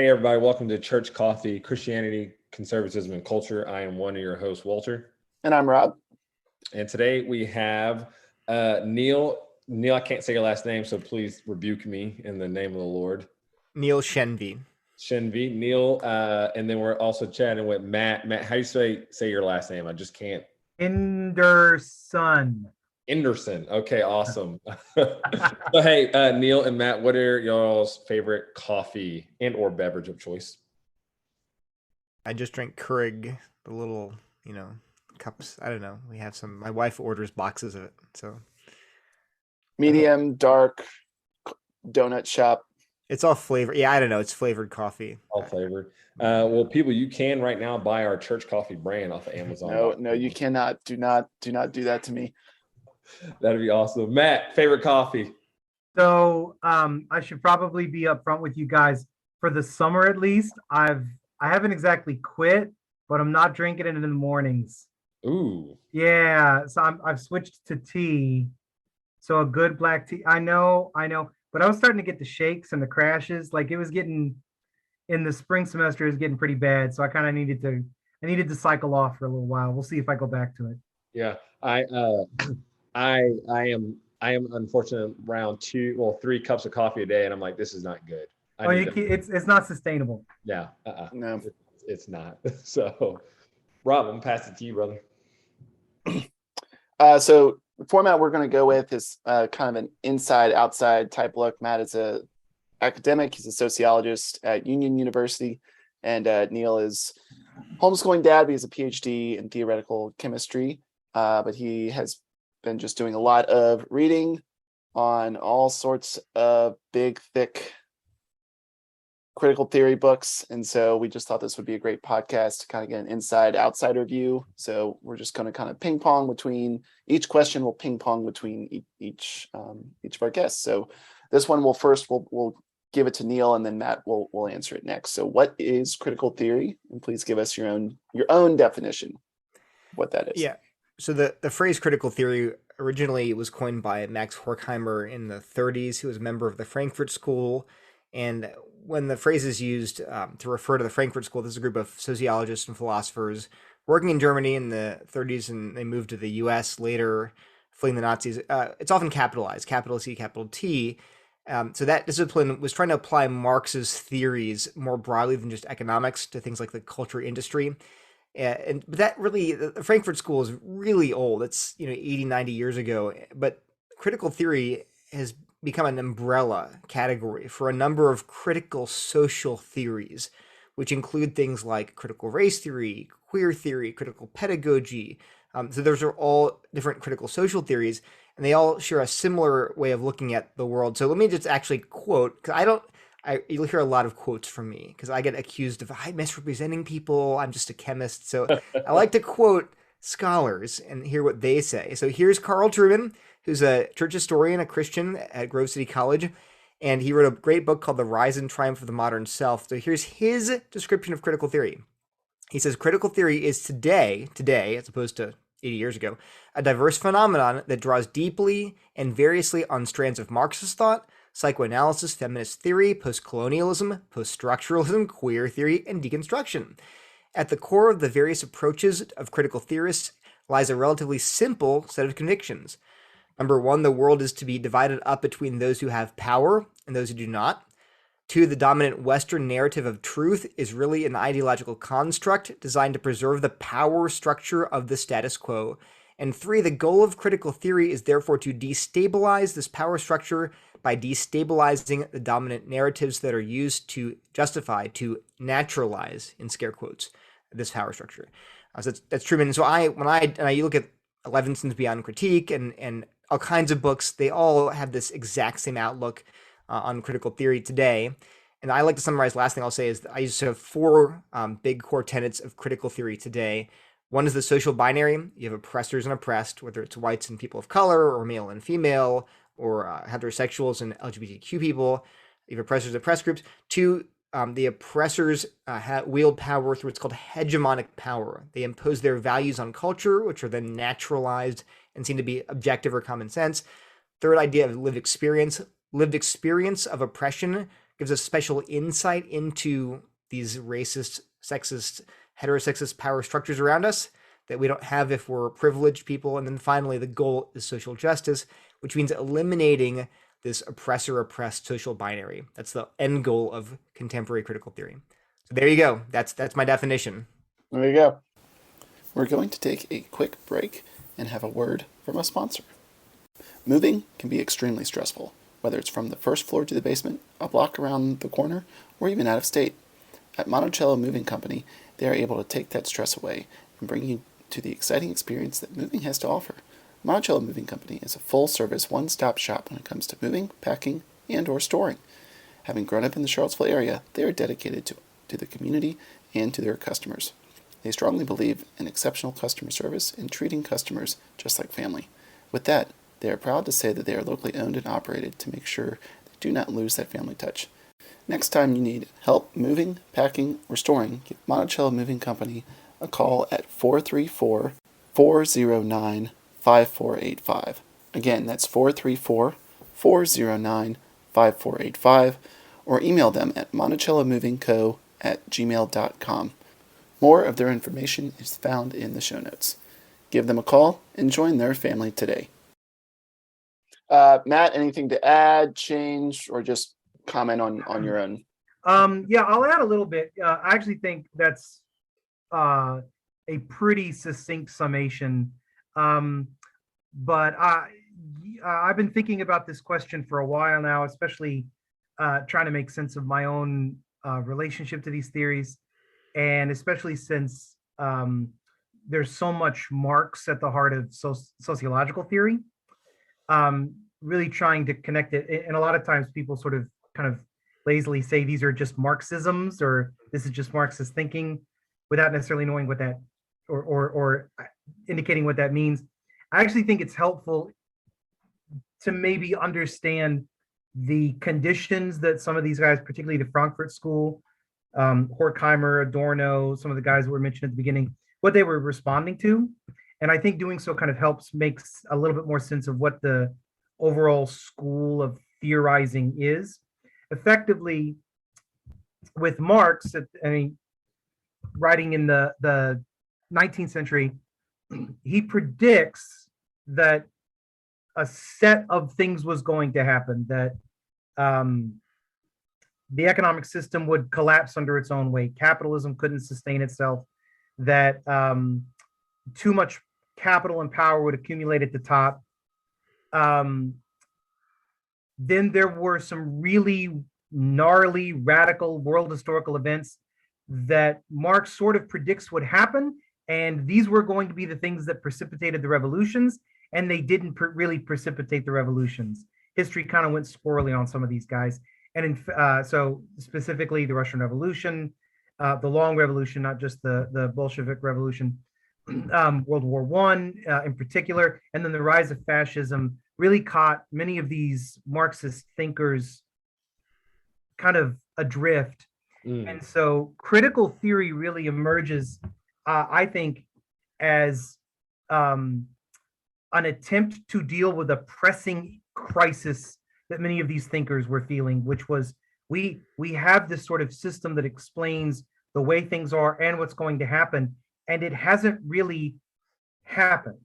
Hey, everybody, welcome to Church Coffee, Christianity, Conservatism, and Culture. I am one of your hosts, Walter. And I'm Rob. And today we have Neil. Neil, I can't say your last name, so please rebuke me in the name of the Lord. Neil Shenvi. Shenvi, Neil. And then we're also chatting with Matt. Matt, how do you say your last name? I just can't. Henderson. Okay, awesome. So, hey, Neil and Matt, what are y'all's favorite coffee and or beverage of choice? I just drink Keurig, the little, cups. I don't know. We have some. My wife orders boxes of it. So medium, dark, donut shop. It's all flavored. Yeah, I don't know. It's flavored coffee. All flavored. Well, people, you can right now buy our Church Coffee brand off of Amazon. No, you cannot. Do not do that to me. That'd be awesome. Matt, favorite coffee? So I should probably be upfront with you guys. For the summer at least, I haven't exactly quit, but I'm not drinking it in the mornings. Ooh. Yeah, so I've switched to tea. So a good black tea. I know, but I was starting to get the shakes and the crashes. Like it was getting in the spring semester, it was getting pretty bad. So I kind of needed to cycle off for a little while. We'll see if I go back to it. Yeah, I am unfortunately around 3 cups of coffee a day, and I'm like, this is not good. It's not sustainable. Yeah, no, it's not. So, Rob, I'm passing it to you, brother. So the format we're going to go with is kind of an inside-outside type look. Matt is a academic; he's a sociologist at Union University, and Neil is homeschooling dad. But he has a PhD in theoretical chemistry, but he has been just doing a lot of reading on all sorts of big, thick critical theory books. And so we just thought this would be a great podcast to kind of get an inside-outsider view. So we're just going to kind of ping pong between each question. We'll ping pong between each of our guests. So this one we'll give it to Neil, and then Matt will answer it next. So what is critical theory? And please give us your own definition of what that is. Yeah. So the phrase critical theory originally was coined by Max Horkheimer in the 1930s. He was a member of the Frankfurt School. And when the phrase is used to refer to the Frankfurt School, this is a group of sociologists and philosophers working in Germany in the 1930s, and they moved to the US later, fleeing the Nazis. It's often capitalized, capital C, capital T. So that discipline was trying to apply Marx's theories more broadly than just economics to things like the culture industry. But that really, the Frankfurt School is really old. It's 80, 90 years ago. But critical theory has become an umbrella category for a number of critical social theories, which include things like critical race theory, queer theory, critical pedagogy. So those are all different critical social theories, and they all share a similar way of looking at the world. So let me just actually quote, because you'll hear a lot of quotes from me because I get accused of misrepresenting people. I'm just a chemist. So I like to quote scholars and hear what they say. So here's Carl Trueman, who's a church historian, a Christian at Grove City College. And he wrote a great book called The Rise and Triumph of the Modern Self. So here's his description of critical theory. He says, critical theory is today, as opposed to 80 years ago, a diverse phenomenon that draws deeply and variously on strands of Marxist thought, psychoanalysis, feminist theory, post-colonialism, post-structuralism, queer theory, and deconstruction. At the core of the various approaches of critical theorists lies a relatively simple set of convictions. Number 1, the world is to be divided up between those who have power and those who do not. 2, the dominant Western narrative of truth is really an ideological construct designed to preserve the power structure of the status quo. And 3, the goal of critical theory is therefore to destabilize this power structure by destabilizing the dominant narratives that are used to justify, to naturalize, in scare quotes, this power structure. So that's Truman. And so when I look at Levinson's Beyond Critique and all kinds of books, they all have this exact same outlook on critical theory today. And I like to summarize, last thing I'll say is that I used to have 4 big core tenets of critical theory today. One is the social binary. You have oppressors and oppressed, whether it's whites and people of color, or male and female, or heterosexuals and LGBTQ people. You have oppressors and oppressed groups. 2, the oppressors wield power through what's called hegemonic power. They impose their values on culture, which are then naturalized and seen to be objective or common sense. 3rd idea of lived experience. Lived experience of oppression gives us special insight into these racist, sexist, heterosexist power structures around us that we don't have if we're privileged people. And then finally, the goal is social justice, which means eliminating this oppressor-oppressed social binary. That's the end goal of contemporary critical theory. So there you go. That's my definition. There you go. We're going to take a quick break and have a word from a sponsor. Moving can be extremely stressful, whether it's from the first floor to the basement, a block around the corner, or even out of state. At Monticello Moving Company, they are able to take that stress away and bring you to the exciting experience that moving has to offer. Monticello Moving Company is a full-service, one-stop shop when it comes to moving, packing, and or storing. Having grown up in the Charlottesville area, they are dedicated to the community and to their customers. They strongly believe in exceptional customer service and treating customers just like family. With that, they are proud to say that they are locally owned and operated to make sure they do not lose that family touch. Next time you need help moving, packing, or storing, give Monticello Moving Company a call at 434-409-5485. Again, that's 434-409-5485, or email them at monticellomovingco@gmail.com. More of their information is found in the show notes. Give them a call and join their family today. Matt, anything to add, change, or just comment on your own? Yeah, I'll add a little bit. I actually think that's a pretty succinct summation. But I've been thinking about this question for a while now, especially trying to make sense of my own relationship to these theories, and especially since there's so much Marx at the heart of sociological theory. Really trying to connect it, and a lot of times people sort of kind of lazily say these are just Marxisms, or this is just Marxist thinking, without necessarily knowing what that or indicating what that means. I actually think it's helpful to maybe understand the conditions that some of these guys, particularly the Frankfurt School, Horkheimer, Adorno, some of the guys that were mentioned at the beginning, what they were responding to. And I think doing so kind of makes a little bit more sense of what the overall school of theorizing is. Effectively, with Marx, writing in the 19th century, he predicts that a set of things was going to happen, that the economic system would collapse under its own weight. Capitalism couldn't sustain itself, that too much capital and power would accumulate at the top. Then there were some really gnarly, radical world historical events that Marx sort of predicts would happen. And these were going to be the things that precipitated the revolutions, and they didn't really precipitate the revolutions. History kind of went squirrely on some of these guys. And so specifically the Russian Revolution, the Long Revolution, not just the Bolshevik Revolution, World War I in particular, and then the rise of fascism really caught many of these Marxist thinkers kind of adrift. And so critical theory really emerges, I think, as an attempt to deal with a pressing crisis that many of these thinkers were feeling, which was we have this sort of system that explains the way things are and what's going to happen, and it hasn't really happened.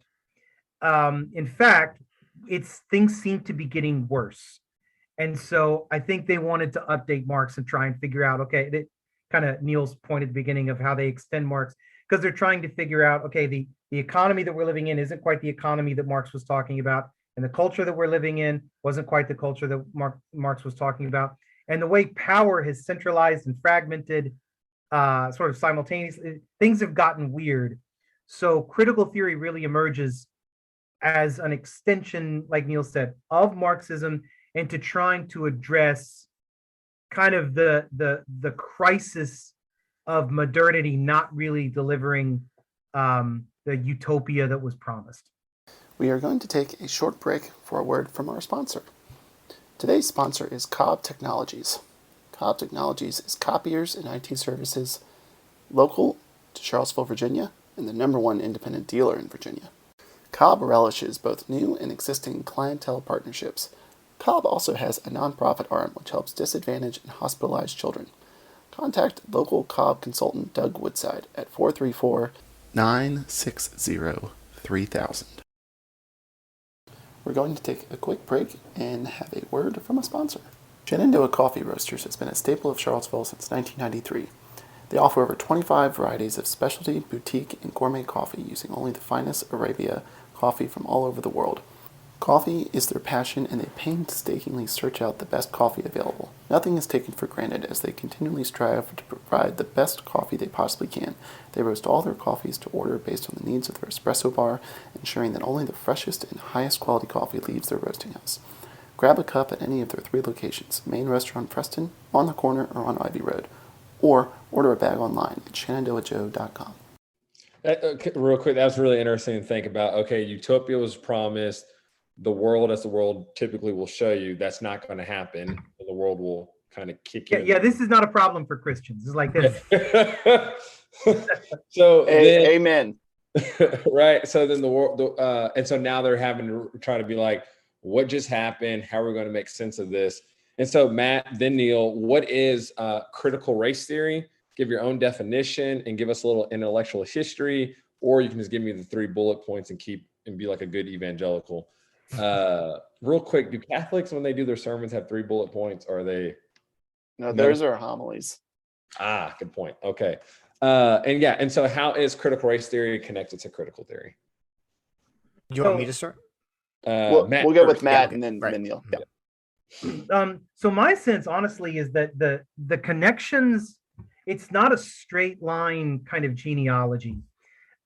In fact, things seem to be getting worse. And so I think they wanted to update Marx and try and figure out, okay, that kind of Neil's point at the beginning of how they extend Marx, because they're trying to figure out, okay, the economy that we're living in isn't quite the economy that Marx was talking about. And the culture that we're living in wasn't quite the culture that Marx was talking about. And the way power has centralized and fragmented sort of simultaneously, things have gotten weird. So critical theory really emerges as an extension, like Neil said, of Marxism, into trying to address kind of the crisis of modernity not really delivering the utopia that was promised. We are going to take a short break for a word from our sponsor. Today's sponsor is Cobb Technologies. Cobb Technologies is copiers and IT services local to Charlottesville, Virginia, and the #1 independent dealer in Virginia. Cobb relishes both new and existing clientele partnerships, Cobb also has a nonprofit arm which helps disadvantaged and hospitalized children. Contact local Cobb consultant Doug Woodside at 434-960-3000. We're going to take a quick break and have a word from a sponsor. Shenandoah Coffee Roasters has been a staple of Charlottesville since 1993. They offer over 25 varieties of specialty, boutique, and gourmet coffee using only the finest Arabia coffee from all over the world. Coffee is their passion, and they painstakingly search out the best coffee available. Nothing is taken for granted as they continually strive to provide the best coffee they possibly can. They roast all their coffees to order based on the needs of their espresso bar, ensuring that only the freshest and highest quality coffee leaves their roasting house. Grab a cup at any of their 3 locations, Main Restaurant Preston, on the corner, or on Ivy Road. Or order a bag online at shenandoahjoe.com. Real quick, that was really interesting to think about. Okay, utopia was promised. The world, as the world typically will show you, that's not going to happen. The world will kind of kick you. Yeah, this is not a problem for Christians. It's like this. So amen. Right. So then the world, and so now they're having to try to be like, what just happened? How are we going to make sense of this? And so Matt, then Neil, what is critical race theory? Give your own definition and give us a little intellectual history, or you can just give me the 3 bullet points and be like a good evangelical. Real quick, do Catholics, when they do their sermons, have 3 bullet points, or are they? No, those are homilies. Good point. Okay. And so how is critical race theory connected to critical theory? Do you want me to start? We'll go first. with Matt, okay. and then Neil. Yeah. So my sense, honestly, is that the connections, it's not a straight line kind of genealogy.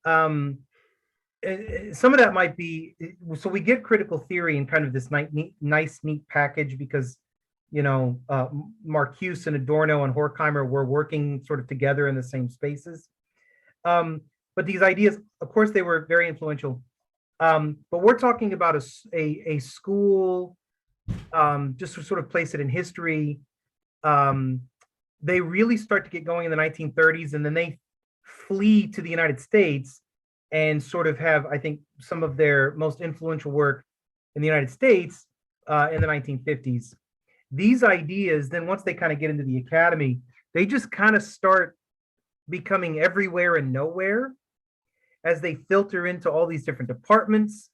Some of that might be, so we get critical theory in kind of this nice, neat package because, Marcuse and Adorno and Horkheimer were working sort of together in the same spaces. But these ideas, of course, they were very influential. But we're talking about a school, just to sort of place it in history. They really start to get going in the 1930s, and then they flee to the United States and sort of have, I think, some of their most influential work in the United States in the 1950s. These ideas, then once they kind of get into the academy, they just kind of start becoming everywhere and nowhere as they filter into all these different departments.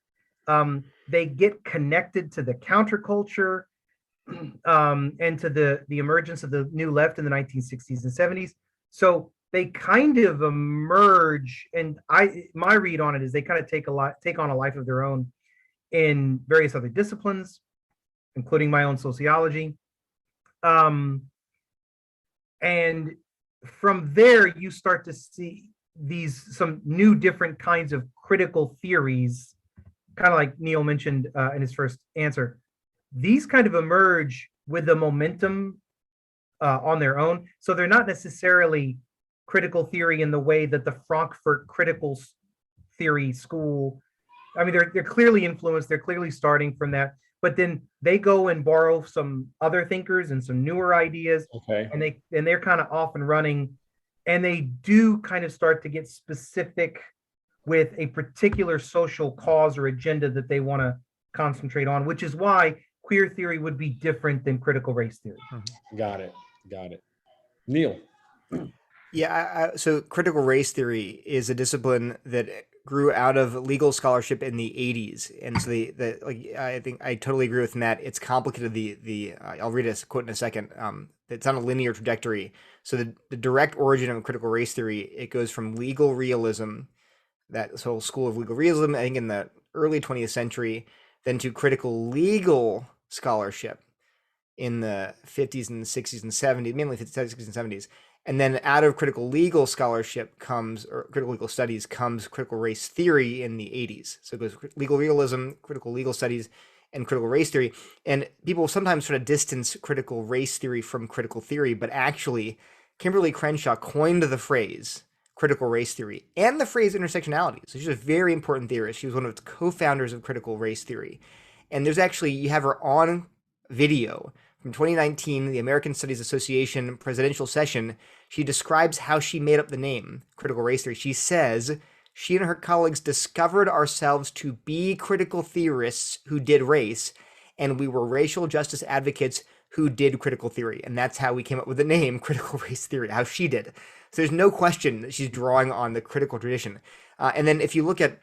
They get connected to the counterculture and to the emergence of the new left in the 1960s and 70s. So they kind of emerge, and my read on it is they kind of take on a life of their own in various other disciplines, including my own sociology. And from there, you start to see some new different kinds of critical theories, kind of like Neil mentioned in his first answer. These kind of emerge with the momentum on their own. So they're not necessarily critical theory in the way that the Frankfurt critical theory school, I mean, they're clearly influenced, they're clearly starting from that, but then they go and borrow some other thinkers and some newer ideas. Okay. And they're kind of off and running, and they do kind of start to get specific with a particular social cause or agenda that they want to concentrate on, which is why queer theory would be different than critical race theory. Got it. Neil. Yeah, so critical race theory is a discipline that grew out of legal scholarship in the 80s, and so I think I totally agree with Matt. It's complicated. I'll read a quote in a second. It's on a linear trajectory. So the direct origin of critical race theory, it goes from legal realism, that whole school of legal realism, I think in the early 20th century, then to critical legal scholarship in the 50s and 60s and 70s, mainly 50s, 60s, and 70s. And then out of critical legal scholarship or critical legal studies comes critical race theory in the 80s. So it goes legal realism, critical legal studies, and critical race theory. And people sometimes try to distance critical race theory from critical theory, but actually Kimberly Crenshaw coined the phrase critical race theory and the phrase intersectionality. So she's a very important theorist. She was one of the co-founders of critical race theory. And you have her on video from 2019, the American Studies Association presidential session. She describes how she made up the name critical race theory. She says she and her colleagues discovered ourselves to be critical theorists who did race, and we were racial justice advocates who did critical theory. And that's how we came up with the name critical race theory, how she did. So there's no question that she's drawing on the critical tradition. And then if you look at,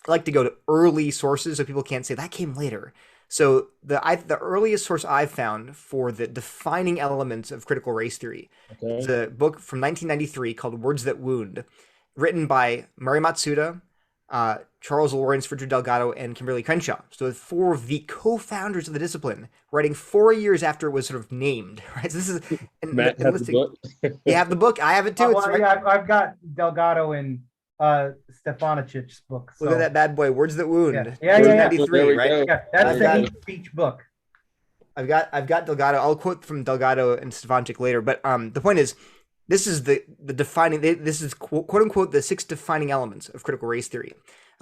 I like to go to early sources so people can't say that came later. So the earliest source I've found for the defining elements of critical race theory is a book from 1993 called Words That Wound, written by Murray Matsuda, Charles Lawrence, Richard Delgado, and Kimberly Crenshaw. So 4 of the co-founders of the discipline, writing 4 years after it was sort of named. Right. So this is Matt has the book. You have the book. I have it too. Well, I've got Delgado and Stefanicic's book. So. Look at that bad boy, Words That Wound. Yeah. 1993, right? Yeah, that's the hate speech book. I've got Delgado. I'll quote from Delgado and Stefanic later, but the point is, this is the defining. This is quote unquote the 6 defining elements of critical race theory.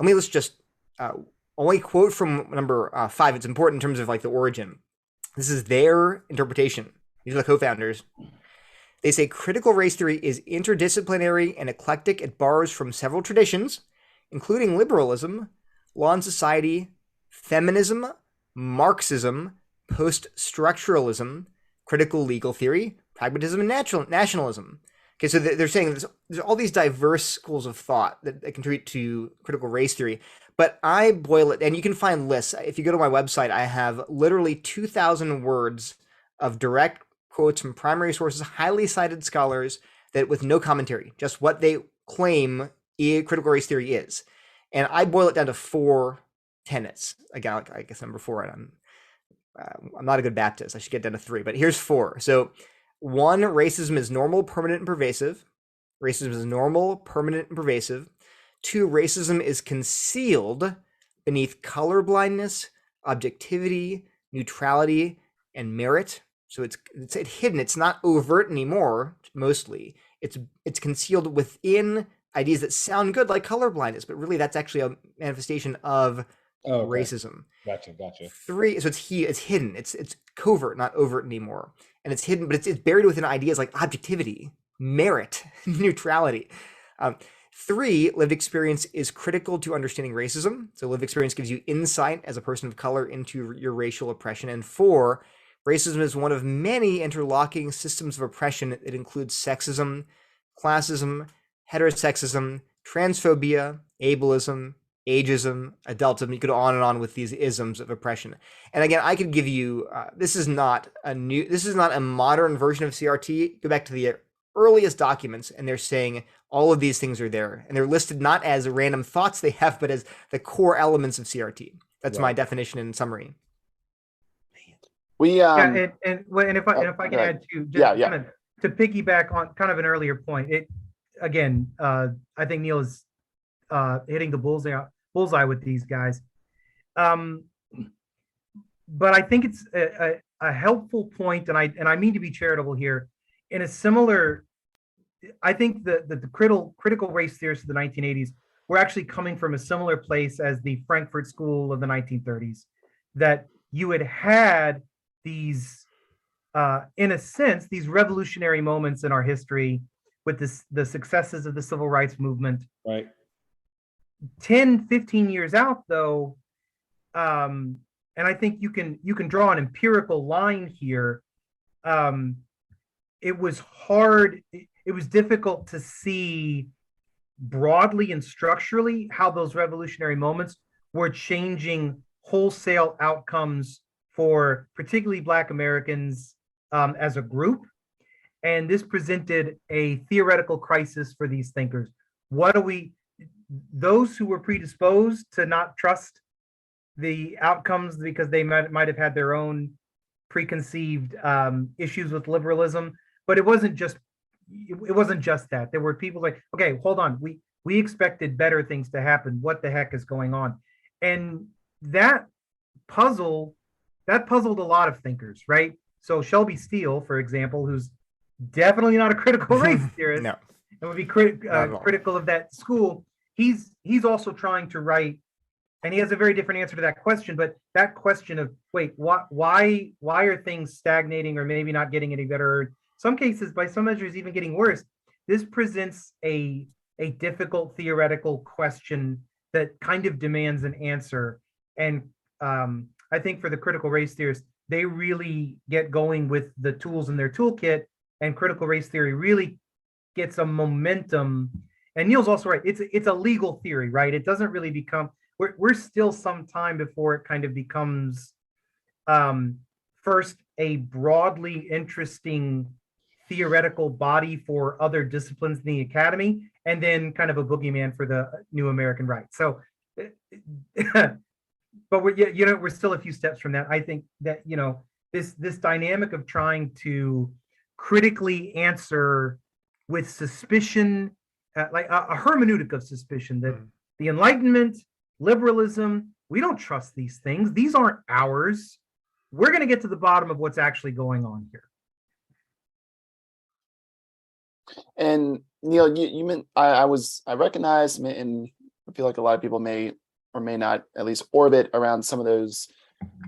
Let's just only quote from number 5. It's important in terms of like the origin. This is their interpretation. These are the co-founders. They say critical race theory is interdisciplinary and eclectic. It borrows from several traditions, including liberalism, law and society, feminism, Marxism, post-structuralism, critical legal theory, pragmatism, and nationalism. Okay, so they're saying there's all these diverse schools of thought that contribute to critical race theory. But I boil it, and you can find lists. If you go to my website, I have literally 2,000 words of direct quotes from primary sources, highly cited scholars, that with no commentary, just what they claim critical race theory is. And I boil it down to 4 tenets. Again, I guess number 4, and I'm not a good Baptist. I should get down to 3, but here's 4. So 1, racism is normal, permanent, and pervasive. Racism is normal, permanent, and pervasive. 2, racism is concealed beneath colorblindness, objectivity, neutrality, and merit. So it's hidden. It's not overt anymore, mostly. It's concealed within ideas that sound good, like colorblindness, but really that's actually a manifestation of racism. Gotcha. 3, so it's hidden. It's covert, not overt anymore. And it's hidden, but it's buried within ideas like objectivity, merit, neutrality. 3, lived experience is critical to understanding racism. So lived experience gives you insight as a person of color into your racial oppression. And 4, racism is one of many interlocking systems of oppression. It includes sexism, classism, heterosexism, transphobia, ableism, ageism, adultism. You could go on and on with these isms of oppression. And again, I could give you, this is not a modern version of CRT. Go back to the earliest documents, and they're saying all of these things are there. And they're listed not as random thoughts they have, but as the core elements of CRT. That's my definition in summary. And if I can add to piggyback on kind of an earlier point, I think Neil is hitting the bullseye with these guys, but I think it's a helpful point, and I mean to be charitable here. In a similar, I think the critical race theorists of the 1980s were actually coming from a similar place as the Frankfurt School of the 1930s, that you had these, in a sense, these revolutionary moments in our history with the successes of the civil rights movement. Right. 10, 15 years out, though, and I think you can draw an empirical line here. It was hard. It was difficult to see broadly and structurally how those revolutionary moments were changing wholesale outcomes for particularly Black Americans as a group. And this presented a theoretical crisis for these thinkers. Those who were predisposed to not trust the outcomes because they might have had their own preconceived issues with liberalism, but it wasn't just that. There were people like, okay, hold on, we expected better things to happen. What the heck is going on? And that puzzled a lot of thinkers, right? So Shelby Steele, for example, who's definitely not a critical race theorist, no, and would be critical of that school. He's also trying to write, and he has a very different answer to that question. But that question of, wait, why are things stagnating or maybe not getting any better? In some cases, by some measures, even getting worse. This presents a difficult theoretical question that kind of demands an answer. And I think for the critical race theorists, they really get going with the tools in their toolkit, and critical race theory really gets a momentum. And Neil's also right. It's a legal theory, right? It doesn't really become. We're still some time before it kind of becomes first a broadly interesting theoretical body for other disciplines in the academy, and then kind of a boogeyman for the new American right. So, but we're still a few steps from that. I think that this dynamic of trying to critically answer with suspicion, like a hermeneutic of suspicion, that the Enlightenment, liberalism, we don't trust these things. These aren't ours. We're going to get to the bottom of what's actually going on here. And Neil, you meant I recognize, and I feel like a lot of people may or may not at least orbit around some of those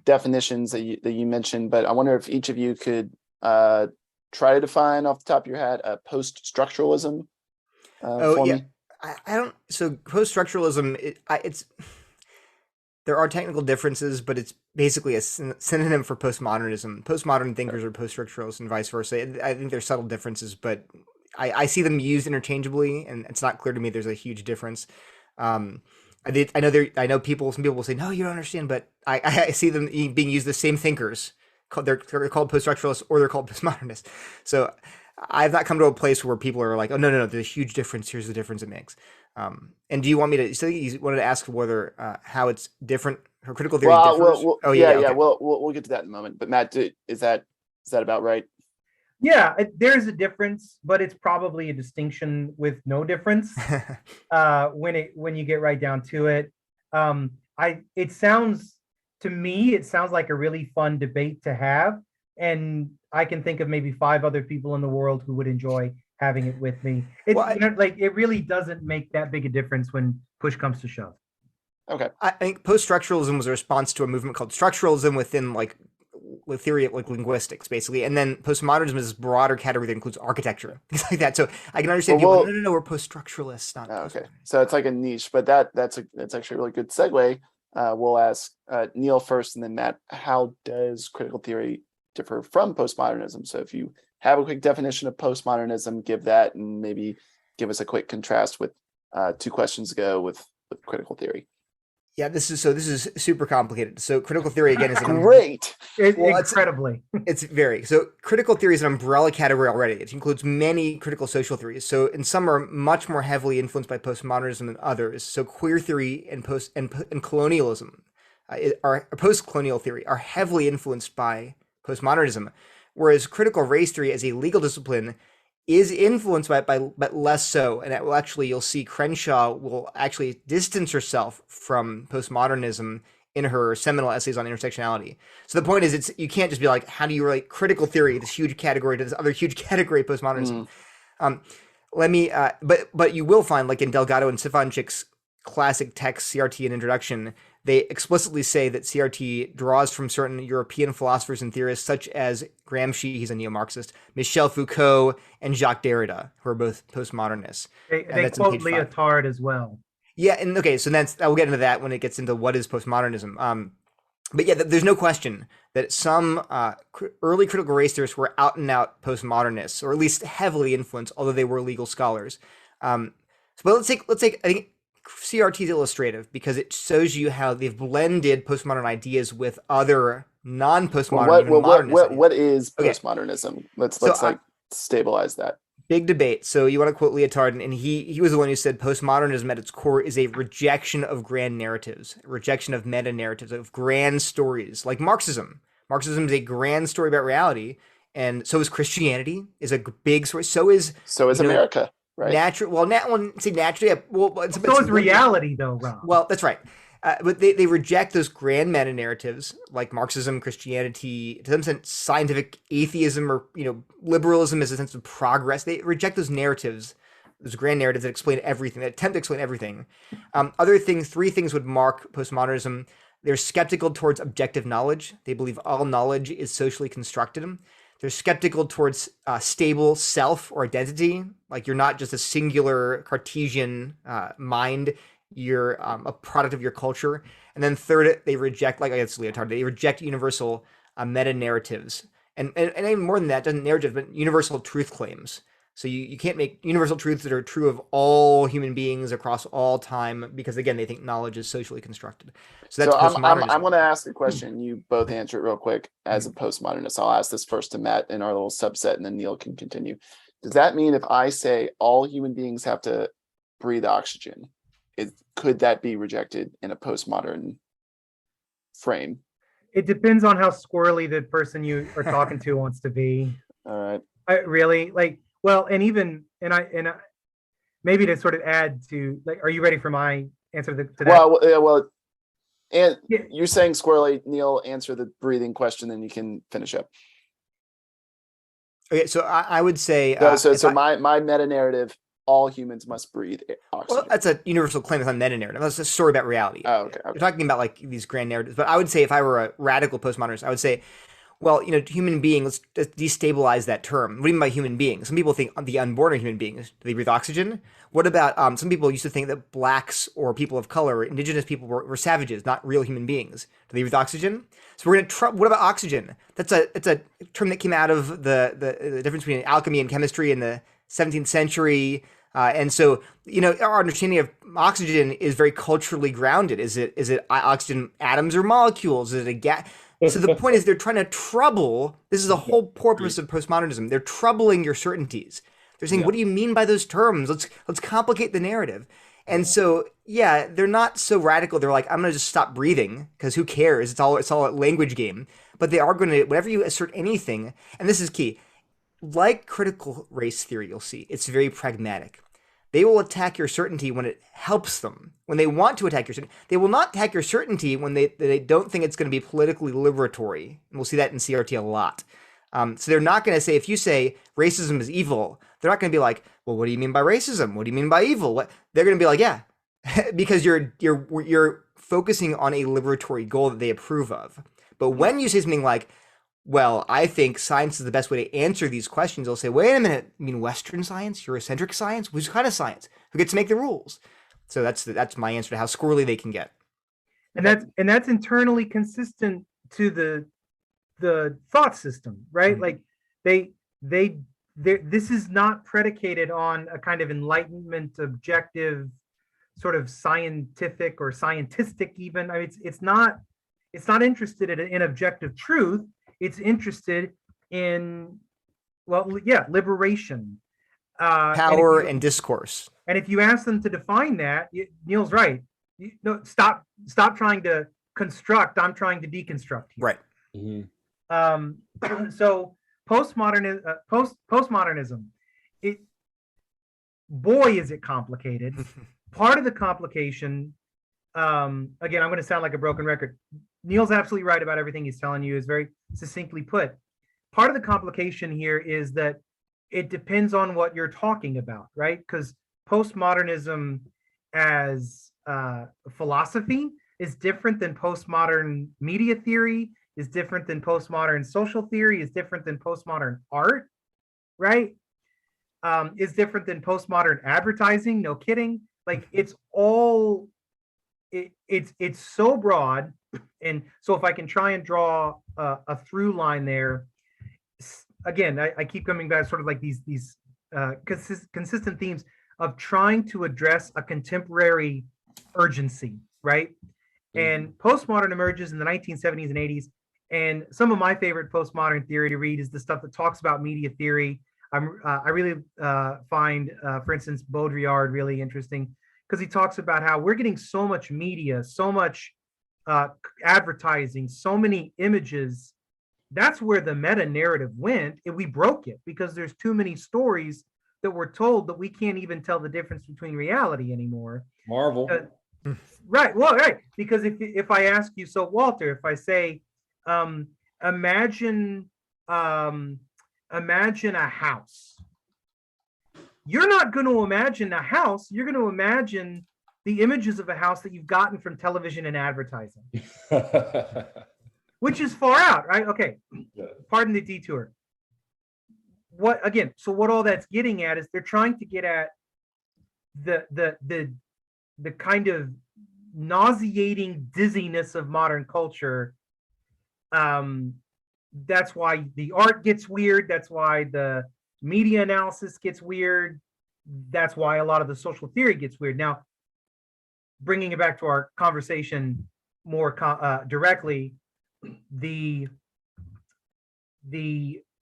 definitions that you mentioned, but I wonder if each of you could try to define off the top of your head post-structuralism for me. I don't. So post-structuralism, it's there are technical differences, but it's basically a synonym for postmodernism. Postmodern thinkers are post-structuralists and vice versa. I think there's subtle differences, but I see them used interchangeably, and it's not clear to me there's a huge difference. I know people. Some people will say, "No, you don't understand," but I see them being used. The same thinkers. They're called post-structuralists, or they're called postmodernists. So I've not come to a place where people are like, "Oh, no, there's a huge difference. Here's the difference it makes." And do you want me to? So you wanted to ask whether how it's different? Her critical theory differs. Okay. We'll get to that in a moment. But Matt, is that about right? Yeah, there's a difference, but it's probably a distinction with no difference when you get right down to it. It sounds like a really fun debate to have, and I can think of maybe 5 other people in the world who would enjoy having it with me. It really doesn't make that big a difference when push comes to shove. Okay, I think post-structuralism was a response to a movement called structuralism within the theory of linguistics, basically, and then postmodernism is this broader category that includes architecture, things like that. So I can understand people. No, we're post-structuralists. Not okay, so it's like a niche, but that's actually a really good segue. We'll ask Neil first, and then Matt. How does critical theory differ from postmodernism? So if you have a quick definition of postmodernism, give that, and maybe give us a quick contrast with 2 questions ago with critical theory. Yeah, this is super complicated. So critical theory again is great. Incredibly. It's very so. Critical theory is an umbrella category already. It includes many critical social theories. So, and some are much more heavily influenced by postmodernism than others. So, queer theory and colonialism, or post-colonial theory, are heavily influenced by postmodernism, whereas critical race theory as a legal discipline is influenced by it, but less so. And you'll see Crenshaw will actually distance herself from postmodernism in her seminal essays on intersectionality. So the point is, you can't just be like, how do you relate critical theory, this huge category, to this other huge category, postmodernism? But you will find, like in Delgado and Stefanchik's classic text, CRT and Introduction, they explicitly say that CRT draws from certain European philosophers and theorists such as Gramsci, he's a neo-Marxist, Michel Foucault, and Jacques Derrida, who are both postmodernists. They quote Lyotard as well. Yeah, and okay, so we'll get into that when it gets into what is postmodernism. But yeah, there's no question that some early critical race theorists were out and out postmodernists, or at least heavily influenced, although they were legal scholars. But let's take I think CRT is illustrative because it shows you how they've blended postmodern ideas with other non-postmodern. What is postmodernism? Let's stabilize that. Big debate. So you want to quote Lyotard, and he was the one who said postmodernism at its core is a rejection of grand narratives, a rejection of meta narratives, of grand stories, like Marxism. Marxism is a grand story about reality, and so is Christianity. Is a big story. So is America. Right. Naturally. Yeah. Well, so is reality, though, Rob. Well, that's right. But they reject those grand meta narratives like Marxism, Christianity, to some sense, scientific atheism, or liberalism as a sense of progress. They reject those narratives, those grand narratives that explain everything, that attempt to explain everything. 3 things would mark postmodernism. They're skeptical towards objective knowledge. They believe all knowledge is socially constructed. They're skeptical towards stable self or identity. Like you're not just a singular Cartesian mind. you're a product of your culture. And then third, they reject, like it's Leotard, they reject universal meta narratives. And even more than that, doesn't narrative, but universal truth claims. So you can't make universal truths that are true of all human beings across all time, because again, they think knowledge is socially constructed. So that's postmodernism. I'm going to ask a question. You both answer it real quick as a postmodernist. I'll ask this first to Matt in our little subset, and then Neil can continue. Does that mean if I say all human beings have to breathe oxygen, could that be rejected in a postmodern frame? It depends on how squirrely the person you are talking to wants to be. All right. Really, like, well, and I maybe to sort of add to, like, are you ready for my answer to that? Well, and you're saying squirrely. Neil, answer the breathing question, then you can finish up. Okay, so I would say my meta narrative: all humans must breathe oxygen. Well, that's a universal claim. It's not meta narrative. That's a story about reality. Oh, okay. You're talking about like these grand narratives. But I would say if I were a radical postmodernist, I would say, well, human being, let's destabilize that term. What do you mean by human being? Some people think the unborn are human beings. Do they breathe oxygen? What about, some people used to think that blacks or people of color, indigenous people were savages, not real human beings. Do they breathe oxygen? So we're going to what about oxygen? It's a term that came out of the difference between alchemy and chemistry in the 17th century. And so, our understanding of oxygen is very culturally grounded. Is it oxygen atoms or molecules? Is it a gas? So the point is they're trying to trouble. This is the whole purpose of postmodernism. They're troubling your certainties. They're saying, what do you mean by those terms? Let's complicate the narrative. And so, yeah, they're not so radical. They're like, I'm going to just stop breathing because who cares? It's all a language game. But they are going to, whenever you assert anything, and this is key, like critical race theory, you'll see, it's very pragmatic. They will attack your certainty when it helps them. When they want to attack your certainty, they will not attack your certainty when they don't think it's going to be politically liberatory. And we'll see that in CRT a lot. So they're not going to say, if you say racism is evil, they're not going to be like, well, what do you mean by racism? What do you mean by evil? What? They're going to be like, yeah, because you're focusing on a liberatory goal that they approve of. But when you say something like, well, I think science is the best way to answer these questions, they'll say, wait a minute, you mean Western science, Eurocentric science? Which kind of science? Who gets to make the rules? So that's my answer to how squirrely they can get. And that's internally consistent to the thought system, right? Mm-hmm. Like this is not predicated on a kind of enlightenment, objective, sort of scientific or scientistic even. I mean, it's not interested in objective truth. It's interested in, liberation, power, and discourse. And if you ask them to define that, Neil's right. Stop trying to construct. I'm trying to deconstruct here. Right. Mm-hmm. So postmodernism. Boy, is it complicated. Part of the complication. Again, I'm going to sound like a broken record. Neil's absolutely right about everything he's telling you, is very succinctly put. Part of the complication here is that it depends on what you're talking about, right? Because postmodernism as philosophy is different than postmodern media theory, is different than postmodern social theory, is different than postmodern art, right? Is different than postmodern advertising, no kidding. Like it's all, it's so broad. And so if I can try and draw a through line there, again, I keep coming back sort of like these consistent themes of trying to address a contemporary urgency, right? And postmodern emerges in the 1970s and 80s. And some of my favorite postmodern theory to read is the stuff that talks about media theory. I really find, for instance, Baudrillard really interesting because he talks about how we're getting so much media, so much advertising, so many images. That's where the meta narrative went, and we broke it because there's too many stories that we're told that we can't even tell the difference between reality anymore. Marvel. Right. Well, right. Because if I ask you, so Walter, if I say, imagine a house. You're not going to imagine a house. You're going to imagine the images of a house that you've gotten from television and advertising, which is far out, right? Okay. Pardon the detour. So what all that's getting at is they're trying to get at the kind of nauseating dizziness of modern culture. That's why the art gets weird. That's why the media analysis gets weird. That's why a lot of the social theory gets weird. Now, bringing it back to our conversation more directly, the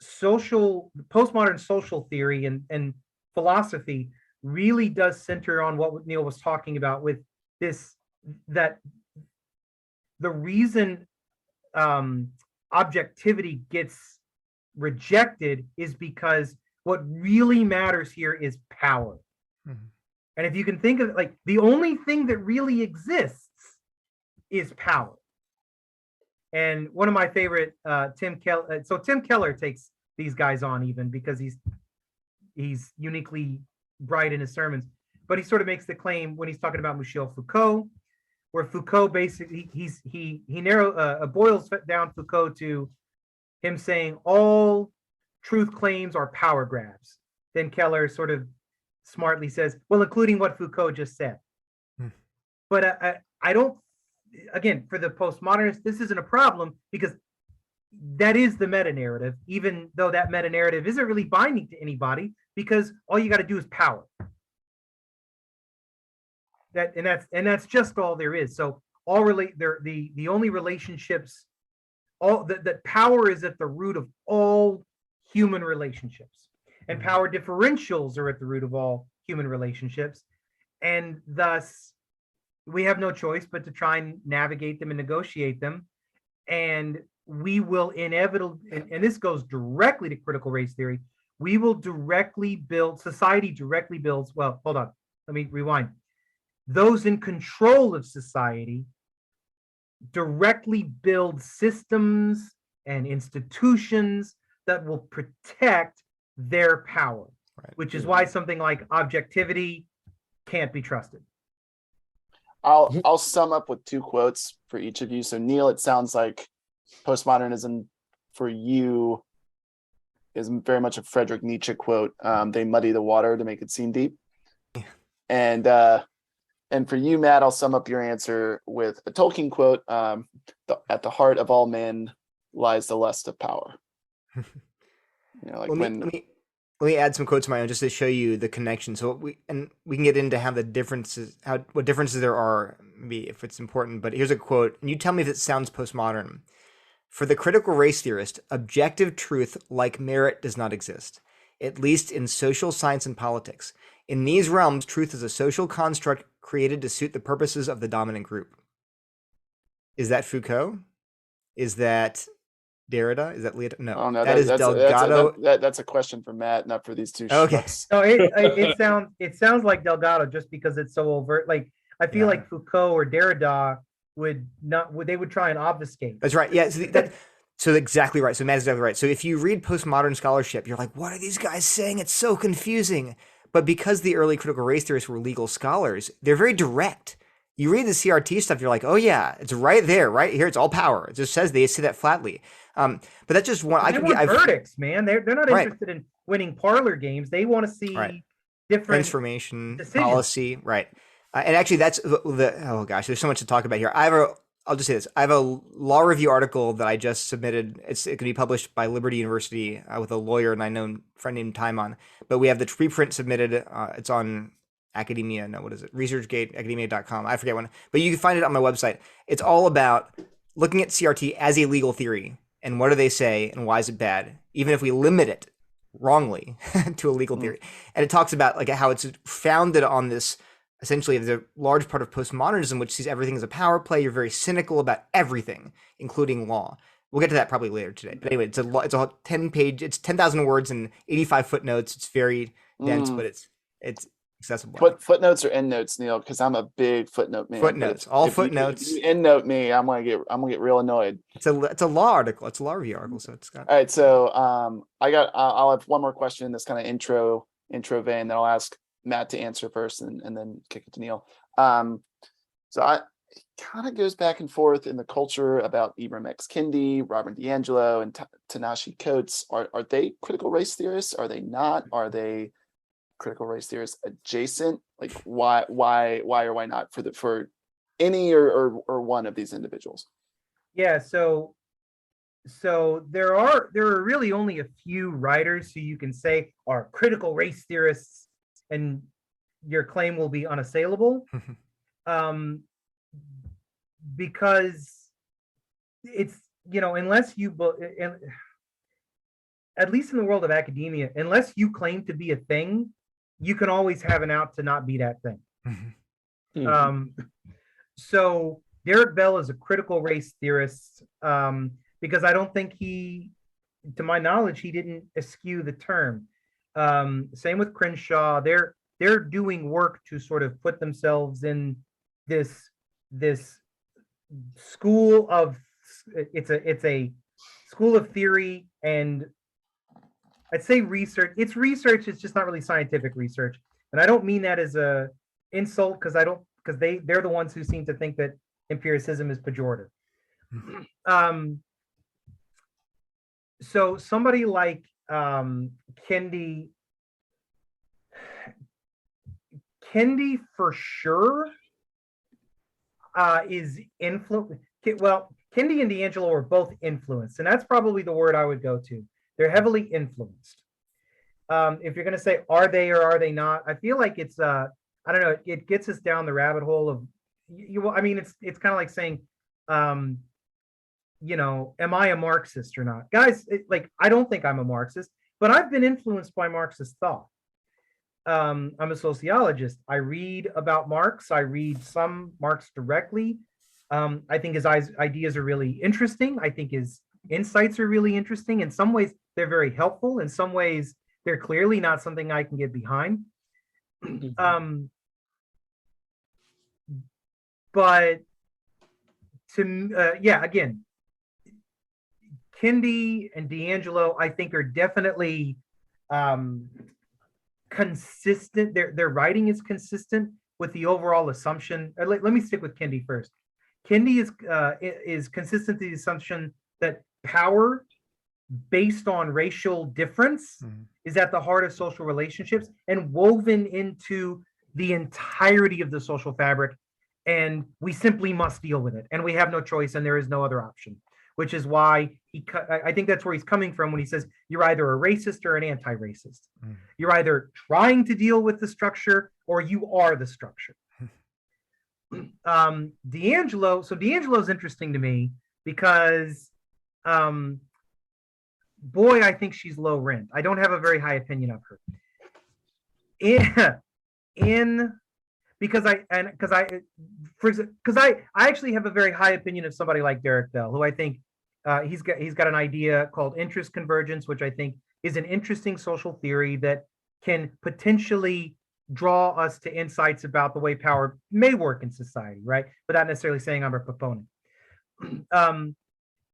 postmodern social theory and philosophy really does center on what Neil was talking about with this, that the reason objectivity gets rejected is because what really matters here is power. Mm-hmm. And if you can think of it, like, the only thing that really exists is power. And one of my favorite, Tim Keller. So Tim Keller takes these guys on even because he's uniquely bright in his sermons. But he sort of makes the claim when he's talking about Michel Foucault, where Foucault basically he boils down Foucault to him saying all truth claims are power grabs. Then Keller sort of smartly says, well, including what Foucault just said. But I don't. Again, for the postmodernists, this isn't a problem because that is the meta narrative, even though that meta narrative isn't really binding to anybody because all you got to do is power. That's just all there is. So the only relationships, that power is at the root of all human relationships, and power differentials are at the root of all human relationships, and thus we have no choice but to try and navigate them and negotiate them. And we will inevitably, and this goes directly to critical race theory, society directly builds, well, hold on, let me rewind. Those in control of society directly build systems and institutions that will protect their power, right, which is why something like objectivity can't be trusted. I'll sum up with 2 quotes for each of you. So Neil, it sounds like postmodernism for you is very much a Friedrich Nietzsche quote. They muddy the water to make it seem deep. And for you, Matt, I'll sum up your answer with a Tolkien quote. At the heart of all men lies the lust of power. Let me add some quotes of my own just to show you the connection. So we can get into how what differences there are, maybe if it's important. But here's a quote, and you tell me if it sounds postmodern. For the critical race theorist, objective truth like merit does not exist, at least in social science and politics. In these realms, truth is a social construct created to suit the purposes of the dominant group. Is that Foucault? Is that Derrida? Is that Leo? No, oh, no, that is Delgado. That's a question for Matt, not for these two. Okay. No, it sounds like Delgado just because it's so overt. Like, I feel like Foucault or Derrida would try and obfuscate. That's right. Yeah. So exactly right. So Matt is exactly right. So if you read postmodern scholarship, you're like, what are these guys saying? It's so confusing. But because the early critical race theorists were legal scholars, they're very direct. You read the CRT stuff, you're like, oh yeah, it's right there, right here. It's all power. It just says, they say that flatly. But that's just one. I want verdicts, man. They're not interested in winning parlor games. They want to see different transformation, decisions. Policy, right? And actually, that's oh gosh, there's so much to talk about here. I'll just say this. I have a law review article that I just submitted. It can be published by Liberty University with a lawyer and I know friend named Timon. But we have the preprint submitted. It's on Academia. No, what is it? ResearchGate, academia.com. I forget one. But you can find it on my website. It's all about looking at CRT as a legal theory. And what do they say and why is it bad? Even if we limit it wrongly to a legal theory. And it talks about like how it's founded on this, essentially, the large part of postmodernism, which sees everything as a power play. You're very cynical about everything, including law. We'll get to that probably later today. But anyway, it's a 10-page, it's 10,000 words and 85 footnotes. It's very dense, but it's accessible. Footnotes or endnotes, Neil? Because I'm a big footnote man. Footnotes, footnotes. If you endnote me, I'm gonna get real annoyed. It's a law article. It's a law review article. So it's got. All right, so I'll have one more question in this kind of intro vein that I'll ask Matt to answer first, and then kick it to Neil. It kind of goes back and forth in the culture about Ibram X. Kendi, Robert DiAngelo, and Ta-Nehisi Coates. Are they critical race theorists? Are they not? Are they critical race theorists adjacent? Like why or why not for any or one of these individuals? Yeah, so there are really only a few writers who you can say are critical race theorists, and your claim will be unassailable. um, because it's, unless you, at least in the world of academia, unless you claim to be a thing, you can always have an out to not be that thing. So Derek Bell is a critical race theorist, because I don't think to my knowledge, he didn't eschew the term. Same with Crenshaw. They're doing work to sort of put themselves in this school of, it's a school of theory, and I'd say research. It's research. It's just not really scientific research, and I don't mean that as a insult, because they're the ones who seem to think that empiricism is pejorative. So somebody like Kendi for sure is influenced. Well, Kendi and D'Angelo are both influenced, and that's probably the word I would go to. They're heavily influenced. If you're going to say, are they or are they not? I feel like it's, I don't know, it gets us down the rabbit hole of, I mean, it's kind of like saying, am I a Marxist or not? Guys, I don't think I'm a Marxist, but I've been influenced by Marxist thought. I'm a sociologist. I read about Marx. I read some Marx directly. I think his ideas are really interesting. I think his insights are really interesting. In some ways, they're very helpful. In some ways, they're clearly not something I can get behind. But again, Kendi and D'Angelo, I think, are definitely consistent. Their writing is consistent with the overall assumption. Let me stick with Kendi first. Kendi is consistent to the assumption that power based on racial difference is at the heart of social relationships and woven into the entirety of the social fabric, and we simply must deal with it, and we have no choice, and there is no other option, which is why I think that's where he's coming from when he says you're either a racist or an anti-racist. You're either trying to deal with the structure or you are the structure. D'Angelo's interesting to me because boy, I think she's low rent. I don't have a very high opinion of her. Because I actually have a very high opinion of somebody like Derek Bell, who I think he's got an idea called interest convergence, which I think is an interesting social theory that can potentially draw us to insights about the way power may work in society, right? Without necessarily saying I'm a proponent.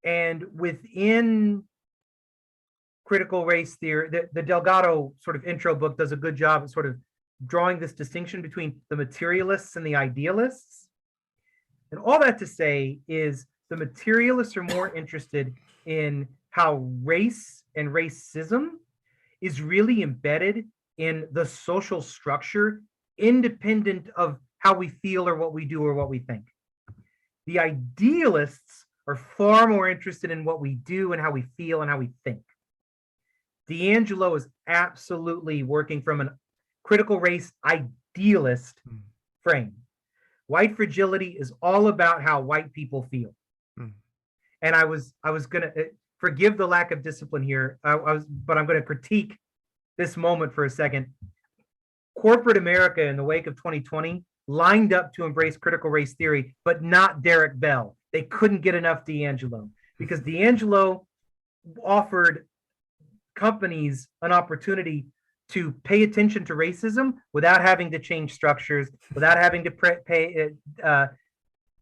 And within critical race theory, the Delgado sort of intro book does a good job of sort of drawing this distinction between the materialists and the idealists. And all that to say is the materialists are more interested in how race and racism is really embedded in the social structure, independent of how we feel or what we do or what we think. The idealists are far more interested in what we do and how we feel and how we think. D'Angelo is absolutely working from an critical race idealist frame. White fragility is all about how white people feel. And I was gonna forgive the lack of discipline here, but I'm gonna critique this moment for a second. Corporate America in the wake of 2020 lined up to embrace critical race theory, but not Derek Bell. They couldn't get enough D'Angelo because D'Angelo offered companies an opportunity to pay attention to racism without having to change structures, without having to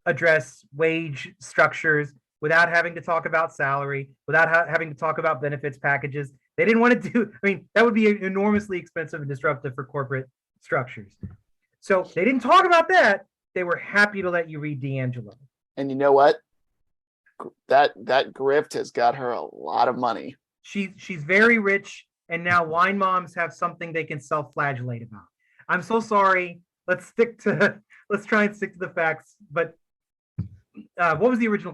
address wage structures, without having to talk about salary, without having to talk about benefits packages. They didn't want to do, I mean, that would be enormously expensive and disruptive for corporate structures. So they didn't talk about that. They were happy to let you read D'Angelo. And you know what? That grift has got her a lot of money. She's very rich, and now wine moms have something they can self-flagellate about. I'm so sorry. let's try and stick to the facts. But what was the original?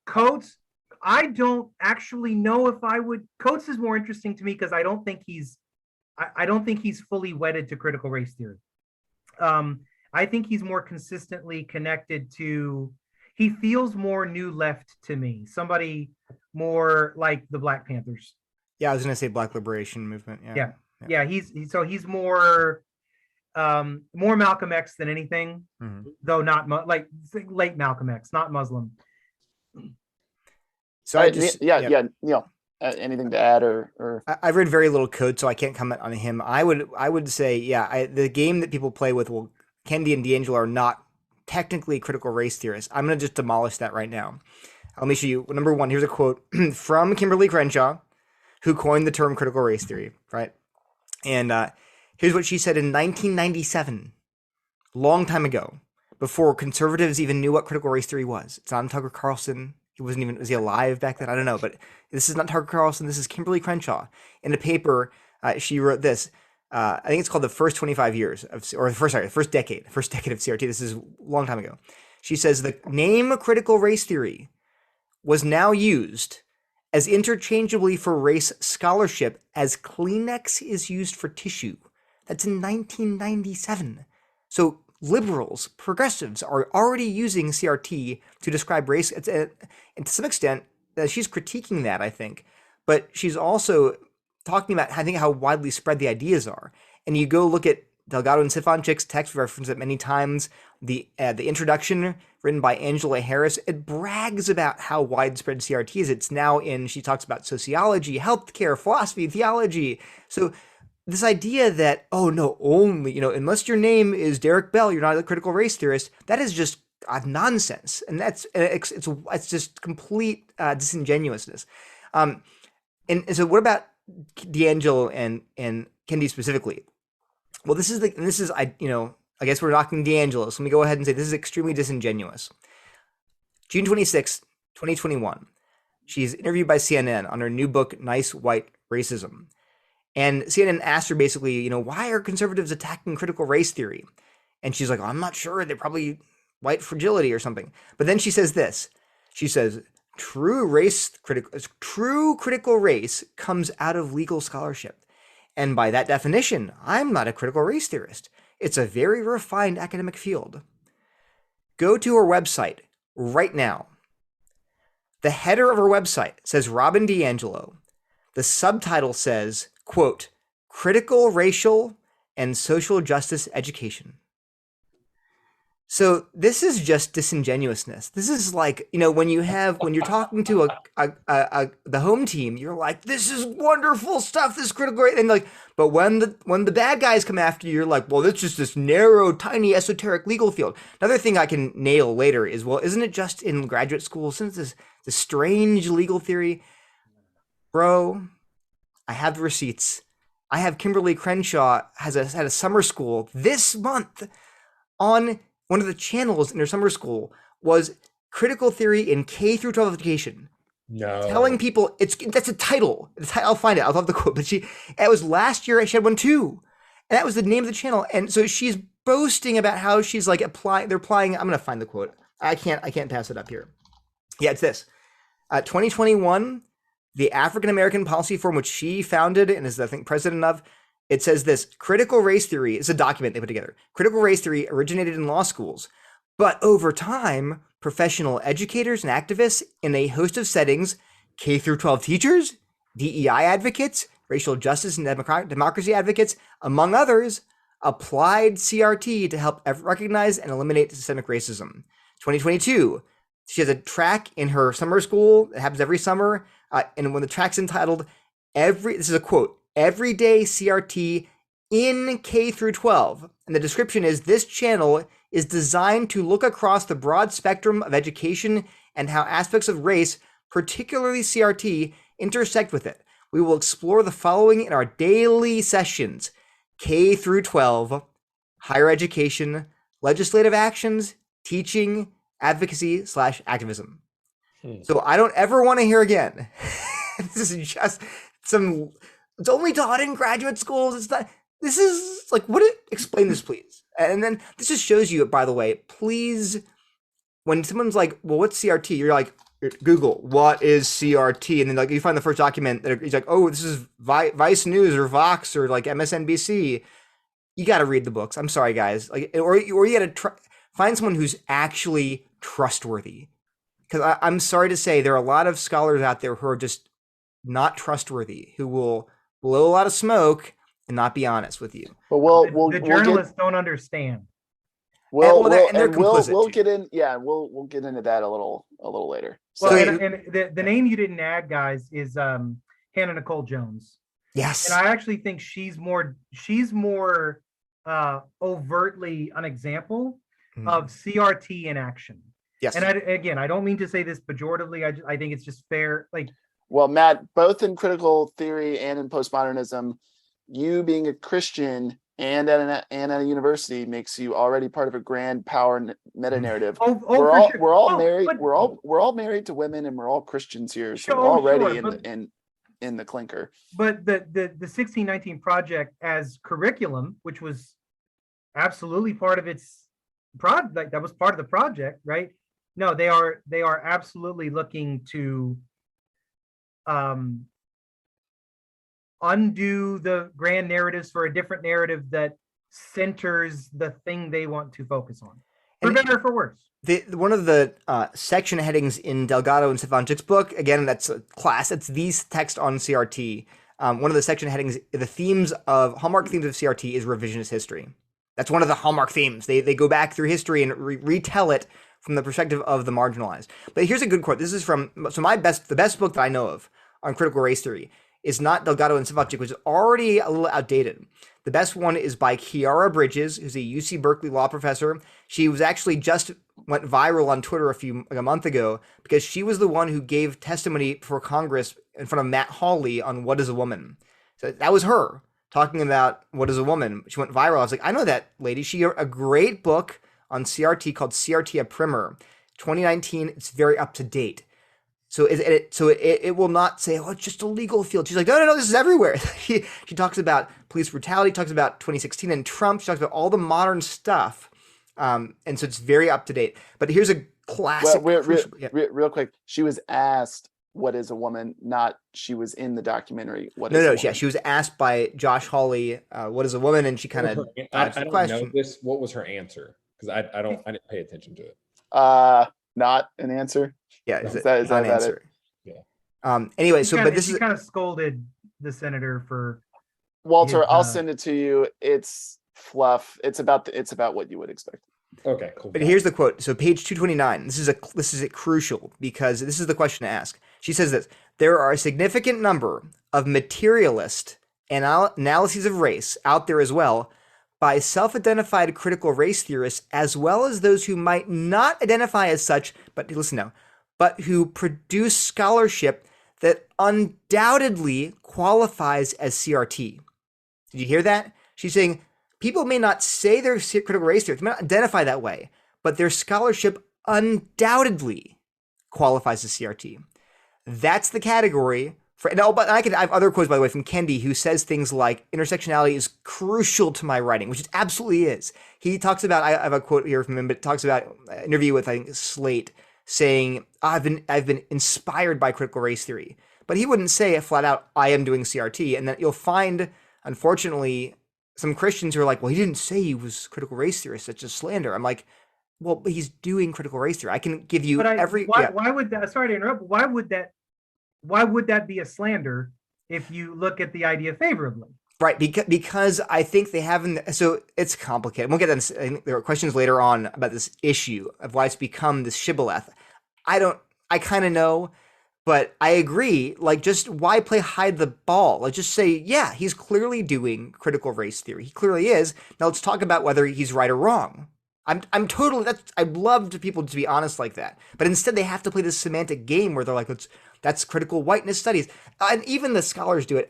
Coates. I don't actually know if I would. Coates is more interesting to me because I don't think he's fully wedded to critical race theory. I think he's more consistently connected to. He feels more new left to me. Somebody more like the Black Panthers. Yeah, I was gonna say Black Liberation Movement. Yeah. He's more Malcolm X than anything, though not like late Malcolm X, not Muslim. So Neil, anything to add or I've read very little code, so I can't comment on him. I would say, the game that people play with, well, Kendi and D'Angelo are not technically critical race theorists. I'm going to just demolish that right now. Let me show you. Number one, here's a quote from Kimberly Crenshaw, who coined the term critical race theory, right? And here's what she said in 1997, long time ago, before conservatives even knew what critical race theory was. It's not Tucker Carlson. Was he alive back then? I don't know, but this is not Tucker Carlson. This is Kimberly Crenshaw. In a paper, she wrote this. I think it's called The First 25 Years the first decade of CRT. This is a long time ago. She says the name critical race theory was now used as interchangeably for race scholarship as Kleenex is used for tissue. That's in 1997. So liberals, progressives are already using CRT to describe race. And to some extent, she's critiquing that, I think. But she's also talking about, I think, how widely spread the ideas are. And you go look at Delgado and Sifonchik's text, we referenced it many times, the introduction written by Angela Harris, it brags about how widespread CRT is. It's now she talks about sociology, healthcare, philosophy, theology. So this idea that, only, unless your name is Derek Bell, you're not a critical race theorist, that is just nonsense. And it's just complete disingenuousness. And so what about D'Angelo and Kendi specifically? Well, I guess we're knocking D'Angelo, so let me go ahead and say this is extremely disingenuous. June 26, 2021, she's interviewed by CNN on her new book, Nice White Racism. And CNN asked her basically, why are conservatives attacking critical race theory? And she's like, I'm not sure. They're probably white fragility or something. But then she says this. She says, true critical race comes out of legal scholarship. And by that definition, I'm not a critical race theorist. It's a very refined academic field. Go to her website right now. The header of her website says Robin DiAngelo. The subtitle says, quote, critical racial and social justice education. So this is just disingenuousness. This is like, when you're talking to the home team, you're like, this is wonderful stuff, this critical race, and but when the bad guys come after you, you're like, well, it's just this narrow, tiny, esoteric legal field. Another thing I can nail later is, well, isn't it just in graduate school, since this strange legal theory? Bro, I have the receipts. I have Kimberly Crenshaw had a summer school this month. On one of the channels in her summer school was critical theory in K through 12 education. No. Telling people that's a title. I'll find it. I'll have the quote. But it was last year. She had one too, and that was the name of the channel. And so she's boasting about how she's like applying. They're applying. I'm gonna find the quote. I can't pass it up here. Yeah, it's this. 2021. The African American Policy Forum, which she founded and is, I think, president of, it says this: critical race theory is a document they put together. Critical race theory originated in law schools, but over time, professional educators and activists in a host of settings, K through 12 teachers, DEI advocates, racial justice and democracy advocates, among others, applied CRT to help recognize and eliminate systemic racism. 2022, she has a track in her summer school. It happens every summer. And when the track's entitled, this is a quote, Everyday CRT in K through 12. And the description is, this channel is designed to look across the broad spectrum of education and how aspects of race, particularly CRT, intersect with it. We will explore the following in our daily sessions: K through 12, higher education, legislative actions, teaching, advocacy/activism. So I don't ever want to hear again. This is just it's only taught in graduate schools. It's not. this is like, explain this, please. And then this just shows you, by the way, please, when someone's like, well, what's CRT? You're like, Google, what is CRT? And then like you find the first document that he's like, oh, this is Vice News or Vox or like MSNBC. You got to read the books. I'm sorry, guys. Like, or you got to find someone who's actually trustworthy. Because I'm sorry to say, there are a lot of scholars out there who are just not trustworthy, who will blow a lot of smoke and not be honest with you. But the journalists don't understand. We'll We'll get in. Yeah, we'll get into that a little later. So, well, and the name you didn't add, guys, is Hannah Nicole Jones. Yes, and I actually think she's more overtly an example of CRT in action. Yes, and I don't mean to say this pejoratively. I think it's just fair. Like, well, Matt, both in critical theory and in postmodernism, you being a Christian and at a university makes you already part of a grand power meta narrative. We're all married. We're all married to women, and we're all Christians here, so we're already in the clinker. But the 1619 project as curriculum, which was absolutely part of its project, that was part of the project, right? No, they are absolutely looking to undo the grand narratives for a different narrative that centers the thing they want to focus on, for better or for worse. One of the section headings in Delgado and Stefanchik's book, again, that's a class, that's the text on CRT. One of the section headings, hallmark themes of CRT is revisionist history. That's one of the hallmark themes. They go back through history and retell it from the perspective of the marginalized. But here's a good quote. This is from the best book that I know of on critical race theory is not Delgado and Stefanchik, which is already a little outdated. The best one is by Kiara Bridges, who's a UC Berkeley law professor. She was actually just went viral on Twitter a month ago because she was the one who gave testimony for Congress in front of Matt Hawley on What is a Woman. So that was her talking about what is a woman. She went viral. I was like, I know that lady. She wrote a great book on CRT called CRT a Primer, 2019. It's very up to date. So it will not say, oh, it's just a legal field. She's like, no, this is everywhere. She talks about police brutality, talks about 2016 and Trump. She talks about all the modern stuff. And so it's very up to date. But here's a classic. Well, real quick. She was asked, what is a woman? Not she was in the documentary. Yeah, she was asked by Josh Hawley, what is a woman? And she kind of I don't know this. What was her answer? Because I didn't pay attention to it. Not an answer. Yeah, is that an answer? It? Yeah. Anyway, she kind of scolded the senator for Walter. I'll send it to you. It's fluff. It's about what you would expect. Okay, cool. But here's the quote. So page 229. This is crucial because this is the question to ask. She says this: there are a significant number of materialist analyses of race out there as well, by self-identified critical race theorists, as well as those who might not identify as such, but listen now, but who produce scholarship that undoubtedly qualifies as CRT. Did you hear that? She's saying people may not say they're critical race theorists, they may not identify that way, but their scholarship undoubtedly qualifies as CRT. That's the category. But I have other quotes, by the way, from Kendi, who says things like intersectionality is crucial to my writing, which it absolutely is. He talks about, I have a quote here from him, but it talks about an interview with, I think, Slate, saying, I've been inspired by critical race theory. But he wouldn't say flat out, I am doing CRT. And then you'll find, unfortunately, some Christians who are like, well, he didn't say he was critical race theorist. That's just slander. I'm like, well, but he's doing critical race theory. I can give you why would that, sorry to interrupt, why would that be a slander if you look at the idea favorably? Right, because I think they haven't. So it's complicated. We'll get into. I think there are questions later on about this issue of why it's become this shibboleth. I kind of know, but I agree. Like, just why play hide the ball? Like, just say, yeah, he's clearly doing critical race theory. He clearly is. Now let's talk about whether he's right or wrong. I'm totally. I'd love to people to be honest like that, but instead they have to play this semantic game where they're like, that's critical whiteness studies, and even the scholars do it.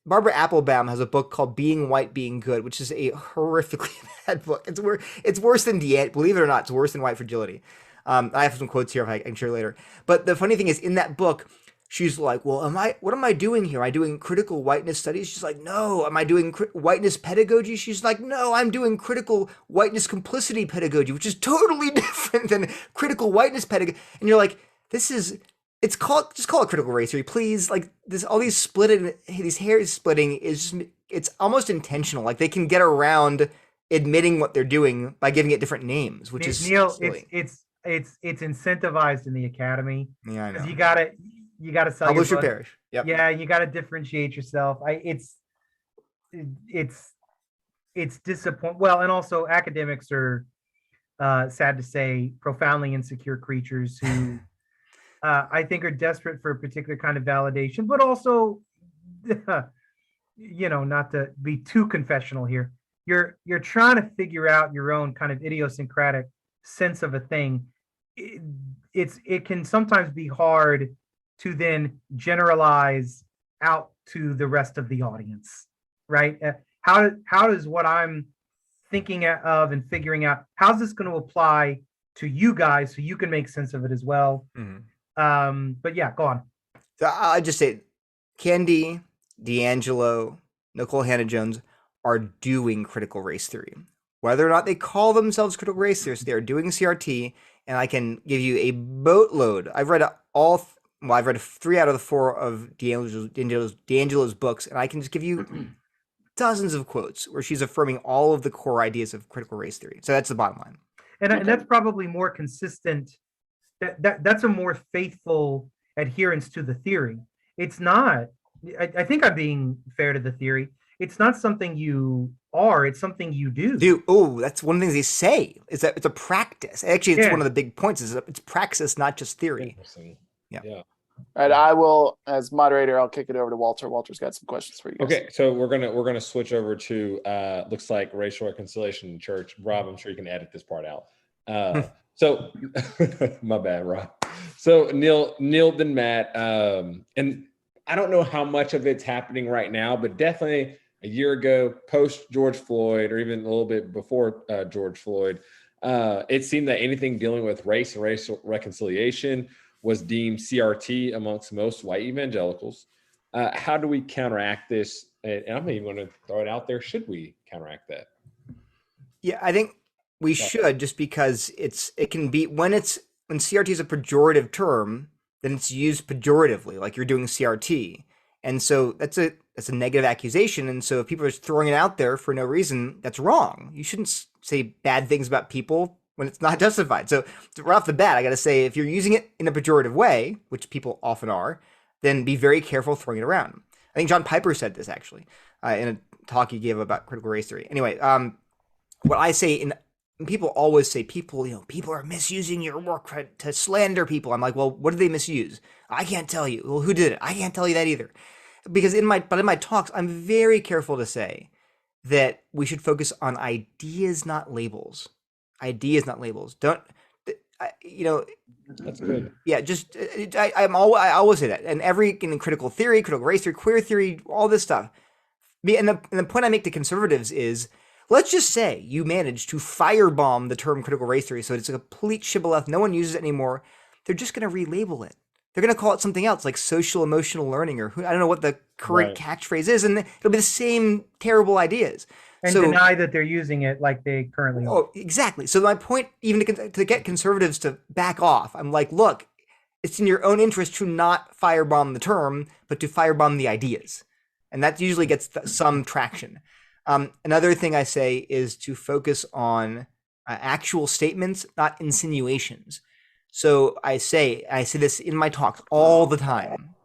Barbara Applebaum has a book called Being White, Being Good, which is a horrifically bad book. It's worse than believe it or not, it's worse than White Fragility. I have some quotes here if I can share later. But the funny thing is, in that book, she's like, well, what am I doing here? Am I doing critical whiteness studies? She's like, no. Am I doing whiteness pedagogy? She's like, no, I'm doing critical whiteness complicity pedagogy, which is totally different than critical whiteness pedagogy. And you're like, just call it critical race theory, please. Like this, all these hairs splitting is just, it's almost intentional. Like they can get around admitting what they're doing by giving it different names, which is Neil, silly. it's incentivized in the academy. Yeah, I know. You gotta sell Publish your or book. perish. Yep. Yeah, you gotta differentiate yourself. It's disappointing. Well, and also academics are sad to say profoundly insecure creatures who I think are desperate for a particular kind of validation, but also not to be too confessional here. You're trying to figure out your own kind of idiosyncratic sense of a thing. It can sometimes be hard to then generalize out to the rest of the audience, right? How does what I'm thinking of and figuring out, how's this going to apply to you guys so you can make sense of it as well? Mm-hmm. But yeah, go on. So I just say Candy, D'Angelo, Nicole Hannah-Jones are doing critical race theory. Whether or not they call themselves critical race theorists, they are doing CRT, and I can give you a boatload. I've read I've read 3 out of the 4 of D'Angelo's books, and I can just give you dozens of quotes where she's affirming all of the core ideas of critical race theory. So that's the bottom line. And that's probably more consistent. That's a more faithful adherence to the theory. It's not, I think I'm being fair to the theory. It's not something you are, it's something you do. Oh, that's one of the things they say, is that it's a practice. Actually, it's one of the big points, is it's praxis, not just theory. Yeah. All right, I will, as moderator, I'll kick it over to Walter. Walter's got some questions for you guys. Okay, so we're gonna switch over to looks like racial reconciliation in church. Rob, I'm sure you can edit this part out. So my bad, Rob. So Neil, then Matt, and I don't know how much of it's happening right now, but definitely a year ago, post George Floyd, or even a little bit before George Floyd, it seemed that anything dealing with race and racial reconciliation was deemed CRT amongst most white evangelicals. How do we counteract this? And I'm even going to throw it out there. Should we counteract that? Yeah, I think we should, just because it can be, when CRT is a pejorative term, then it's used pejoratively, like you're doing CRT. And so that's a negative accusation. And so if people are just throwing it out there for no reason, that's wrong. You shouldn't say bad things about people when it's not justified. So right off the bat, I got to say, if you're using it in a pejorative way, which people often are, then be very careful throwing it around. I think John Piper said this actually in a talk he gave about critical race theory. Anyway, what I say, people always say people are misusing your work to slander people. I'm like, well, what did they misuse? I can't tell you. Well, who did it? I can't tell you that either. Because in my talks, I'm very careful to say that we should focus on ideas, not labels. Ideas, not labels. That's good. Yeah, just I always say that. And in critical theory, critical race theory, queer theory, all this stuff. And the point I make to conservatives is, let's just say you manage to firebomb the term critical race theory, so it's a complete shibboleth, no one uses it anymore. They're just going to relabel it. They're going to call it something else, like social emotional learning, or I don't know what the current catchphrase is, and it'll be the same terrible ideas. And deny that they're using it like they currently are. Oh, exactly. So my point, even to get conservatives to back off, I'm like, look, it's in your own interest to not firebomb the term, but to firebomb the ideas. And that usually gets some traction. Another thing I say is to focus on actual statements, not insinuations. So I say this in my talks all the time.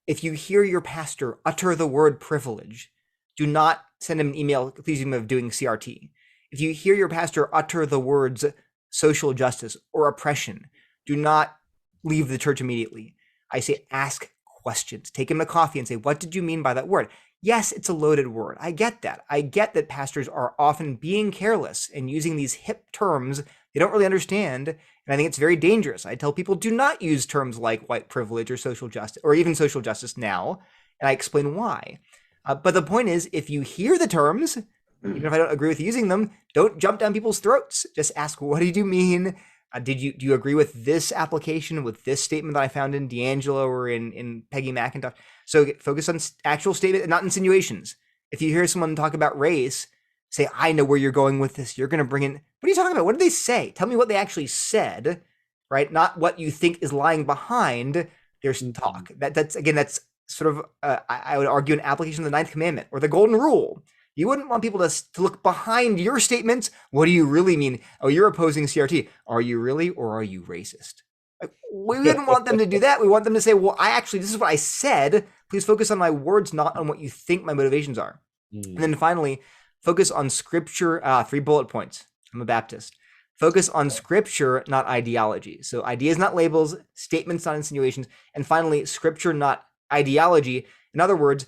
If you hear your pastor utter the word privilege, do not send him an email accusing him of doing CRT. If you hear your pastor utter the words social justice or oppression, do not leave the church immediately. I say ask questions. Take him to coffee and say, what did you mean by that word? Yes, it's a loaded word. I get that. I get that pastors are often being careless and using these hip terms they don't really understand. And I think it's very dangerous. I tell people, do not use terms like white privilege or social justice, or even social justice now. And I explain why. But the point is, if you hear the terms, even if I don't agree with using them, don't jump down people's throats. Just ask, what did you mean? Do you agree with this application, with this statement that I found in D'Angelo or in Peggy McIntosh? So focus on actual statement, not insinuations. If you hear someone talk about race, say, I know where you're going with this. You're going to bring in, what are you talking about? What did they say? Tell me what they actually said, right? Not what you think is lying behind their talk. That's sort of, I would argue, an application of the Ninth Commandment or the Golden Rule. You wouldn't want people to look behind your statements. What do you really mean? Oh, you're opposing CRT. Are you really, or are you racist? Like, we wouldn't want them to do that. We want them to say, well, this is what I said. Please focus on my words, not on what you think my motivations are. And then finally, focus on scripture. 3 bullet points. I'm a Baptist. Focus on scripture, not ideology. So ideas, not labels, statements, not insinuations. And finally, scripture, not ideology. In other words,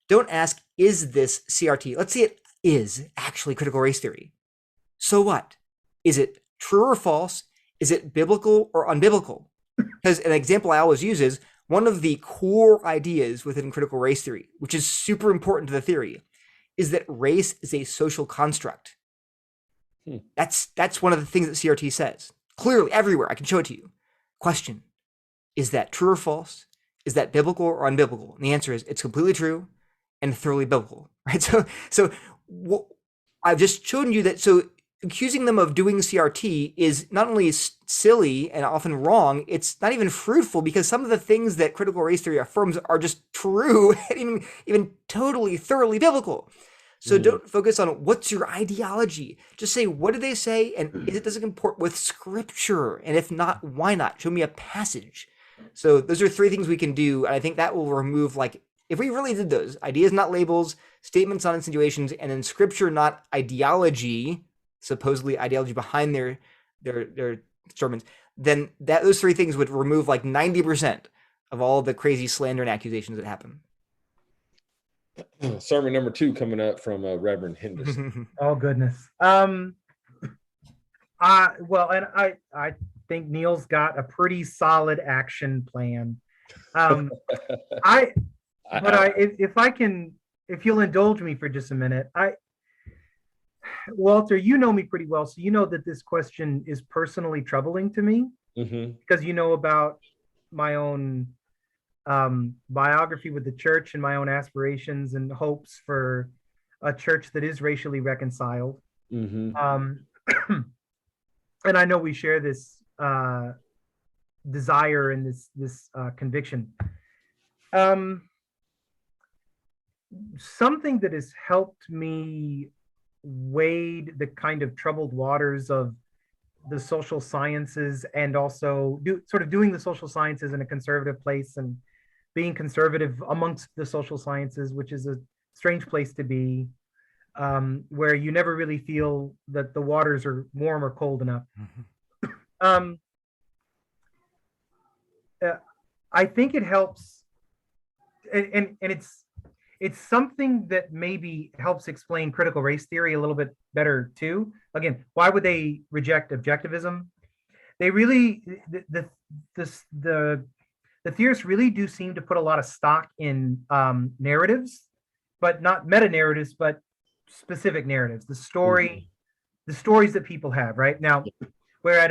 don't ask, is this CRT? Let's say it is actually critical race theory. So what? Is it true or false? Is it biblical or unbiblical? Because an example I always use is one of the core ideas within critical race theory, which is super important to the theory, is that race is a social construct. That's one of the things that CRT says. Clearly, everywhere. I can show it to you. Question, is that true or false? Is that biblical or unbiblical? And the answer is, it's completely true and thoroughly biblical, right? So I've just shown you that. So accusing them of doing CRT is not only silly and often wrong, it's not even fruitful, because some of the things that critical race theory affirms are just true and even totally, thoroughly biblical. So don't focus on what's your ideology. Just say, what do they say? And does it comport with scripture? And if not, why not? Show me a passage. So those are 3 things we can do. And I think that will remove, like, if we really did those, ideas, not labels, statements, not insinuations, and then scripture, not ideology, supposedly ideology behind their sermons, then those 3 things would remove like 90% of all the crazy slander and accusations that happen. Sermon number 2 coming up from Reverend Henderson. Oh goodness. Well, and I think Neil's got a pretty solid action plan. If you'll indulge me for just a minute, Walter, you know me pretty well, so you know that this question is personally troubling to me, because you know about my own biography with the church and my own aspirations and hopes for a church that is racially reconciled. And I know we share this desire and this conviction. Something that has helped me wade the kind of troubled waters of the social sciences, and also doing the social sciences in a conservative place and being conservative amongst the social sciences, which is a strange place to be, where you never really feel that the waters are warm or cold enough. I think it helps, and it's something that maybe helps explain critical race theory a little bit better too. Again, why would they reject objectivism? They really, the theorists really do seem to put a lot of stock in narratives, but not meta narratives, but specific narratives. The stories that people have. Right now, where I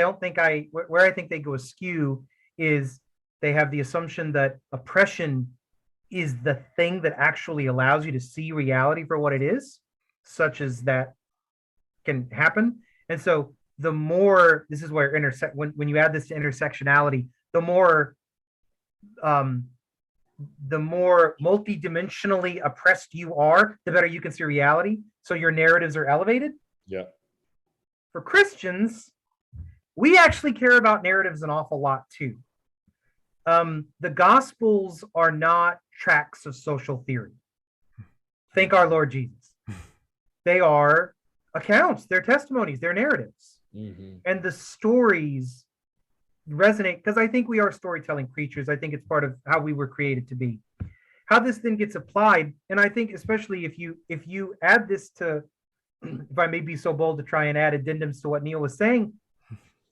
think they go askew is they have the assumption that oppression is the thing that actually allows you to see reality for what it is, such as that can happen. And so the more, this is where when you add this to intersectionality, the more multidimensionally oppressed you are, the better you can see reality. So your narratives are elevated. Yeah. For Christians, we actually care about narratives an awful lot too. The Gospels are not tracts of social theory. Thank our Lord Jesus. They are accounts, they're testimonies, they're narratives. And the stories resonate, because I think we are storytelling creatures. I think it's part of how we were created to be. How this then gets applied, and I think especially if you add this to, if I may be so bold to try and add addendums to what Neil was saying,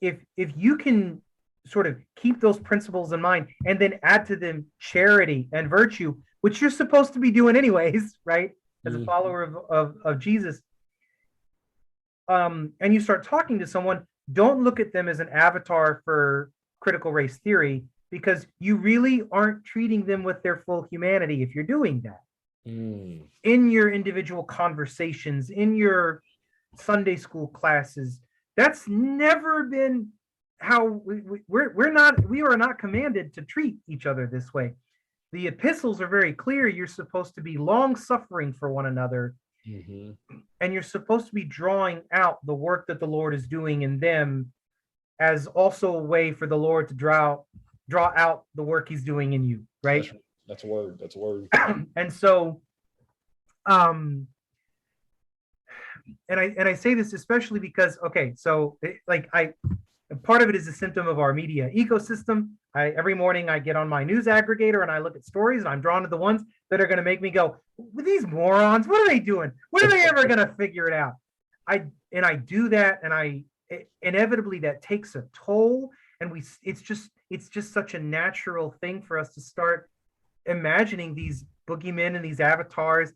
if you can sort of keep those principles in mind and then add to them charity and virtue, which you're supposed to be doing anyways, right? As a follower of Jesus. And you start talking to someone, don't look at them as an avatar for critical race theory, because you really aren't treating them with their full humanity if you're doing that. In your individual conversations, in your Sunday school classes, that's never been how we are not commanded to treat each other this way. The epistles are very clear. You're supposed to be long suffering for one another, and you're supposed to be drawing out the work that the Lord is doing in them as also a way for the Lord to draw out the work he's doing in you, right? That's a word. That's a word. And so, and I say this especially because, okay, so part of it is a symptom of our media ecosystem. Every morning I get on my news aggregator and I look at stories, and I'm drawn to the ones that are going to make me go, these morons, what are they doing? When are they ever going to figure it out? I do that, and inevitably that takes a toll, and it's just such a natural thing for us to start imagining these boogeymen and these avatars.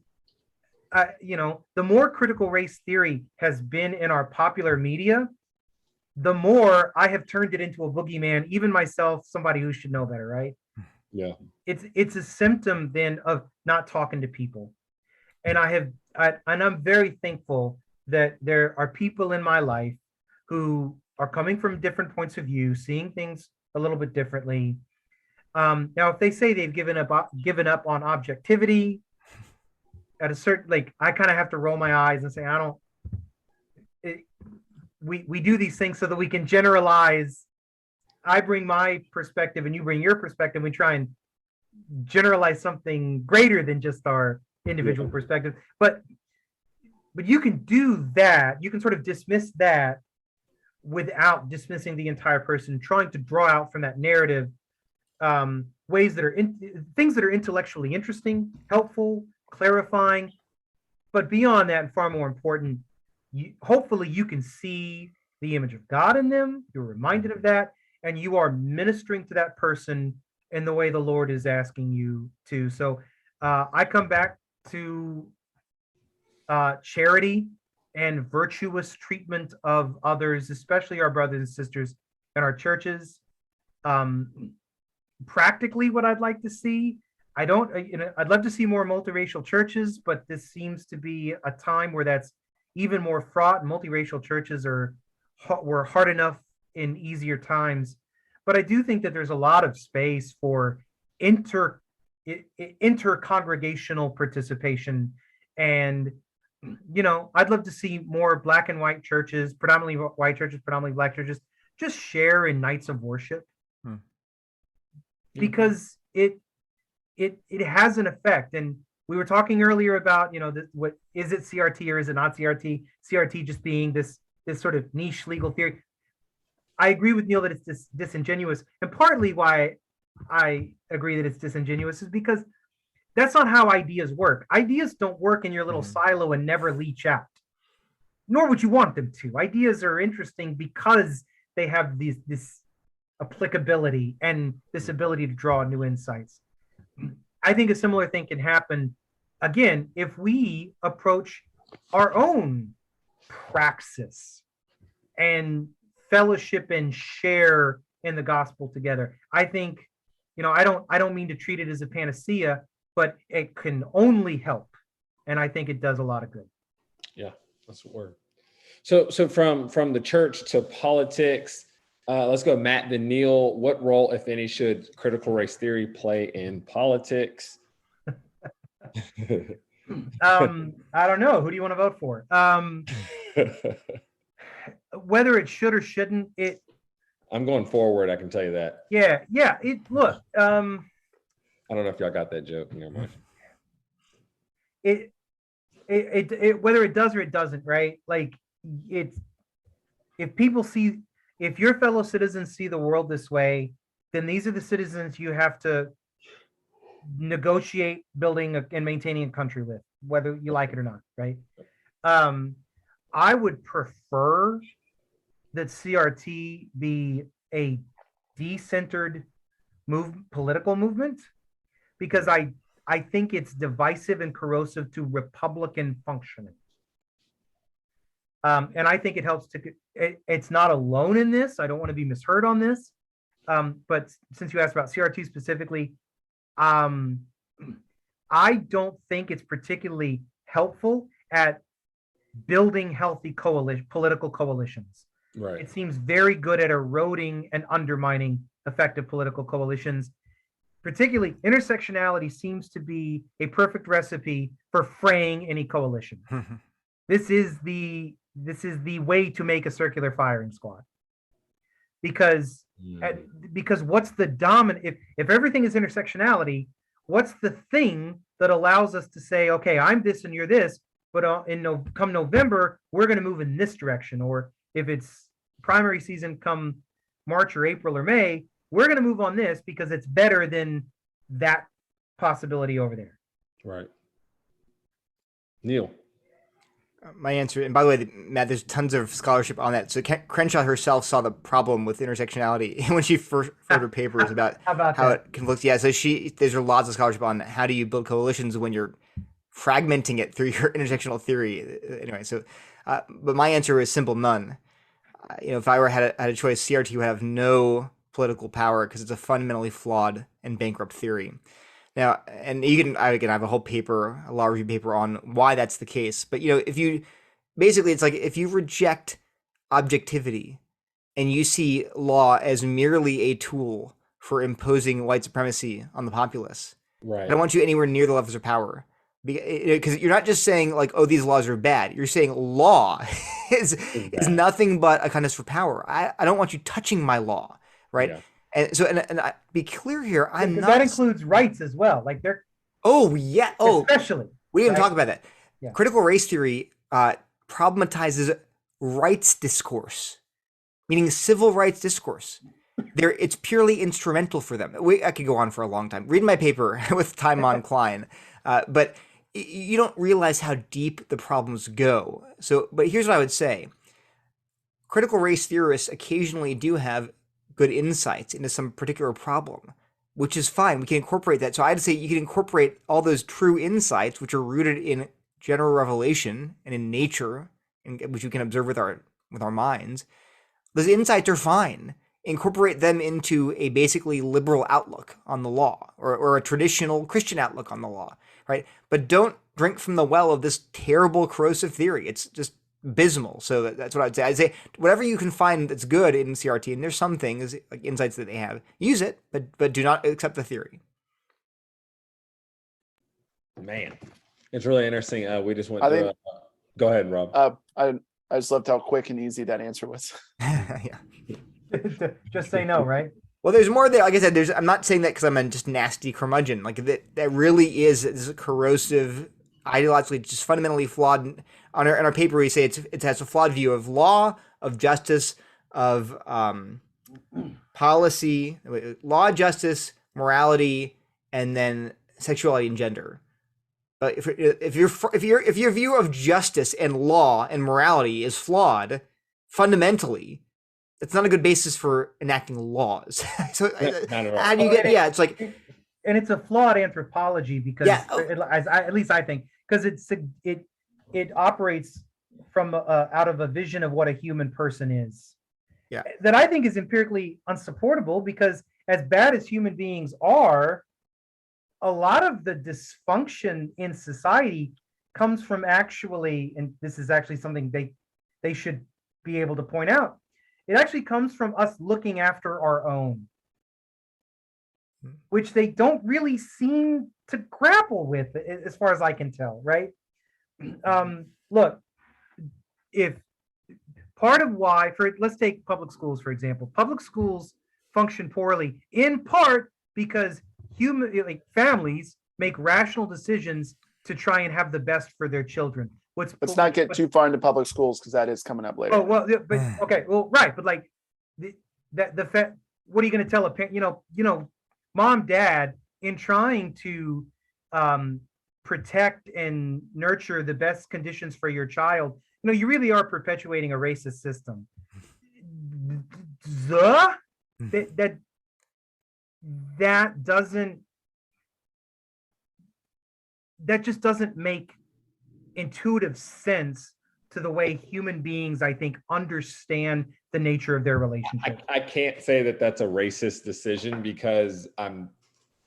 The more critical race theory has been in our popular media, the more I have turned it into a boogeyman, even myself, somebody who should know better, right? Yeah. It's a symptom then of not talking to people. And I'm very thankful that there are people in my life who are coming from different points of view, seeing things a little bit differently. Now, if they say they've given up on objectivity at a certain, I kind of have to roll my eyes and say, we do these things so that we can generalize. I bring my perspective and you bring your perspective. We try and generalize something greater than just our individual perspective. But you can do that. You can sort of dismiss that without dismissing the entire person, trying to draw out from that narrative ways that are things that are intellectually interesting, helpful, clarifying. But beyond that, and far more important, hopefully you can see the image of God in them. You're reminded of that, and you are ministering to that person in the way the Lord is asking you to. So I come back to charity and virtuous treatment of others, especially our brothers and sisters in our churches. Practically, what I'd like to see, I'd love to see more multiracial churches, but this seems to be a time where that's even more fraught. Multiracial churches were hard enough in easier times, but I do think that there's a lot of space for inter-congregational participation. And I'd love to see more black and white churches, predominantly white churches, predominantly black churches, just share in nights of worship, because it has an effect. And we were talking earlier about, what is it, CRT or is it not CRT? CRT just being this sort of niche legal theory. I agree with Neil that it's disingenuous. And partly why I agree that it's disingenuous is because that's not how ideas work. Ideas don't work in your little silo and never leach out, nor would you want them to. Ideas are interesting because they have this applicability and this ability to draw new insights. I think a similar thing can happen, again, if we approach our own praxis and fellowship and share in the gospel together. I think, I don't mean to treat it as a panacea, but it can only help. And I think it does a lot of good. Yeah, that's the word. So from the church to politics, let's go Matt, then Neil. What role, if any, should critical race theory play in politics? I don't know. Who do you want to vote for? Whether it should or shouldn't, I'm going forward, I can tell you that. Yeah. Look. I don't know if y'all got that joke. Never mind. It whether it does or it doesn't, right? If your fellow citizens see the world this way, then these are the citizens you have to negotiate building and maintaining a country with, whether you like it or not, right? I would prefer that CRT be a decentered political movement, because I think it's divisive and corrosive to Republican functioning. And I think it helps it's not alone in this. I don't want to be misheard on this. But since you asked about CRT specifically, I don't think it's particularly helpful at building healthy political coalitions. Right. It seems very good at eroding and undermining effective political coalitions. Particularly, intersectionality seems to be a perfect recipe for fraying any coalition. This is the way to make a circular firing squad. Because what's the dominant, if everything is intersectionality, what's the thing that allows us to say, okay, I'm this and you're this, but come November, we're going to move in this direction. Or if it's primary season come March or April or May, we're going to move on this because it's better than that possibility over there. Right. Neil. My answer, and by the way, Matt, there's tons of scholarship on that. So Crenshaw herself saw the problem with intersectionality when she first wrote her papers about how it conflicts. Yeah, so there's lots of scholarship on how do you build coalitions when you're fragmenting it through your intersectional theory. Anyway, so but my answer is simple: none. If I had a choice, CRT would have no political power because it's a fundamentally flawed and bankrupt theory. Now, and I have a whole paper, a law review paper on why that's the case. But, it's like if you reject objectivity and you see law as merely a tool for imposing white supremacy on the populace, right? I don't want you anywhere near the levels of power. Because you're not just saying like, oh, these laws are bad. You're saying law is nothing but a contest for power. I don't want you touching my law, right? Yeah. And so, and I, be clear here, I'm not. That includes rights as well. Like they're. Oh yeah. Oh, especially. We didn't talk about that. Yeah. Critical race theory problematizes rights discourse, meaning civil rights discourse. It's purely instrumental for them. I could go on for a long time. Read my paper with time on Klein, but you don't realize how deep the problems go. So, but here's what I would say: critical race theorists occasionally do have good insights into some particular problem, which is fine. We can incorporate that. So I'd say you can incorporate all those true insights, which are rooted in general revelation and in nature, which we can observe with our minds. Those insights are fine. Incorporate them into a basically liberal outlook on the law, or a traditional Christian outlook on the law, right? But don't drink from the well of this terrible corrosive theory. It's just abysmal. So that's what I'd say. I'd say whatever you can find that's good in CRT, and there's some things like insights that they have, use it, but do not accept the theory. Man, it's really interesting. We just went through. Go ahead, Rob. I just loved how quick and easy that answer was. Yeah. Just say no, right? Well, there's more there. Like I said, I'm not saying that because I'm a just nasty curmudgeon. Like that really is this corrosive, ideologically just fundamentally flawed. In our paper, we say it has a flawed view of law, of justice, of policy, law, justice, morality, and then sexuality and gender. But if your view of justice and law and morality is flawed fundamentally, it's not a good basis for enacting laws. So how do you get? Yeah, it's like, and it's a flawed anthropology because, at least I think, because it operates from out of a vision of what a human person is. Yeah, that I think is empirically unsupportable, because as bad as human beings are, a lot of the dysfunction in society comes from actually, and this is actually something they should be able to point out, it actually comes from us looking after our own, which they don't really seem to grapple with, as far as I can tell, right? Look, if part of why, let's take public schools, for example. Public schools function poorly, in part because families make rational decisions to try and have the best for their children. Let's not get too far into public schools, because that is coming up later. Oh well, but okay, well, right, but like what are you going to tell a parent? Mom, dad, in trying to protect and nurture the best conditions for your child, you really are perpetuating a racist system. That just doesn't make intuitive sense to the way human beings, I think, understand the nature of their relationship. I can't say that that's a racist decision because I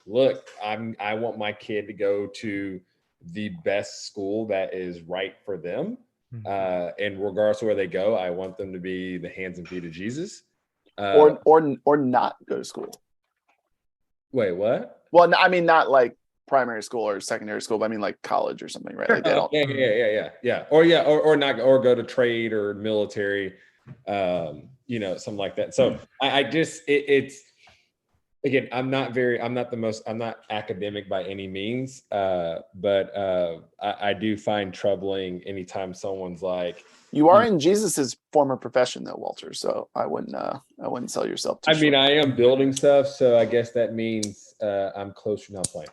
want my kid to go to the best school that is right for them. And regardless of where they go, I want them to be the hands and feet of Jesus. Or not go to school. Wait, what? Well, I mean, not like primary school or secondary school, but I mean like college or something, right? Like they don't. Yeah. Or not, or go to trade or military, something like that. So I just it's again, I'm not academic by any means, but I do find troubling anytime someone's like, you are in Jesus's former profession though, Walter. So I wouldn't sell yourself too short. I am building stuff, so I guess that means I'm closer. Not playing.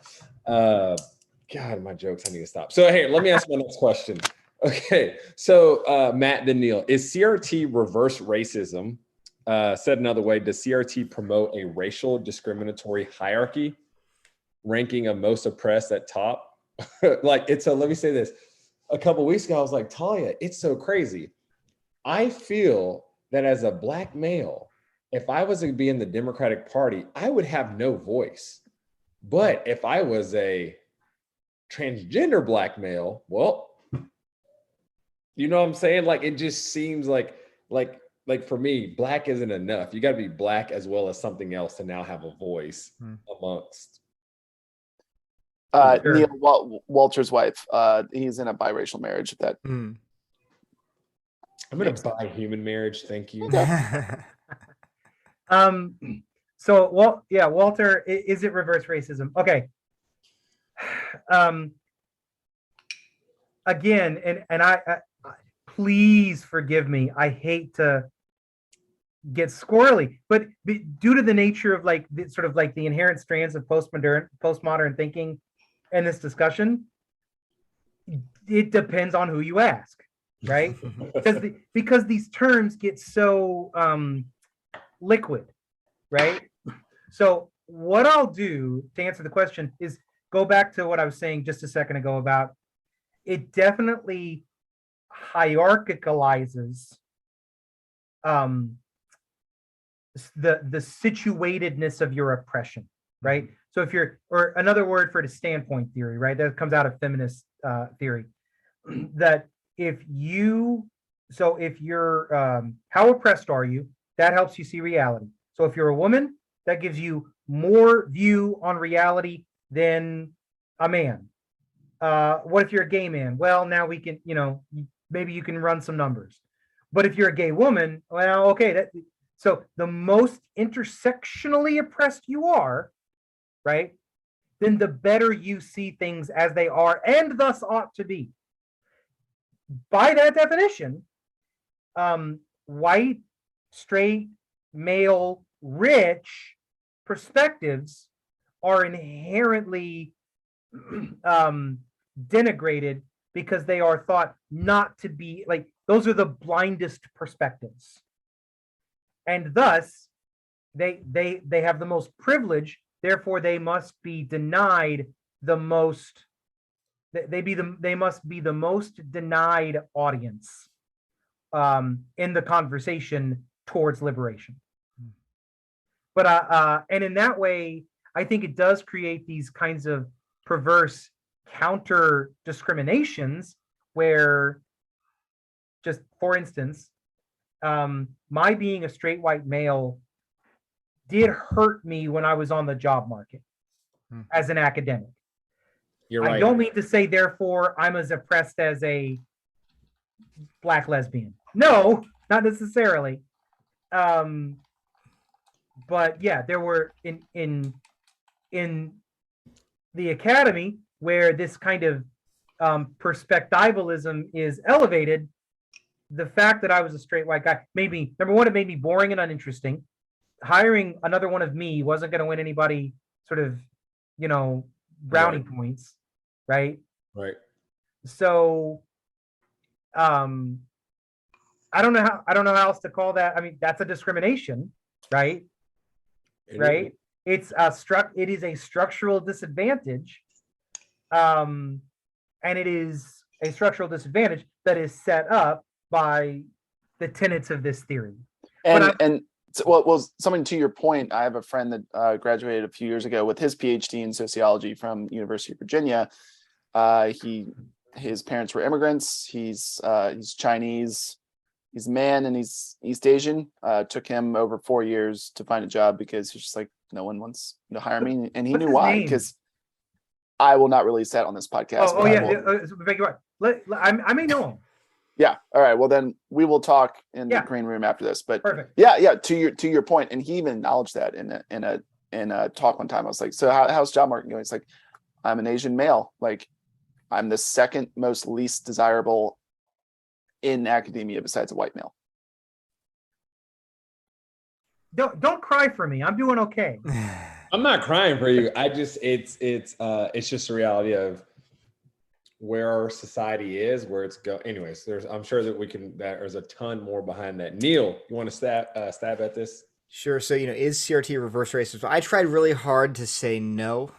God, my jokes, I need to stop. So hey, let me ask my next question. Okay, so Matt then Neil, is CRT reverse racism? Said another way, does CRT promote a racial discriminatory hierarchy, ranking of most oppressed at top? Let me say this. A couple of weeks ago, I was like, Talia, it's so crazy. I feel that as a Black male, if I was to be in the Democratic Party, I would have no voice. But if I was a transgender Black male, well, you know what I'm saying? Like, it just seems like for me, Black isn't enough. You got to be Black as well as something else to now have a voice amongst. Neil, Walter's wife, he's in a biracial marriage. I'm in a bi-human marriage. Thank you. So, Walter, is it reverse racism? Okay. Again, and I please forgive me. I hate to get squirrely, but due to the nature of the inherent strands of postmodern thinking and this discussion, it depends on who you ask, right? because these terms get so liquid, right? So what I'll do to answer the question is go back to what I was saying just a second ago about it definitely hierarchicalizes the situatedness of your oppression, right? So if you're, or another word for it is standpoint theory, right? That comes out of feminist theory. That if you're, how oppressed are you? That helps you see reality. So if you're a woman, that gives you more view on reality than a man. What if you're a gay man? Well, now we can, maybe you can run some numbers. But if you're a gay woman, well, okay. So the most intersectionally oppressed you are, right, then the better you see things as they are and thus ought to be. By that definition, white, straight, male, rich perspectives are inherently denigrated because they are thought not to be, like, those are the blindest perspectives. And thus, they have the most privilege, therefore they must be denied the most, they must be the most denied audience in the conversation towards liberation. But and in that way, I think it does create these kinds of perverse counter discriminations where, just for instance, my being a straight white male did hurt me when I was on the job market as an academic. You're right. I don't mean to say, therefore, I'm as oppressed as a Black lesbian. No, not necessarily. But yeah, there were in the academy where this kind of perspectivalism is elevated. The fact that I was a straight white guy made me, number one, it made me boring and uninteresting. Hiring another one of me wasn't going to win anybody sort of, brownie points, right? Right. So, I don't know how else to call that. I mean, that's a discrimination, right? Right. It is a structural disadvantage. And it is a structural disadvantage that is set up by the tenets of this theory. But Well, something to your point, I have a friend that graduated a few years ago with his PhD in sociology from University of Virginia. His parents were immigrants. He's Chinese. He's a man and he's East Asian. Took him over 4 years to find a job because he's just like, no one wants to hire me, and he knew why. Because I will not release that on this podcast. I may know him. Yeah. All right. Well, then we will talk in the green room after this. But perfect. Yeah. To your point, and he even acknowledged that in a talk one time. I was like, so how's job market going? It's like, I'm an Asian male. Like, I'm the second most least desirable in academia besides a white male. Don't cry for me. I'm doing okay. I'm not crying for you. It's just a reality of where our society is, where it's going. Anyways, I'm sure that there's a ton more behind that. Neil, you want to stab at this? Sure. So, is CRT reverse racist? I tried really hard to say no.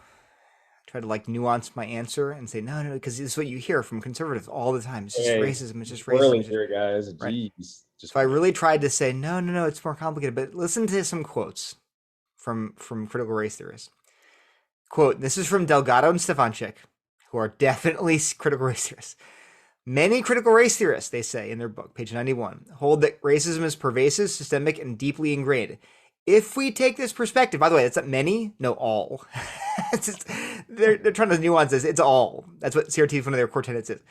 I tried to nuance my answer and say no, because it's what you hear from conservatives all the time. It's just racism. It's just racism. Early here, guys. Jeez. Right. So I really tried to say no, it's more complicated. But listen to some quotes from critical race theorists. Quote, this is from Delgado and Stefanchik, who are definitely critical race theorists. Many critical race theorists, they say in their book, page 91, hold that racism is pervasive, systemic, and deeply ingrained. If we take this perspective, by the way, that's not many, no, all. They're trying to nuance this. It's all. That's what CRT, one of their core tenets is.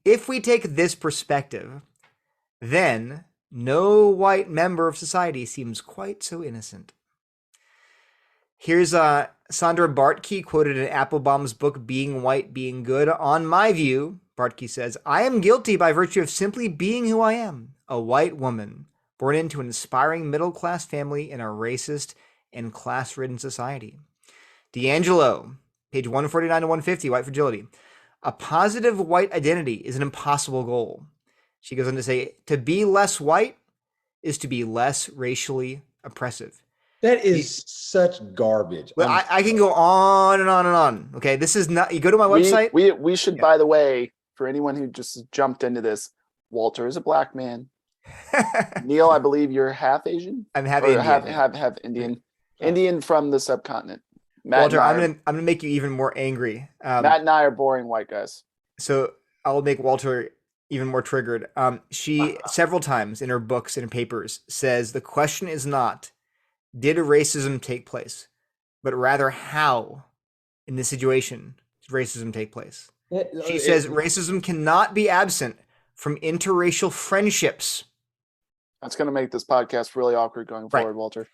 If we take this perspective, then no white member of society seems quite so innocent. Here's Sandra Bartke quoted in Applebaum's book, Being White, Being Good. On my view, Bartke says, I am guilty by virtue of simply being who I am, a white woman, born into an inspiring middle-class family in a racist and class-ridden society. D'Angelo, page 149 to 150, White Fragility. A positive white identity is an impossible goal. She goes on to say, to be less white is to be less racially oppressive. That is such garbage. But I can go on and on and on. Okay, this is not. You go to my website. We should, by the way, for anyone who just jumped into this, Walter is a black man. Neil, I believe you're half Asian. I'm half Indian. Half Indian. Indian from the subcontinent. Walter, I'm gonna make you even more angry. Matt and I are boring white guys. So I'll make Walter even more triggered. She several times in her books and her papers says the question is not, did racism take place, but rather how in this situation did racism take place? She says racism cannot be absent from interracial friendships. That's going to make this podcast really awkward going forward, Walter.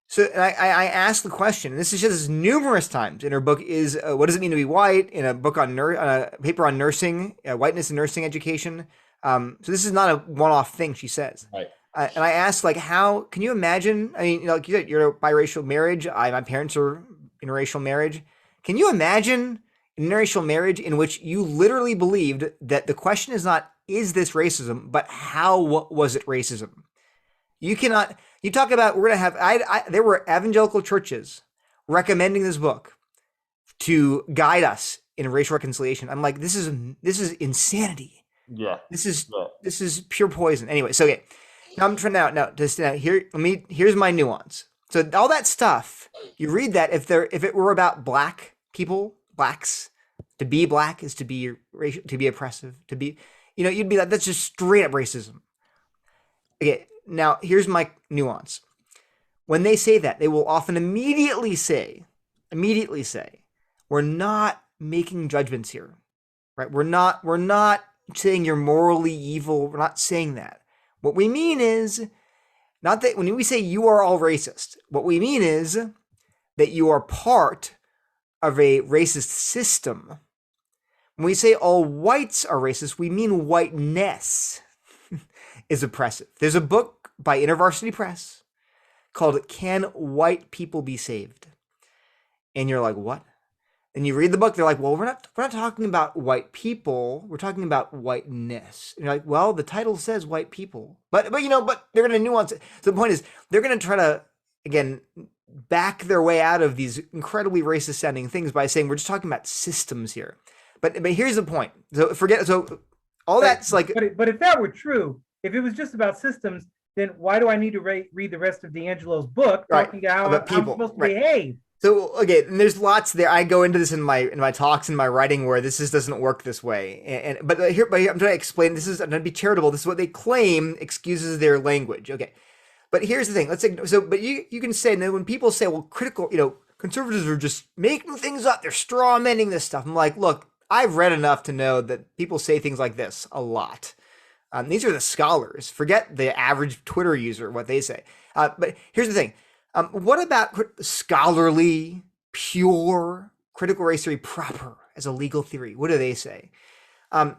So I asked the question, and this is just numerous times in her book, is what does it mean to be white? In a book on a paper on nursing, whiteness and nursing education. So this is not a one-off thing, she says. Right. And I asked, how can you imagine? I mean, like you said, you're a biracial marriage. My parents are interracial marriage. Can you imagine an interracial marriage in which you literally believed that the question is not, is this racism, but how was it racism? You cannot, you talk about, we're going to have, there were evangelical churches recommending this book to guide us in racial reconciliation. I'm like, this is insanity. Yeah. This is pure poison. Anyway, so okay. Now I'm trying here's my nuance. So all that stuff, you read that if it were about black people, blacks, to be black is to be racial, to be oppressive, to be, you'd be like, that's just straight up racism. Okay, now here's my nuance. When they say that, they will often immediately say, we're not making judgments here, right? We're not saying you're morally evil. We're not saying that. What we mean is not that when we say you are all racist, what we mean is that you are part of a racist system. When we say all whites are racist, we mean whiteness is oppressive. There's a book by InterVarsity Press called Can White People Be Saved? And you're like, what? And you read the book, they're like, well, we're not talking about white people, we're talking about whiteness. And you're like, well, the title says white people. But they're going to nuance it. So the point is, they're going to try to, again, back their way out of these incredibly racist sounding things by saying we're just talking about systems here. But here's the point. So all that's like. But if that were true, if it was just about systems, then why do I need to read the rest of D'Angelo's book talking about how I'm supposed to behave? So okay, and there's lots there. I go into this in my talks and my writing where this just doesn't work this way. But I'm trying to explain. I'm going to be charitable. This is what they claim excuses their language. Okay, but here's the thing. Let's say so. But you can say no when people say, well, critical. Conservatives are just making things up. They're straw manning this stuff. I'm like, look, I've read enough to know that people say things like this a lot. These are the scholars. Forget the average Twitter user, what they say. But here's the thing. What about scholarly, pure critical race theory proper as a legal theory? What do they say? One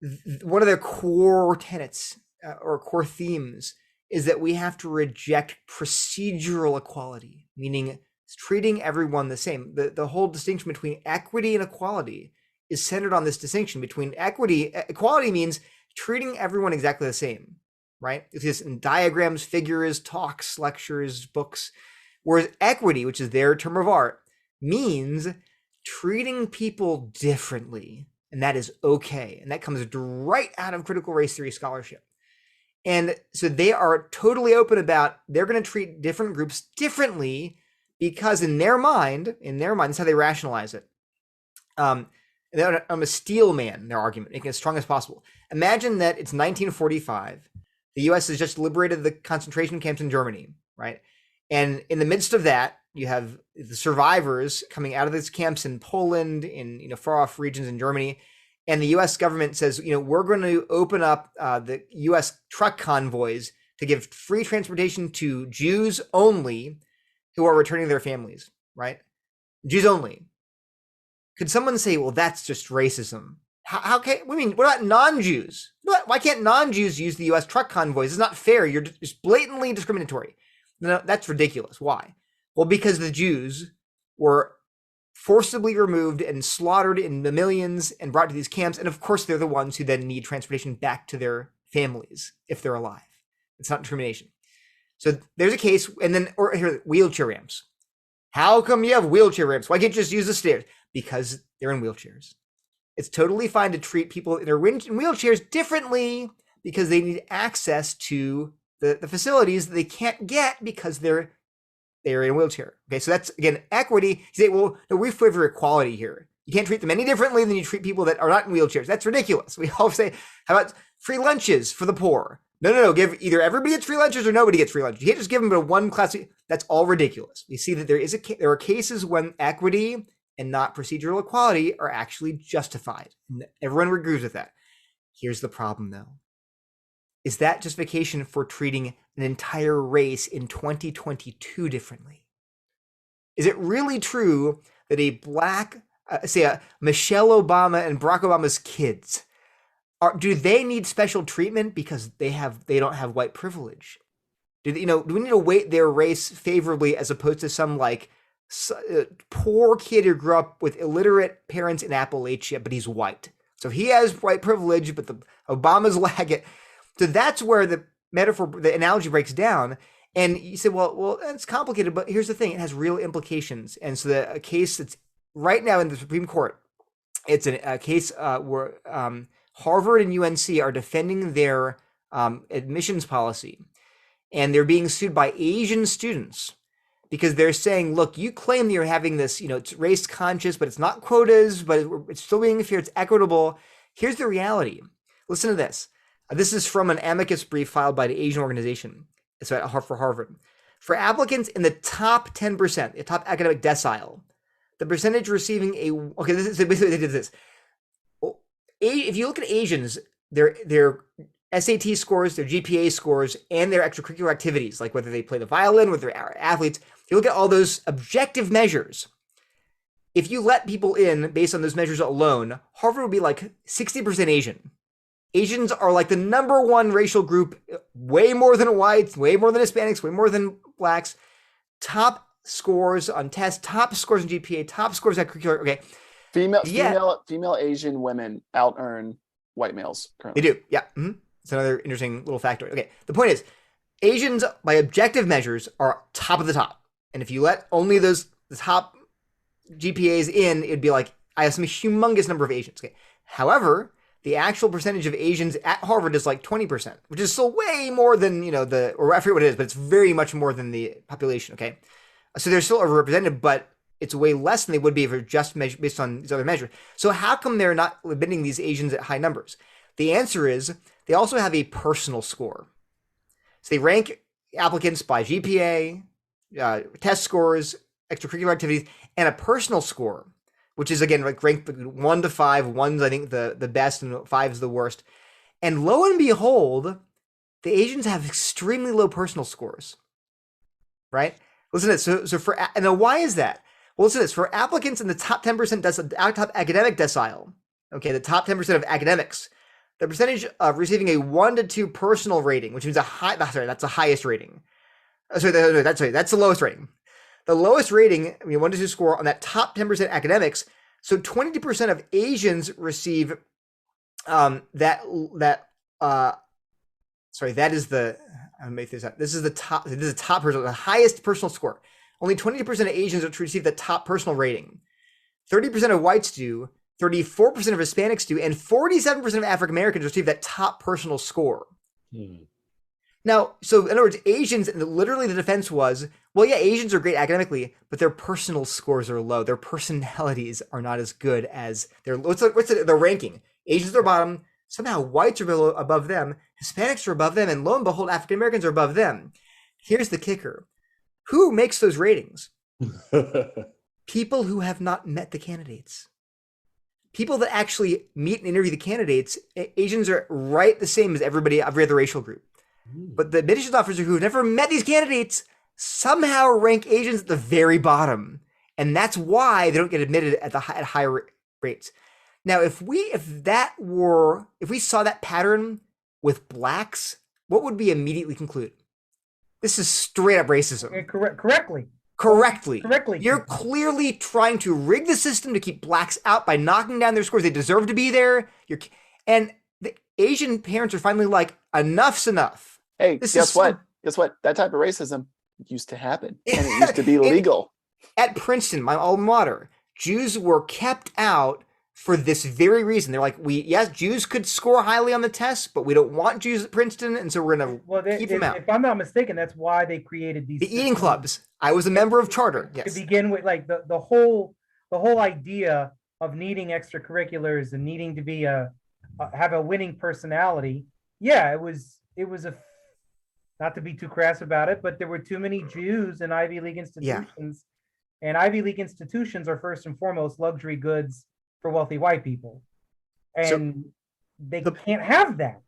of their core tenets or core themes is that we have to reject procedural equality, meaning treating everyone the same. The whole distinction between equity and equality is centered on this distinction between equity. Equality means treating everyone exactly the same. Right? It's just in diagrams, figures, talks, lectures, books. Whereas equity, which is their term of art, means treating people differently. And that is okay. And that comes right out of critical race theory scholarship. And so they are totally open about they're going to treat different groups differently because in their mind, that's how they rationalize it. I'm a steel man, their argument, making it as strong as possible. Imagine that it's 1945. The U.S. has just liberated the concentration camps in Germany, right? And in the midst of that, you have the survivors coming out of these camps in Poland, in far-off regions in Germany, and the U.S. government says, we're going to open up the U.S. truck convoys to give free transportation to Jews only who are returning to their families, right? Jews only. Could someone say, well, that's just racism? How can what about non-Jews? Why can't non-Jews use the U.S. truck convoys? It's not fair. You're just blatantly discriminatory. No, that's ridiculous. Why? Well, because the Jews were forcibly removed and slaughtered in the millions and brought to these camps. And of course, they're the ones who then need transportation back to their families if they're alive. It's not discrimination. So there's a case, and then here, wheelchair ramps. How come you have wheelchair ramps? Why can't you just use the stairs? Because they're in wheelchairs. It's totally fine to treat people in wheelchairs differently because they need access to the facilities that they can't get because they're in a wheelchair. Okay, so that's, again, equity. You say, well, no, we favor equality here. You can't treat them any differently than you treat people that are not in wheelchairs. That's ridiculous. We all say, how about free lunches for the poor? No. Give either everybody gets free lunches or nobody gets free lunches. You can't just give them to one class. That's all ridiculous. We see that there are cases when equity and not procedural equality are actually justified. And everyone agrees with that. Here's the problem, though. Is that justification for treating an entire race in 2022 differently? Is it really true that a black, Michelle Obama and Barack Obama's kids, do they need special treatment because they don't have white privilege? Do we need to weight their race favorably as opposed to some poor kid who grew up with illiterate parents in Appalachia, but he's white? So he has white privilege, but the Obamas lack it. So that's where the analogy breaks down. And you say, well, it's complicated, but here's the thing. It has real implications. And so a case that's right now in the Supreme Court, it's a case where Harvard and UNC are defending their admissions policy. And they're being sued by Asian students because they're saying, look, you claim that you're having this, it's race conscious, but it's not quotas, but it's still being fair, it's equitable. Here's the reality. Listen to this. This is from an amicus brief filed by the Asian organization. It's for Harvard. For applicants in the top 10%, the top academic decile, the percentage receiving this is basically they did this. If you look at Asians, their SAT scores, their GPA scores, and their extracurricular activities, like whether they play the violin, whether they're athletes, if you look at all those objective measures, if you let people in based on those measures alone, Harvard would be like 60% Asian. Asians are like the number one racial group, way more than whites, way more than Hispanics, way more than blacks. Top scores on tests, top scores on GPA, top scores on curricular. Okay. Female Asian women out-earn white males currently. They do. Yeah. Mm-hmm. It's another interesting little factor. Okay. The point is, Asians, by objective measures, are top of the top. And if you let only the top GPAs in, it'd be like, I have some humongous number of Asians. Okay. However, the actual percentage of Asians at Harvard is like 20%, which is still way more than, or I forget what it is, but it's very much more than the population, okay? So they're still overrepresented, but it's way less than they would be if it were just based on these other measures. So how come they're not admitting these Asians at high numbers? The answer is they also have a personal score. So they rank applicants by GPA, test scores, extracurricular activities, and a personal score, which is, again, like ranked 1 to 5. 1's, I think, the best, and 5's the worst. And lo and behold, the Asians have extremely low personal scores, right? Listen to this. And then why is that? Well, listen to this. For applicants in the top 10%, top academic decile, okay, the top 10% of academics, the percentage of receiving a 1 to 2 personal rating, which means that's the highest rating. That's the lowest rating. The lowest rating, 1 to 2 score on that top 10% academics. So 22% of Asians receive that is the, I'll make this up. This is the top personal, the highest personal score. Only 22% of Asians receive the top personal rating. 30% of whites do, 34% of Hispanics do, and 47% of African Americans receive that top personal score. Now, so in other words, Asians, literally the defense was, well, yeah, Asians are great academically, but their personal scores are low. Their personalities are not as good as their, what's the ranking? Asians are bottom, somehow whites are above them, Hispanics are above them, and lo and behold, African Americans are above them. Here's the kicker. Who makes those ratings? People who have not met the candidates. People that actually meet and interview the candidates. Asians are right the same as every other racial group. But the admissions officers who have never met these candidates somehow rank Asians at the very bottom. And that's why they don't get admitted at higher rates. Now, if we saw that pattern with blacks, what would we immediately conclude? This is straight up racism. Correctly. You're clearly trying to rig the system to keep blacks out by knocking down their scores. They deserve to be there. And the Asian parents are finally like, enough's enough. Hey, guess what? That type of racism used to happen, and it used to be legal. At Princeton, my alma mater, Jews were kept out for this very reason. They're like, Jews could score highly on the test, but we don't want Jews at Princeton, and so we're going to keep them out. If I'm not mistaken, that's why they created these eating clubs. I was a member of charter. Yes. To begin with, like the whole idea of needing extracurriculars and needing to be have a winning personality. Yeah, it was a, not to be too crass about it, but there were too many Jews in Ivy League institutions, and Ivy League institutions are first and foremost luxury goods for wealthy white people, and they can't have that.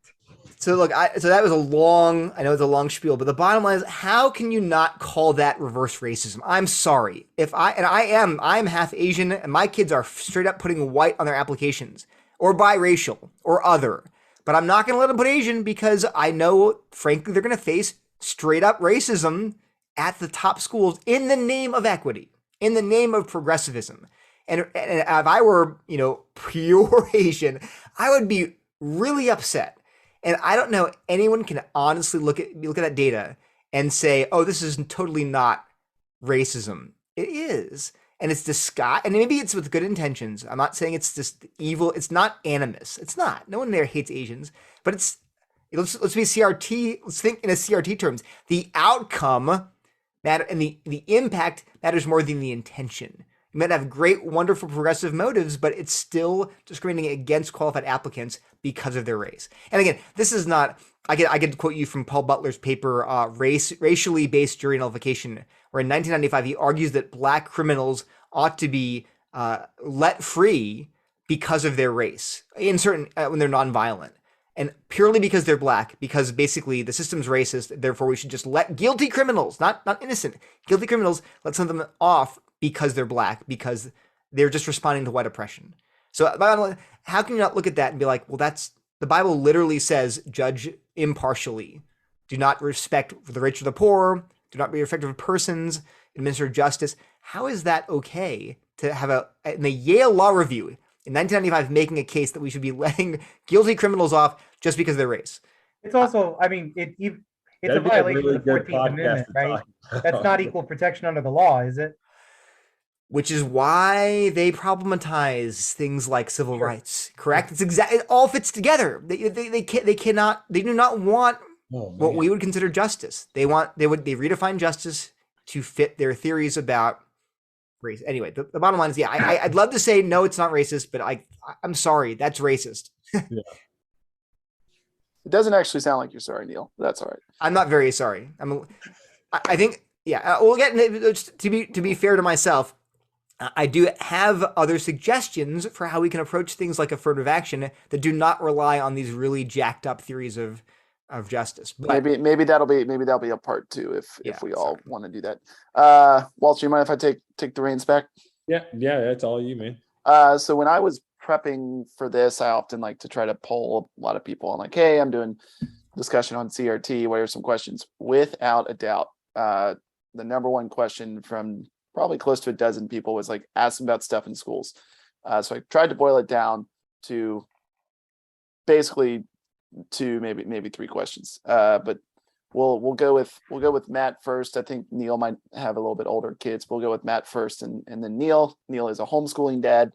So look, so that was I know it's a long spiel, but the bottom line is, how can you not call that reverse racism? I'm sorry. I'm half Asian, and my kids are straight up putting white on their applications, or biracial, or other. But I'm not going to let them put Asian, because I know, frankly, they're going to face straight up racism at the top schools in the name of equity, in the name of progressivism. And if I were, pure Asian, I would be really upset. And I don't know anyone can honestly look at that data and say, oh, this is totally not racism. It is. And it's disguised, and maybe it's with good intentions. I'm not saying it's just evil. It's not animus. It's not. No one there hates Asians. But let's be CRT. Let's think in a CRT terms. The outcome matter, and the impact matters more than the intention. You might have great, wonderful, progressive motives, but it's still discriminating against qualified applicants because of their race. And again, this is not. I get to quote you from Paul Butler's paper, Racially Based Jury Nullification, where in 1995 he argues that black criminals ought to be let free because of their race in certain when they're nonviolent, and purely because they're black, because basically the system's racist. Therefore, we should just let guilty criminals, not innocent, guilty criminals, let some of them off because they're black, because they're just responding to white oppression. So how can you not look at that and be like, well, the Bible literally says, judge impartially, do not respect the rich or the poor, do not be respectful of persons, administer justice. How is that okay to have in the Yale Law Review in 1995 making a case that we should be letting guilty criminals off just because of their race? It's also, it's a violation of the 14th Amendment, right? That's not equal protection under the law, is it? which is why they problematize things like civil rights. Correct? It's exactly, it all fits together. They do not want what we would consider justice. They redefine justice to fit their theories about race. Anyway, the bottom line is, yeah, I'd love to say no, it's not racist, but I'm sorry, that's racist. It doesn't actually sound like you're sorry, Neil. That's all right. I'm not very sorry. I think, yeah. We'll get to be fair to myself. I do have other suggestions for how we can approach things like affirmative action that do not rely on these really jacked up theories of justice. But, maybe that'll be a part 2 if we all want to do that. Walter, you mind if I take the reins back? Yeah, that's all you, man. So when I was prepping for this, I often like to try to poll a lot of people on like, hey, I'm doing discussion on CRT. What are some questions? Without a doubt, the number one question from probably close to a dozen people was like, ask them about stuff in schools. So I tried to boil it down to basically maybe 3 questions. But we'll go with Matt first. I think Neil might have a little bit older kids. We'll go with Matt first, and then Neil. Neil is a homeschooling dad,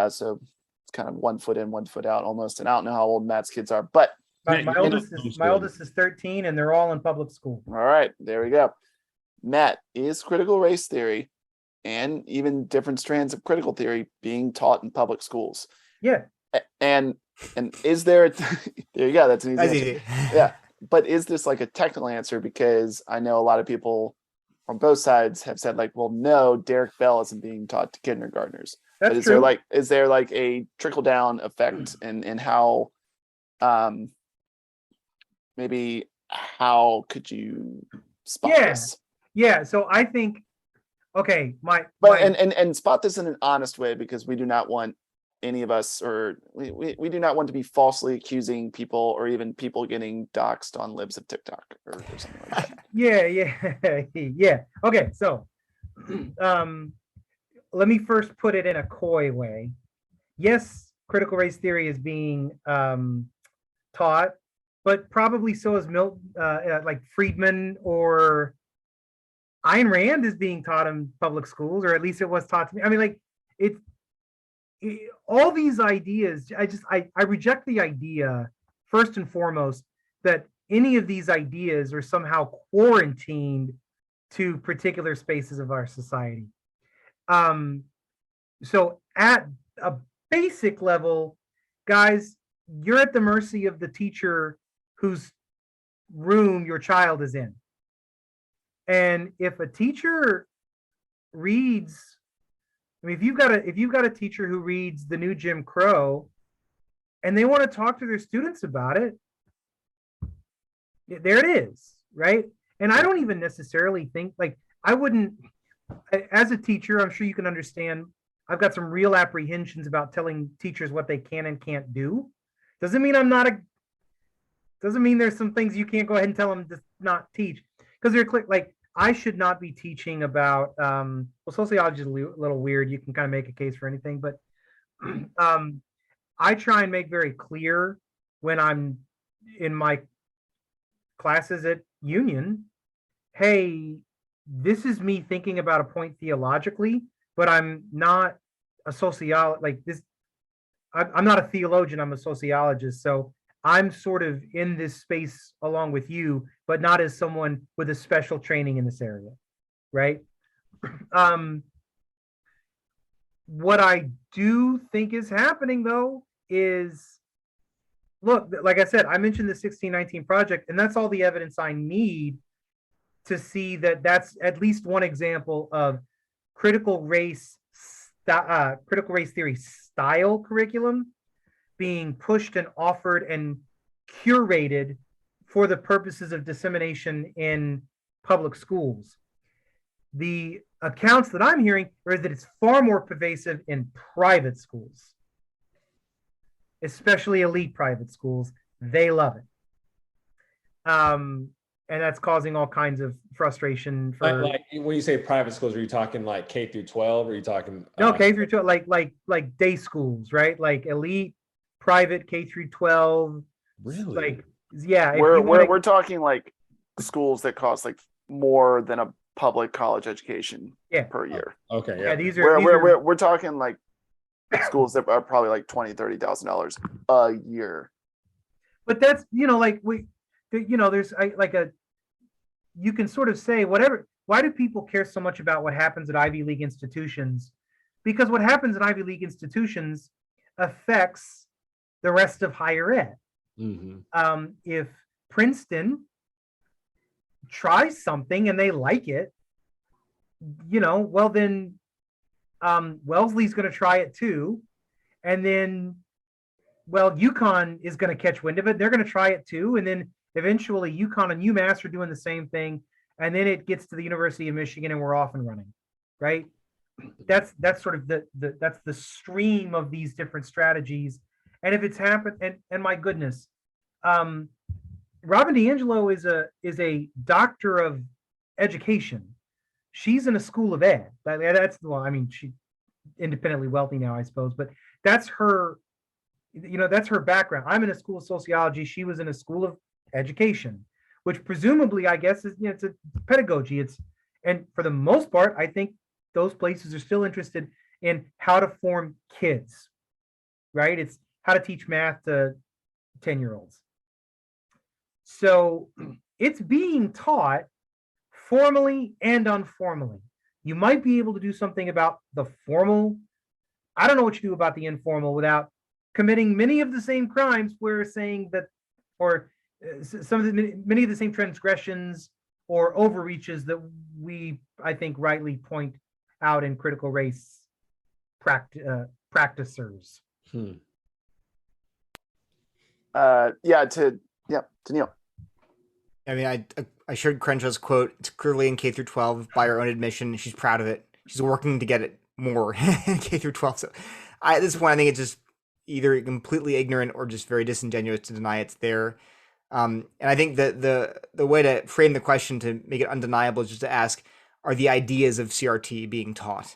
so it's kind of 1 foot in, 1 foot out almost. And I don't know how old Matt's kids are, but my oldest is 13, and they're all in public school. All right, there we go. Matt, is critical race theory and even different strands of critical theory being taught in public schools? Yeah. And is there there you go, that's an easy answer. Yeah, but is this like a technical answer? Because I know a lot of people from both sides have said like, well, no, Derek Bell isn't being taught to kindergartners. That's but true. is there like a trickle down effect in how maybe how could you spot this? Yeah, so I think, okay, and spot this in an honest way, because we do not want any of us, or we do not want to be falsely accusing people, or even people getting doxxed on libs of TikTok or something like that. Yeah. Okay, so let me first put it in a coy way. Yes, critical race theory is being taught, but probably so is like Friedman or Ayn Rand is being taught in public schools, or at least it was taught to me. I mean, like all these ideas, I reject the idea first and foremost that any of these ideas are somehow quarantined to particular spaces of our society. So at a basic level, guys, you're at the mercy of the teacher whose room your child is in. And if a teacher reads, I mean, if you've got a teacher who reads The New Jim Crow and they want to talk to their students about it, there it is, right? And I don't even necessarily think, like, I wouldn't, as a teacher, I'm sure you can understand, I've got some real apprehensions about telling teachers what they can and can't do. Doesn't mean doesn't mean there's some things you can't go ahead and tell them to not teach. Because they're like, I should not be teaching about, well, sociology is a little weird. You can kind of make a case for anything, but I try and make very clear when I'm in my classes at Union, hey, this is me thinking about a point theologically, but I'm not a sociologist like this. I'm not a theologian, I'm a sociologist. So I'm sort of in this space along with you, but not as someone with a special training in this area, right? What I do think is happening though is, look, like I said, I mentioned the 1619 Project, and that's all the evidence I need to see that that's at least one example of critical race theory style curriculum being pushed and offered and curated for the purposes of dissemination in public schools. The accounts that I'm hearing are that it's far more pervasive in private schools, especially elite private schools. They love it. And that's causing all kinds of frustration for, like when you say private schools, are you talking like K through 12, or are you talking no, K through 12, like day schools, right? Like elite private K through 12. Really? Like, yeah. We're talking like schools that cost like more than a public college education Yeah. per year. Okay. Yeah, Yeah. these are We're talking like schools that are probably like $20,000-$30,000 a year. but that's like there's like a you can sort of say whatever. Why do people care so much about what happens at Ivy League institutions? Because what happens at Ivy League institutions affects the rest of higher ed. If Princeton tries something and they like it, well then Wellesley's going to try it too, and then UConn is going to catch wind of it. They're going to try it too, and then eventually UConn and UMass are doing the same thing, and then it gets to the University of Michigan, and we're off and running, right? That's sort of that's the stream of these different strategies. And if it's happened, and my goodness, Robin DiAngelo is a doctor of education. She's in a school of ed. She's independently wealthy now, I suppose, but that's her. That's her background. I'm in a school of sociology. She was in a school of education, which presumably, I guess, is it's a pedagogy. And for the most part, I think those places are still interested in how to form kids, right? It's how to teach math to 10-year-olds. So it's being taught formally and informally. You might be able to do something about the formal. I don't know what you do about the informal without committing many of the same crimes we're saying that, or many of the same transgressions or overreaches that we, I think, rightly point out in critical race practicers. To Neil. I mean, I shared Crenshaw's quote. It's clearly in K through 12 by her own admission. She's proud of it. She's working to get it more in K through 12. So at this point, I think it's just either completely ignorant or just very disingenuous to deny it's there. And I think that the way to frame the question to make it undeniable is just to ask, are the ideas of CRT being taught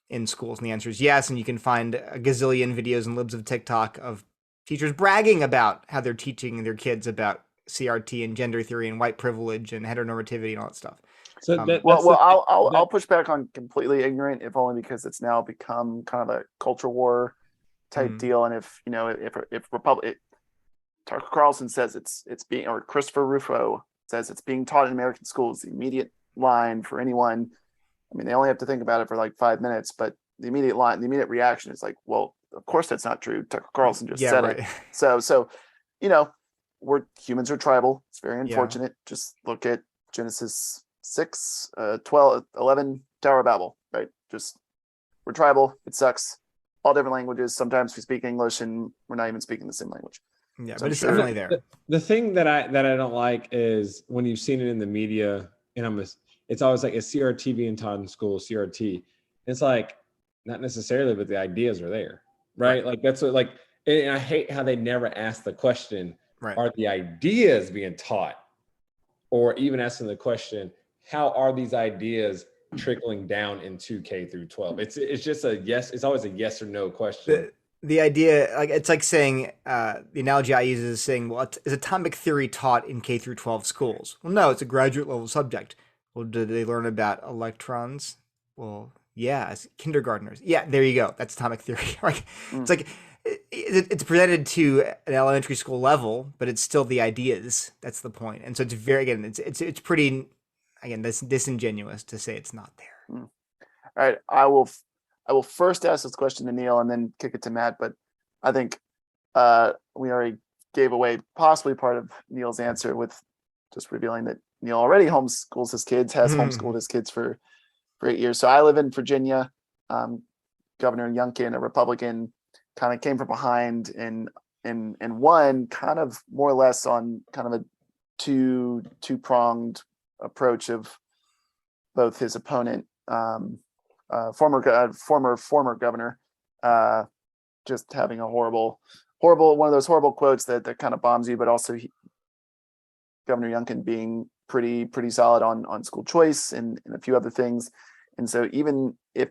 in schools? And the answer is yes. And you can find a gazillion videos and libs of TikTok of teachers bragging about how they're teaching their kids about CRT and gender theory and white privilege and heteronormativity and all that stuff. So I'll push back on completely ignorant, if only because it's now become kind of a culture war type deal. And if Tucker Carlson says it's being, or Christopher Rufo says it's being taught in American schools, the immediate line for anyone, I mean, they only have to think about it for like 5 minutes, but the immediate reaction is like, well, of course that's not true. Tucker Carlson just said it. So humans are tribal. It's very unfortunate. Just look at Genesis 6, 12, 11, Tower of Babel, right? Just, we're tribal. It sucks. All different languages. Sometimes we speak English and we're not even speaking the same language. Yeah, so but it's definitely there. The thing that I don't like is when you've seen it in the media, and it's always like, is CRT being taught in school? CRT. It's like, not necessarily, but the ideas are there, right? Like that's what, like, and I hate how they never ask the question, are the ideas being taught? Or even asking the question, how are these ideas trickling down into K through 12? It's just a yes. It's always a yes or no question. The idea, like, it's like saying, the analogy I use is saying, well, is atomic theory taught in K through 12 schools? Well, no, it's a graduate level subject. Well, did they learn about electrons? Well, yeah, as kindergartners. Yeah, there you go. That's atomic theory. It's like, it's presented to an elementary school level, but it's still the ideas. That's the point. And so it's very, again, it's pretty, again, that's disingenuous to say it's not there. All right, I will first ask this question to Neil and then kick it to Matt, but I think we already gave away possibly part of Neil's answer with just revealing that Neil already homeschools his kids, has homeschooled his kids for 8 years. So I live in Virginia. Governor Youngkin, a Republican, kind of came from behind and won kind of more or less on kind of a two-pronged approach of both his opponent, former governor, just having a horrible one of those horrible quotes that kind of bombs you, but also Governor Youngkin being pretty solid on school choice and a few other things. And so even if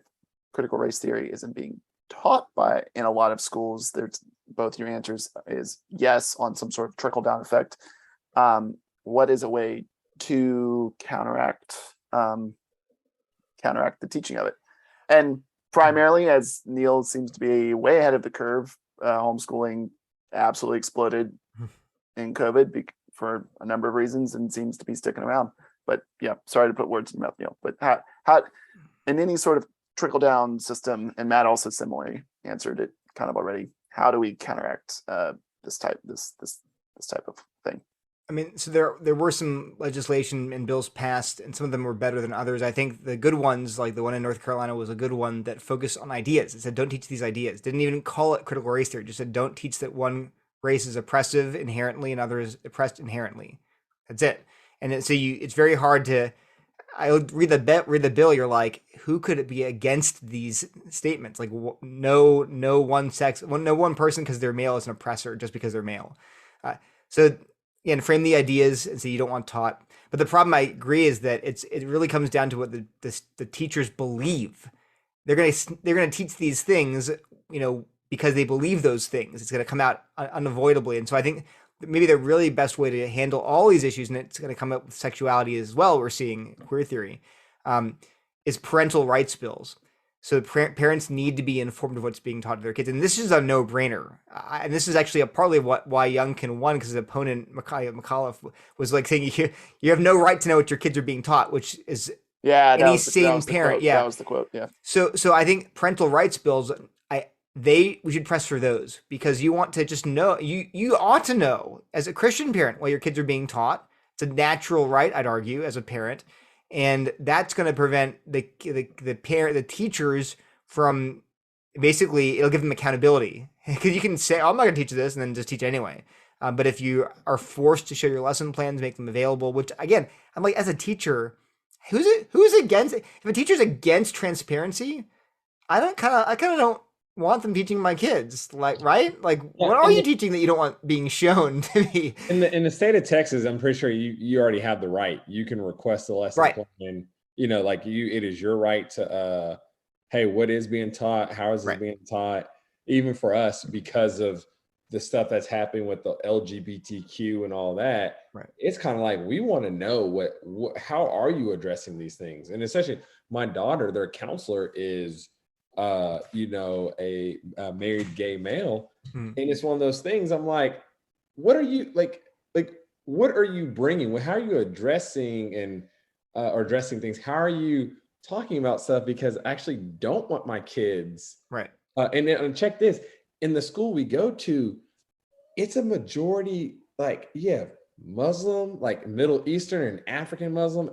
critical race theory isn't being taught in a lot of schools, there's both your answers is yes on some sort of trickle down effect. What is a way to counteract counteract the teaching of it. And primarily, as Neil seems to be way ahead of the curve, homeschooling absolutely exploded in COVID for a number of reasons and seems to be sticking around. But yeah, sorry to put words in your mouth, Neil. But how in any sort of trickle down system, and Matt also similarly answered it kind of already. How do we counteract this type of thing? I mean, so there were some legislation and bills passed, and some of them were better than others. I think the good ones, like the one in North Carolina, was a good one that focused on ideas. It said, don't teach these ideas. Didn't even call it critical race theory. Just said, don't teach that one race is oppressive inherently and others oppressed inherently. That's it. And it's very hard to. I would read the bill. You're like, who could it be against these statements? Like, no one person because they're male is an oppressor just because they're male. So. And frame the ideas and say you don't want taught. But the problem, I agree, is that it really comes down to what the teachers believe. They're gonna teach these things, because they believe those things. It's gonna come out unavoidably. And so I think maybe the really best way to handle all these issues, and it's gonna come up with sexuality as well. We're seeing queer theory, is parental rights bills. So parents need to be informed of what's being taught to their kids. And this is a no-brainer. And this is actually partly why Youngkin won, because his opponent, McAuliffe, was like saying you have no right to know what your kids are being taught, which is any sane parent. Yeah, that was the quote. Yeah. So I think parental rights bills, we should press for those, because you want to just know, you ought to know as a Christian parent what your kids are being taught. It's a natural right, I'd argue, as a parent. And that's going to prevent the teachers from, basically, it'll give them accountability, because you can say, oh, I'm not going to teach you this, and then just teach anyway. But if you are forced to show your lesson plans, make them available, which again, I'm like, as a teacher, who's against it? If a teacher's against transparency, I kind of don't want them teaching my kids, like, right? Like, yeah, what are you teaching that you don't want being shown to me? In the state of Texas, I'm pretty sure you already have the right. You can request a lesson plan. It is your right to, hey, what is being taught? How is this being taught? Even for us, because of the stuff that's happening with the LGBTQ and all that, it's kind of like, we want to know how are you addressing these things? And especially my daughter, their counselor is a married gay male. And it's one of those things, I'm like, what are you what are you bringing? How are you addressing or addressing things? How are you talking about stuff? Because I actually don't want my kids. And check this, in the school we go to, it's a majority, Muslim, Middle Eastern and African Muslim,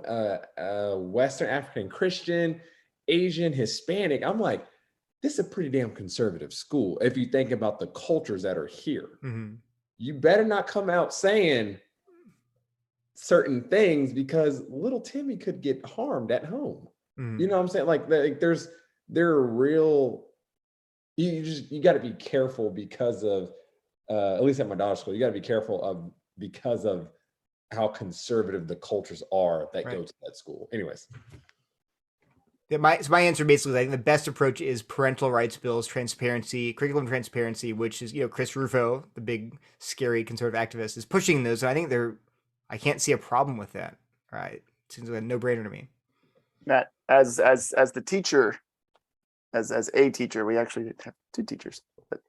Western African Christian, Asian, Hispanic. I'm like, this is a pretty damn conservative school. If you think about the cultures that are here, you better not come out saying certain things, because little Timmy could get harmed at home. You know what I'm saying? there are real, you got to be careful because of, at least at my daughter's school, you got to be careful because of how conservative the cultures are that go to that school. Anyways. My answer basically is, I think the best approach is parental rights bills, transparency, curriculum transparency, which is, Chris Rufo, the big, scary conservative activist, is pushing those. And I think I can't see a problem with that. Right? It seems like a no-brainer to me. Matt, as the teacher, as a teacher, we actually have two teachers. But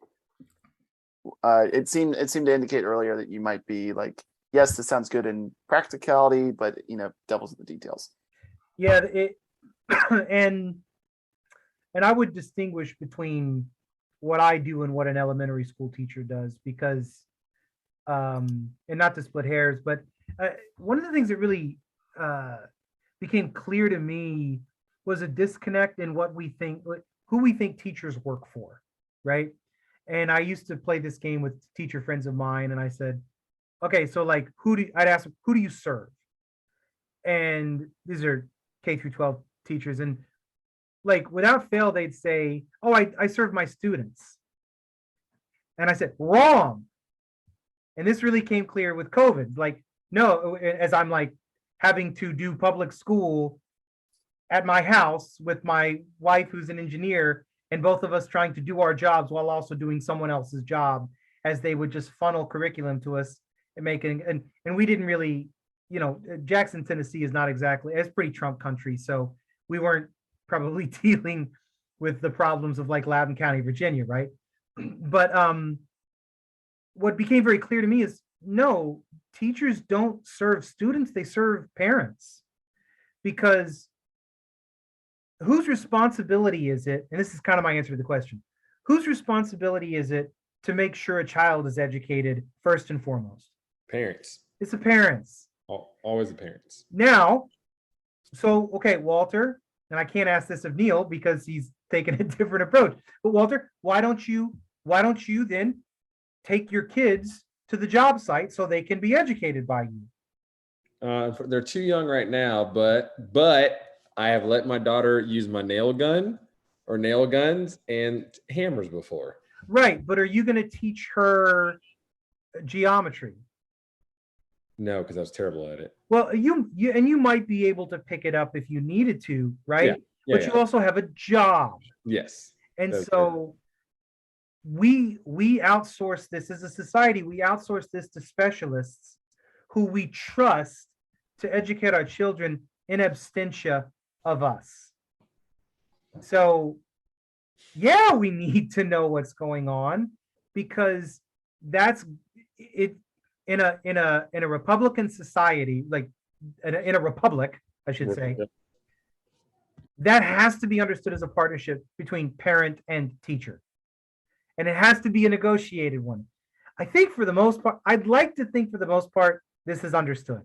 it seemed to indicate earlier that you might be like, yes, this sounds good in practicality, but devil's in the details. Yeah, and I would distinguish between what I do and what an elementary school teacher does, because and not to split hairs, but one of the things that really became clear to me was a disconnect in who we think teachers work for, right? And I used to play this game with teacher friends of mine, and I said, okay, so I'd ask, who do you serve? And these are K through 12 teachers, and without fail, they'd say, oh, I serve my students. And I said, wrong. And this really came clear with COVID. No, as I'm having to do public school at my house with my wife, who's an engineer, and both of us trying to do our jobs while also doing someone else's job, as they would just funnel curriculum to us and and we didn't really, Jackson, Tennessee is not exactly, it's pretty Trump country. So we weren't probably dealing with the problems of like Loudoun County, Virginia, right? But what became very clear to me is no, teachers don't serve students, they serve parents. Because whose responsibility is it? And this is kind of my answer to the question. Whose responsibility is it to make sure a child is educated first and foremost? Parents. It's the parents. Always the parents. Now, so, okay, Walter, and I can't ask this of Neil because he's taken a different approach. But Walter, why don't you then take your kids to the job site so they can be educated by you? They're too young right now, but I have let my daughter use my nail gun or nail guns and hammers before. Right, but are you going to teach her geometry? No, because I was terrible at it. Well, you might be able to pick it up if you needed to, right? Yeah, but you also have a job. Yes. And so we outsource this as a society. We outsource this to specialists who we trust to educate our children in absentia of us. So, yeah, we need to know what's going on because that's it. In a Republican society, like in a republic, I should say, that has to be understood as a partnership between parent and teacher. And it has to be a negotiated one. I think for the most part, I'd like to think for the most part, this is understood.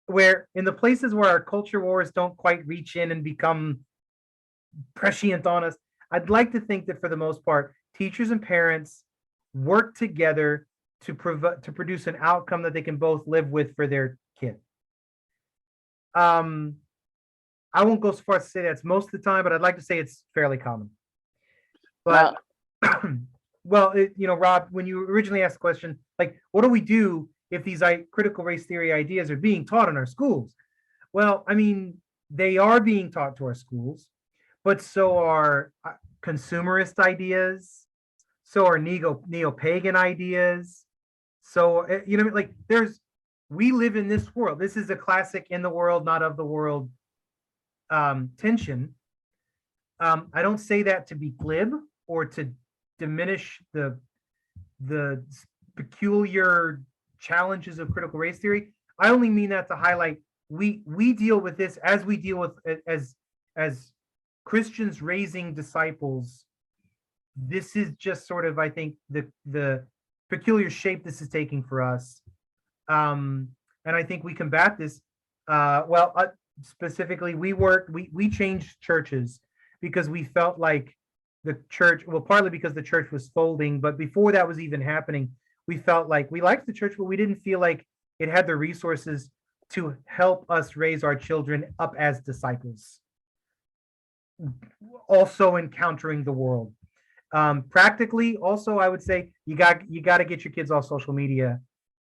Where in the places where our culture wars don't quite reach in and become prescient on us, I'd like to think that for the most part, teachers and parents work together to produce an outcome that they can both live with for their kid. I won't go so far as to say that's most of the time, but I'd like to say it's fairly common. But well, Rob, when you originally asked the question, like, what do we do if these critical race theory ideas are being taught in our schools? Well, I mean, they are being taught to our schools, but so are consumerist ideas, so are neo-pagan ideas. So, like we live in this world. This is a classic in the world, not of the world tension. I don't say that to be glib or to diminish the peculiar challenges of critical race theory. I only mean that to highlight we deal with this as we deal with as Christians raising disciples. This is just sort of, I think, the peculiar shape this is taking for us. And I think we combat this. Specifically, we changed churches because we felt like the church, well, partly because the church was folding, but before that was even happening, we felt like we liked the church, but we didn't feel like it had the resources to help us raise our children up as disciples, also encountering the world. Practically, also, I would say you got to get your kids off social media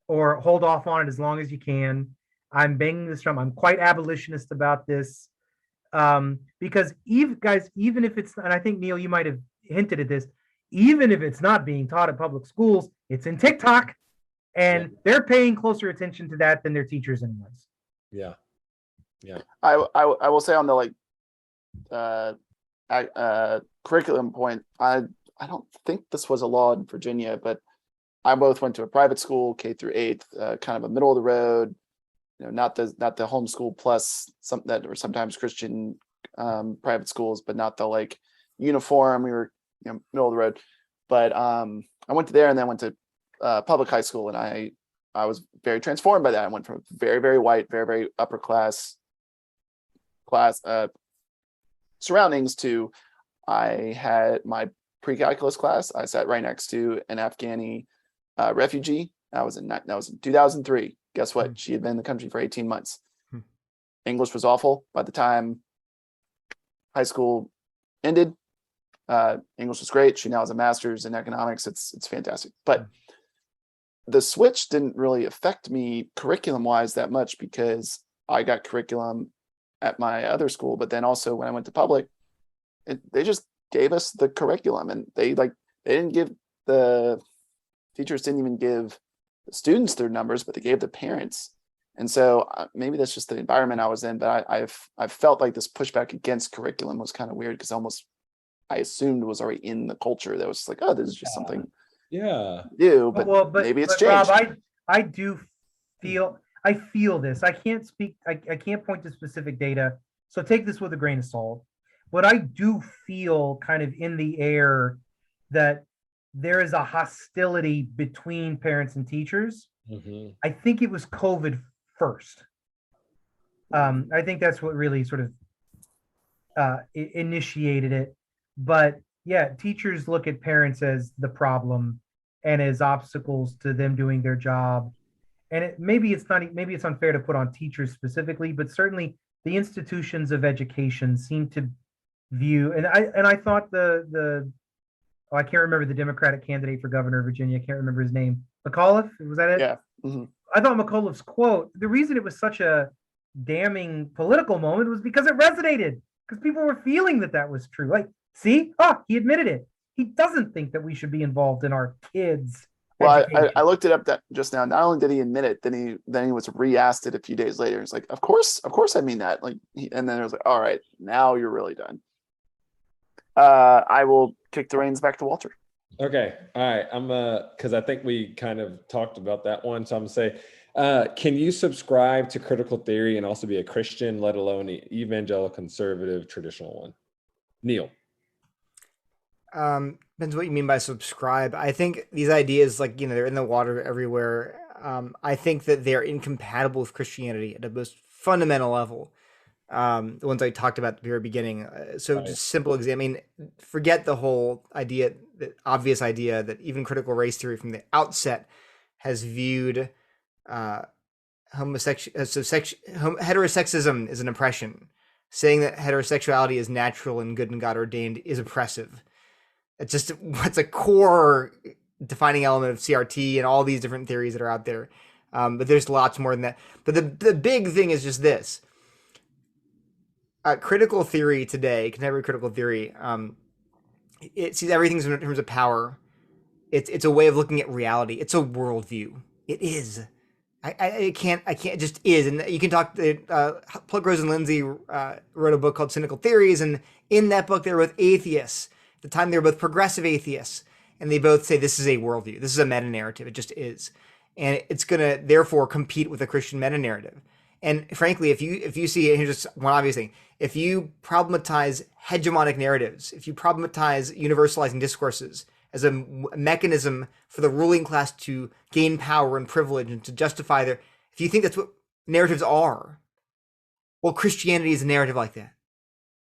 or hold off on it as long as you can. I'm banging this drum. I'm quite abolitionist about this because even if it's, and I think Neil, you might have hinted at this, even if it's not being taught at public schools, it's in TikTok, and they're paying closer attention to that than their teachers anyways. Yeah. I will say on the curriculum point, I don't think this was a law in Virginia, but I both went to a private school, K through 8th, kind of a middle of the road, not the homeschool plus some that were sometimes Christian private schools, but not the like uniform. We were middle of the road, but I went to there and then went to public high school, and I was very transformed by that. I went from very, very white, very, very upper class surroundings to I had my pre-calculus class. I sat right next to an Afghani refugee. That was in 2003. Guess what? She had been in the country for 18 months. English was awful by the time high school ended. English was great. She now has a master's in economics. It's fantastic. But the switch didn't really affect me curriculum wise that much because I got curriculum at my other school. But then also when I went to public, they just gave us the curriculum, and they didn't give the teachers didn't even give the students their numbers, but they gave the parents And so maybe that's just the environment I was in, but I've felt like this pushback against curriculum was kind of weird because almost I assumed was already in the culture that was just like, oh, this is just something Yeah. new, but maybe it's changed. Rob, I do I feel this. I can't speak, I can't point to specific data. So take this with a grain of salt. But I do feel kind of in the air that there is a hostility between parents and teachers. Mm-hmm. I think it was COVID first. I think that's what really sort of initiated it. But yeah, teachers look at parents as the problem and as obstacles to them doing their job. And maybe it's unfair to put on teachers specifically, but certainly the institutions of education seem to view. And I thought I can't remember the Democratic candidate for governor of Virginia. I can't remember his name. McAuliffe, was that it? Yeah. Mm-hmm. I thought McAuliffe's quote, the reason it was such a damning political moment was because it resonated, because people were feeling that was true. Like, see, he admitted it. He doesn't think that we should be involved in our kids' Well, I looked it up that just now. Not only did he admit it, then he was re-asked it a few days later. It's like, of course I mean that. Like, and then it was like, all right, now you're really done. I will kick the reins back to Walter. Okay, all right. I'm because I think we kind of talked about that one, so I'm gonna say, can you subscribe to critical theory and also be a Christian, let alone an evangelical, conservative, traditional one? Neil. Depends what you mean by subscribe. I think these ideas, like, they're in the water everywhere. I think that they're incompatible with Christianity at a most fundamental level. The ones I talked about at the very beginning. So Right. just simple example. I mean, forget the whole idea, the obvious idea that even critical race theory from the outset has viewed heterosexism is an oppression. Saying that heterosexuality is natural and good and God ordained is oppressive. It's just what's a core defining element of CRT and all these different theories that are out there. But there's lots more than that. But the big thing is just this. Critical theory today, contemporary critical theory, it sees everything in terms of power. It's a way of looking at reality. It's a worldview. It is. I can't. It just is. And you can talk. Plugrose and Lindsay wrote a book called Cynical Theories, and in that book, they were both atheists. At the time, they were both progressive atheists, and they both say this is a worldview. This is a meta narrative. It just is, and it's going to therefore compete with a Christian meta narrative. And frankly, if you see, here's just one obvious thing: if you problematize hegemonic narratives, if you problematize universalizing discourses as a mechanism for the ruling class to gain power and privilege and to justify if you think that's what narratives are, well, Christianity is a narrative like that.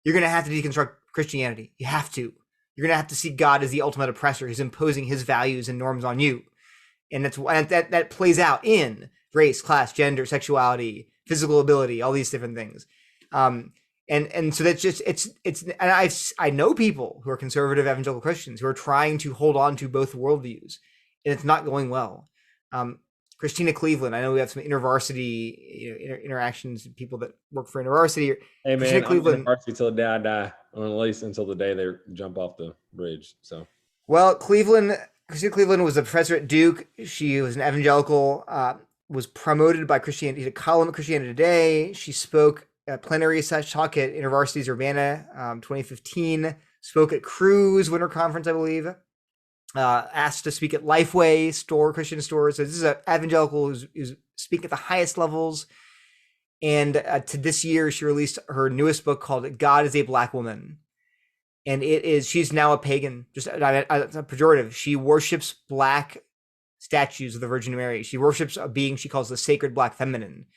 You're going to have to deconstruct Christianity. You have to. You're going to have to see God as the ultimate oppressor who's imposing his values and norms on you. And that plays out in race, class, gender, sexuality, physical ability, all these different things. And so that's just, and I know people who are conservative evangelical Christians who are trying to hold on to both worldviews, and it's not going well. Christina Cleveland, I know we have some intervarsity interactions, people that work for InterVarsity. Hey man, Christina Cleveland, InterVarsity till the day I die, or at least until the day they jump off the bridge. So, well, Christina Cleveland was a professor at Duke. She was an evangelical, was promoted by Christianity, did a column at Christianity Today. She spoke at plenary talk at InterVarsity's Urbana, 2015. Spoke at Cruise Winter Conference, I believe. Asked to speak at Lifeway Christian stores. So this is an evangelical who's speaking at the highest levels. And to this year, she released her newest book called "God is a Black Woman," and she's now a pagan. Just it's a pejorative. She worships Black statues of the Virgin Mary. She worships a being she calls the sacred Black feminine,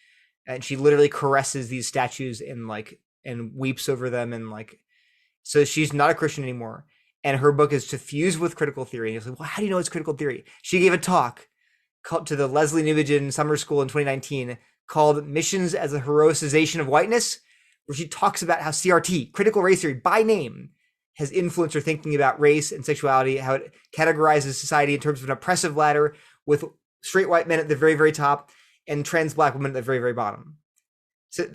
and she literally caresses these statues and weeps over them, and so she's not a Christian anymore. And her book is to fuse with critical theory. And you're like, well, how do you know it's critical theory? She gave a talk to the Leslie Newbigin Summer School in 2019 called "Missions as a Heroicization of Whiteness," where she talks about how CRT, critical race theory, by name, has influenced her thinking about race and sexuality, how it categorizes society in terms of an oppressive ladder with straight white men at the very, very top and trans Black women at the very, very bottom. So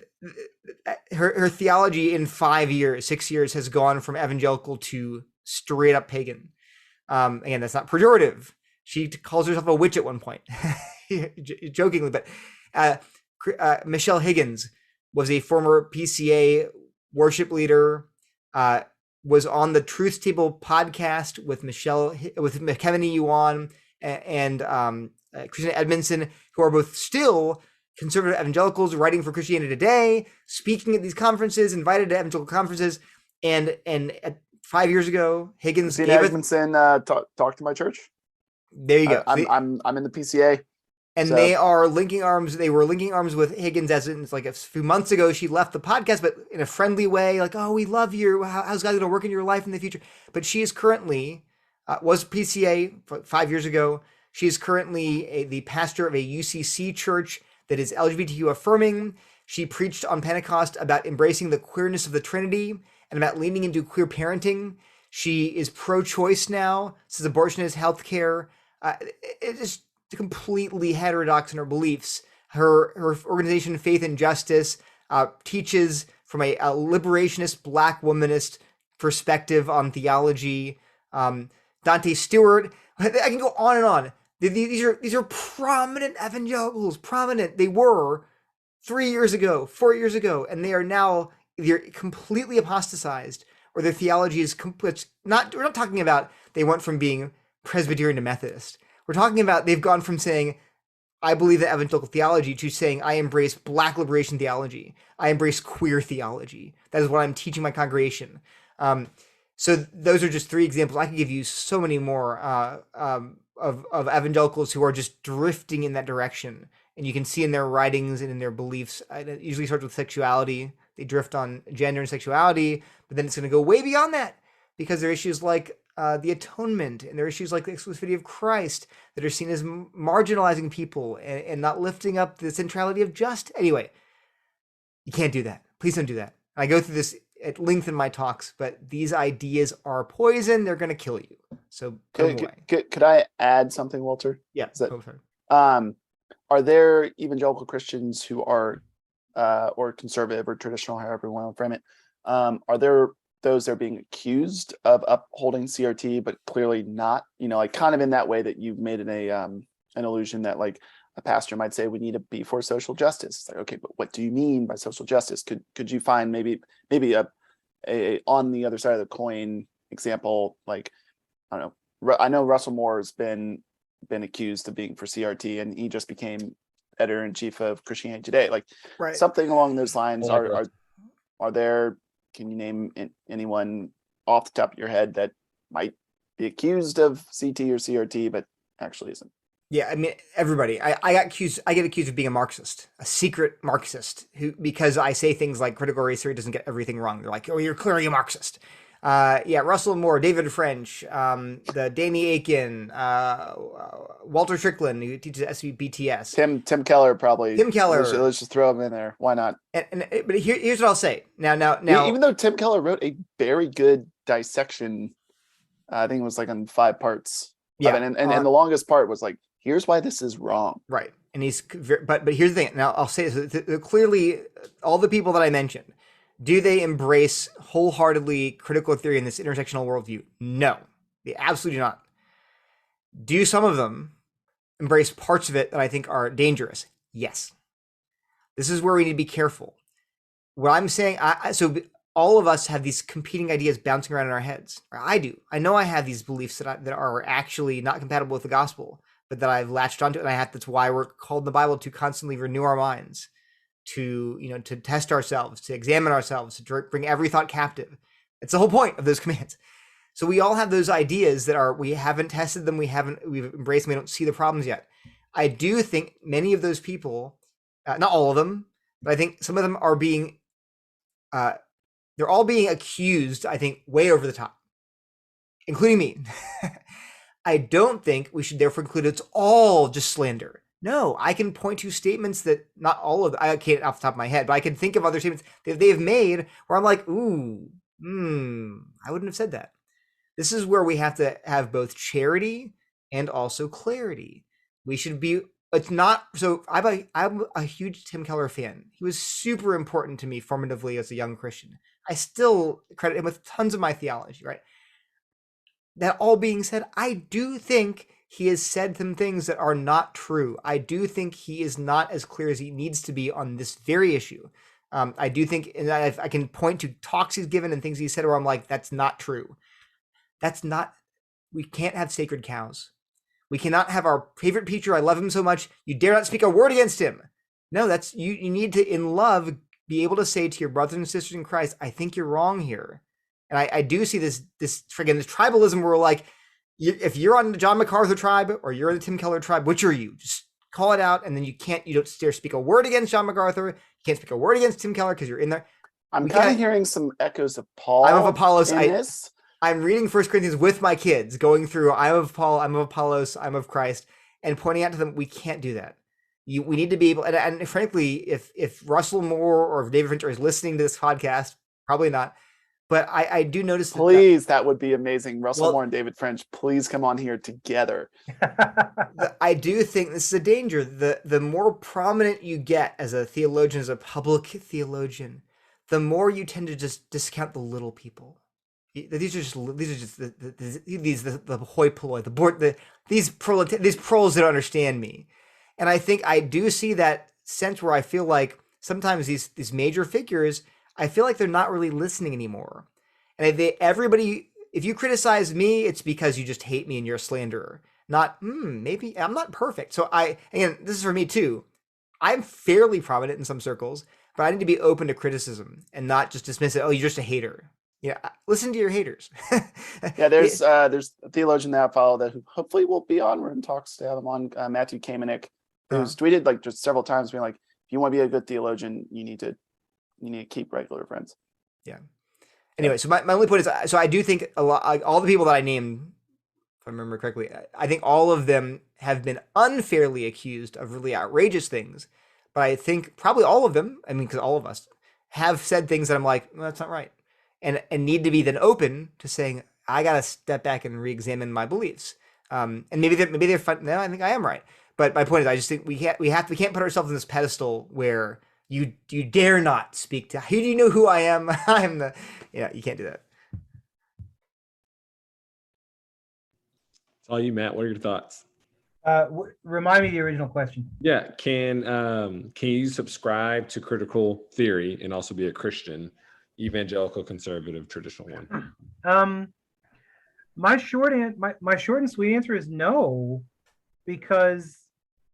her theology in 6 years has gone from evangelical to straight up pagan. Again, that's not pejorative. She calls herself a witch at one point, jokingly. But Michelle Higgins was a former PCA worship leader, was on the Truth Table podcast with Kevin E. Yuan and Christian Edmondson, who are both still conservative evangelicals writing for Christianity Today, speaking at these conferences, invited to evangelical conferences. And 5 years ago, Higgins gave Edmondson talk to my church. There you go. I'm in the PCA. And so they are linking arms. They were linking arms with Higgins as it's like a few months ago. She left the podcast, but in a friendly way, like, oh, we love you. How's God going to work in your life in the future? But she is currently, was PCA 5 years ago. She is currently the pastor of a UCC church that is LGBTQ affirming. She preached on Pentecost about embracing the queerness of the Trinity and about leaning into queer parenting. She is pro-choice now, says abortion is healthcare. It is completely heterodox in her beliefs. Her organization, Faith and Justice, teaches from a liberationist, Black womanist perspective on theology. Dante Stewart, I can go on and on. These are prominent evangelicals, prominent. They were 3 years ago, 4 years ago, and they are now either completely apostatized or their theology is complete. We're not talking about they went from being Presbyterian to Methodist. We're talking about they've gone from saying, I believe in evangelical theology, to saying, I embrace Black liberation theology. I embrace queer theology. That is what I'm teaching my congregation. So those are just 3 examples. I could give you so many more of evangelicals who are just drifting in that direction. And you can see in their writings and in their beliefs, it usually starts with sexuality. They drift on gender and sexuality, but then it's going to go way beyond that because there are issues like the atonement, and there are issues like the exclusivity of Christ that are seen as marginalizing people and not lifting up the centrality of anyway, you can't do that. Please don't do that. I go through this at length in my talks, but these ideas are poison. They're going to kill you. So put them away. Could I add something, Walter? Yeah. Are there evangelical Christians who are, or conservative or traditional, however you want to frame it, are there those that are being accused of upholding CRT, but clearly not, like kind of in that way that you've made an allusion that like a pastor might say, we need to be for social justice. It's like, okay, but what do you mean by social justice? Could you find maybe a on the other side of the coin example? Like, I don't know. I know Russell Moore has been accused of being for CRT, and he just became editor-in-chief of Christianity Today. Like something along those lines. Are there? Can you name anyone off the top of your head that might be accused of CT or CRT, but actually isn't? Yeah, I mean, everybody. I get accused of being a Marxist, a secret Marxist, because I say things like critical race theory doesn't get everything wrong. They're like, oh, you're clearly a Marxist. Russell Moore, David French, the Danny Aiken, Walter Strickland, who teaches SBTS. Tim Keller, probably. Tim Keller. Let's just throw him in there. Why not? But here's what I'll say. Now, even though Tim Keller wrote a very good dissection, I think it was like on 5 parts. Yeah. And the longest part was like, here's why this is wrong. Right. And but here's the thing. Now I'll say this. Clearly, all the people that I mentioned, do they embrace wholeheartedly critical theory in this intersectional worldview? No, they absolutely do not. Do some of them embrace parts of it that I think are dangerous? Yes. This is where we need to be careful. What I'm saying, so all of us have these competing ideas bouncing around in our heads. I do. I know I have these beliefs that are actually not compatible with the gospel, but that I've latched onto, and that's why we're called in the Bible to constantly renew our minds, to test ourselves, to examine ourselves, to bring every thought captive. It's the whole point of those commands. So we all have those ideas that we haven't tested them, we've embraced them, we don't see the problems yet. I do think many of those people, not all of them, but I think some of them are being, they're all being accused, I think, way over the top, including me. I don't think we should therefore conclude it's all just slander. No, I can point to statements that not all of them, I can't off the top of my head, but I can think of other statements that they've made where I'm like, I wouldn't have said that. This is where we have to have both charity and also clarity. We should be, it's not, so I'm a huge Tim Keller fan. He was super important to me formatively as a young Christian. I still credit him with tons of my theology, right? That all being said, I do think he has said some things that are not true. I do think he is not as clear as he needs to be on this very issue. I do think, and I can point to talks he's given and things he said where I'm like, that's not true. That's not, we can't have sacred cows. We cannot have our favorite preacher. I love him so much. You dare not speak a word against him. No, that's, you need to, in love, be able to say to your brothers and sisters in Christ, I think you're wrong here. And I do see this tribalism where we're like, if you're on the John MacArthur tribe or you're in the Tim Keller tribe, which are you? Just call it out, and then you don't dare speak a word against John MacArthur. You can't speak a word against Tim Keller because you're in there. I'm kind of hearing some echoes of Paul. I'm of Apollos. In this. I'm reading 1 Corinthians with my kids, going through I'm of Paul, I'm of Apollos, I'm of Christ, and pointing out to them, we can't do that. We need to be able, and frankly, if Russell Moore or David Fincher is listening to this podcast, probably not, but I do notice that would be amazing. Russell Moore and David French, please come on here together. I do think this is a danger. The more prominent you get as a theologian, as a public theologian, the more you tend to just discount the little people. These are just the hoi polloi, these proles that don't understand me. And I think I do see that sense where I feel like sometimes these major figures, I feel like they're not really listening anymore. And if you criticize me, it's because you just hate me and you're a slanderer. Not, maybe I'm not perfect. So again, this is for me too. I'm fairly prominent in some circles, but I need to be open to criticism and not just dismiss it. Oh, you're just a hater. Yeah, listen to your haters. Yeah, there's a theologian that I follow that who hopefully will be on. We're in talks to have him on, Matthew Kamenik, who's tweeted like just several times being like, if you want to be a good theologian, you need to keep regular friends. Yeah. Anyway, so my only point is, so I do think all the people that I named, if I remember correctly, I think all of them have been unfairly accused of really outrageous things. But I think probably all of them, because all of us have said things that I'm like, well, that's not right. And need to be then open to saying, I got to step back and re-examine my beliefs. And maybe they're fun. No, I think I am right. But my point is, I just think we can't put ourselves on this pedestal where you dare not speak to, who do you know who I am? I'm you can't do that. It's all you, Matt. What are your thoughts? Remind me the original question. Yeah. Can you subscribe to critical theory and also be a Christian, evangelical, conservative, traditional one? My short and sweet answer is no, because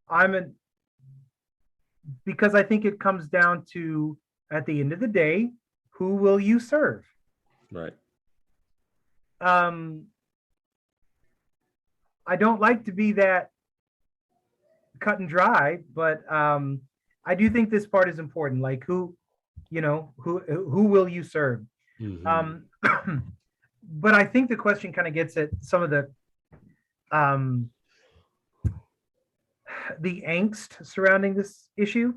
I think it comes down to, at the end of the day, who will you serve? Right. I don't like to be that cut and dry, but I do think this part is important. Like who will you serve? Mm-hmm. But I think the question kind of gets at some of the angst surrounding this issue.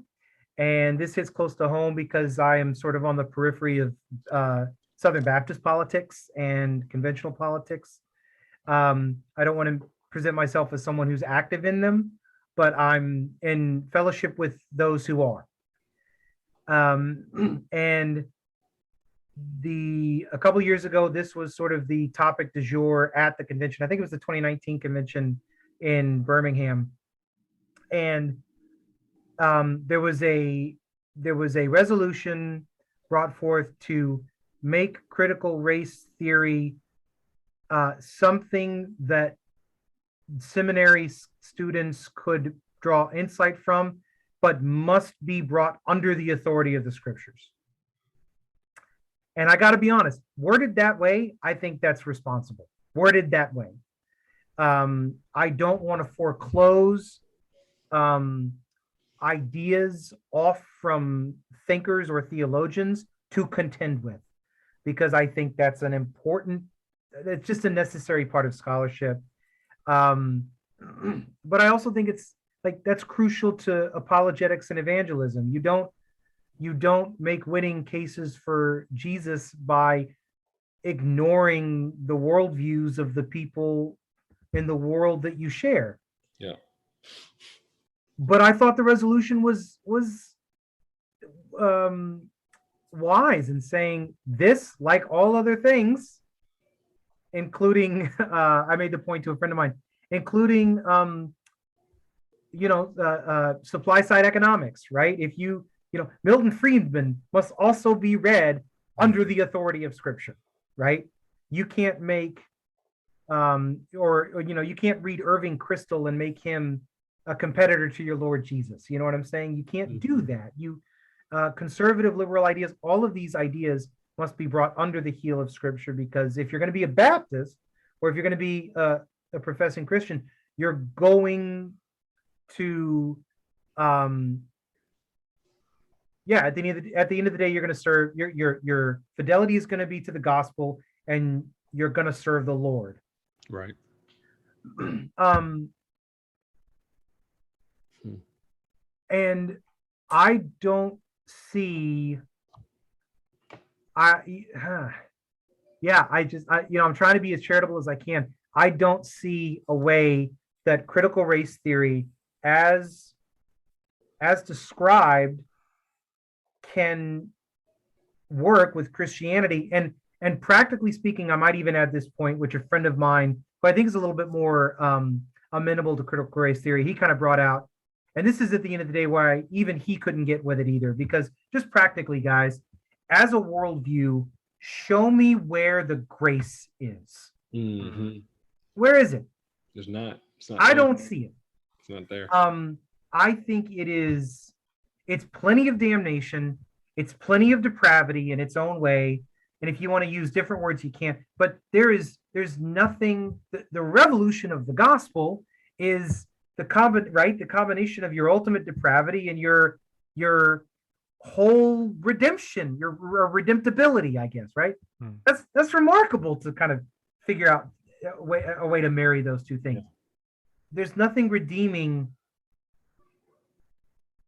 And this hits close to home because I am sort of on the periphery of Southern Baptist politics and conventional politics. I don't want to present myself as someone who's active in them, but I'm in fellowship with those who are. And a couple of years ago, this was sort of the topic du jour at the convention. I think it was the 2019 convention in Birmingham. And there was a resolution brought forth to make critical race theory something that seminary students could draw insight from, but must be brought under the authority of the scriptures. And I got to be honest, worded that way, I think that's responsible. Worded that way. I don't want to foreclose ideas off from thinkers or theologians to contend with, because I think that's it's just a necessary part of scholarship. But I also think it's like, that's crucial to apologetics and evangelism. You don't make winning cases for Jesus by ignoring the worldviews of the people in the world that you share. Yeah. But I thought the resolution was wise in saying this, like all other things, including, I made the point to a friend of mine, including supply side economics, right? If Milton Friedman must also be read under the authority of Scripture, right? You can't make you can't read Irving Kristol and make him a competitor to your Lord Jesus. You know what I'm saying? You can't do that. Conservative liberal ideas, all of these ideas must be brought under the heel of Scripture, because if you're going to be a Baptist, or if you're going to be a professing Christian, you're going to at the end of the day, you're going to serve, your fidelity is going to be to the gospel, and you're going to serve the Lord. Right. And I don't see, I'm trying to be as charitable as I can. I don't see a way that critical race theory, as described, can work with Christianity. And practically speaking, I might even add this point, which a friend of mine, who I think is a little bit more amenable to critical race theory, he kind of brought out, and this is at the end of the day why even he couldn't get with it either, because just practically, guys, as a worldview, show me where the grace is. Mm-hmm. Where is it? There's not. It's not. I don't see it. It's not there. I think it's plenty of damnation. It's plenty of depravity in its own way. And if you want to use different words, you can. But there's nothing. The revolution of the gospel is the combination of your ultimate depravity and your whole redemption, your redemptibility, I guess. Right. That's remarkable to kind of figure out a way to marry those two things. Yeah. There's nothing redeeming.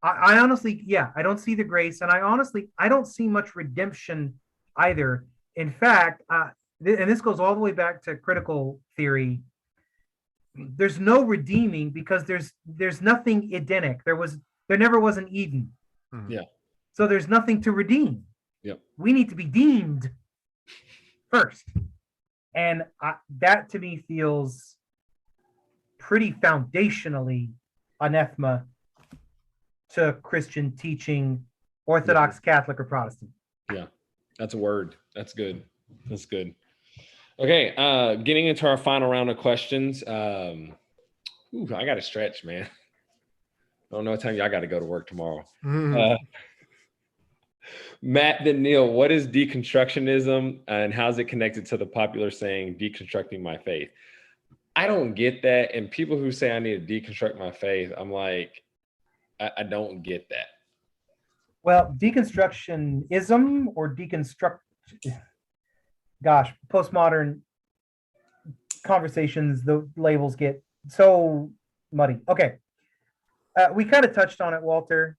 I honestly, I don't see the grace, and I don't see much redemption either. In fact, and this goes all the way back to critical theory. There's no redeeming because there's nothing Edenic. There never was an Eden. Yeah. So there's nothing to redeem. Yep. We need to be deemed first, and that to me feels pretty foundationally anathema to Christian teaching, Orthodox, Catholic, or Protestant. Yeah, that's a word. That's good. That's good. Okay, getting into our final round of questions. I got to stretch, man. I don't know what time y'all got to go to work tomorrow. Matt, then Neil, what is deconstructionism, and how's it connected to the popular saying, deconstructing my faith? I don't get that. And people who say I need to deconstruct my faith, I'm like, I don't get that. Well, deconstructionism or postmodern conversations, the labels get so muddy. Okay. We kind of touched on it, Walter,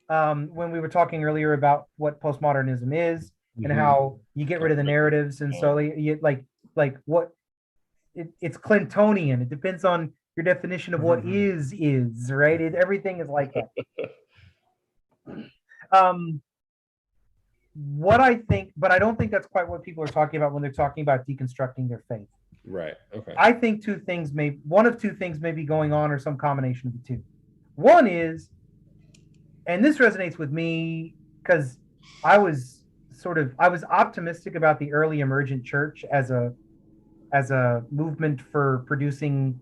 when we were talking earlier about what postmodernism is and how you get rid of the narratives. And so you what it's Clintonian. It depends on your definition of what is, right? Everything is like that. What I think, but I don't think that's quite what people are talking about when they're talking about deconstructing their faith. Right. Okay. I think one of two things may be going on, or some combination of the two. One is, and this resonates with me because I was optimistic about the early emergent church as a movement for producing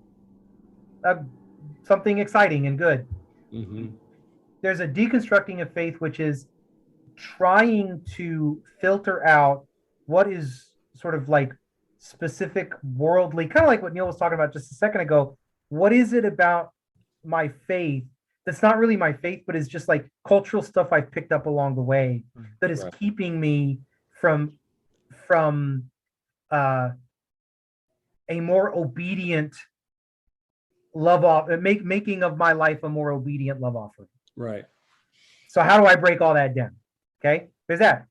something exciting and good. Mm-hmm. There's a deconstructing of faith, which is trying to filter out what is sort of like specific worldly, kind of like what Neil was talking about just a second ago. What is it about my faith that's not really my faith, but is just like cultural stuff I've picked up along the way that is keeping me from a more obedient making of my life a more obedient love offering. Right. So how do I break all that down? Okay. There's that.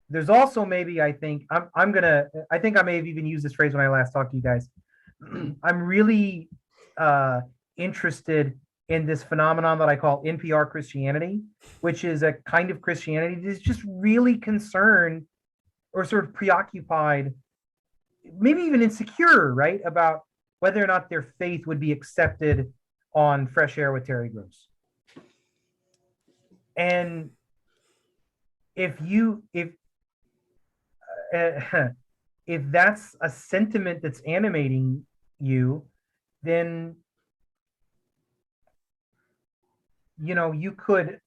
There's also maybe, I think I may have even used this phrase when I last talked to you guys. I'm really interested in this phenomenon that I call NPR Christianity, which is a kind of Christianity that is just really concerned or sort of preoccupied, maybe even insecure, right, about whether or not their faith would be accepted on Fresh Air with Terry Gross. And if uh, if that's a sentiment that's animating you, then you could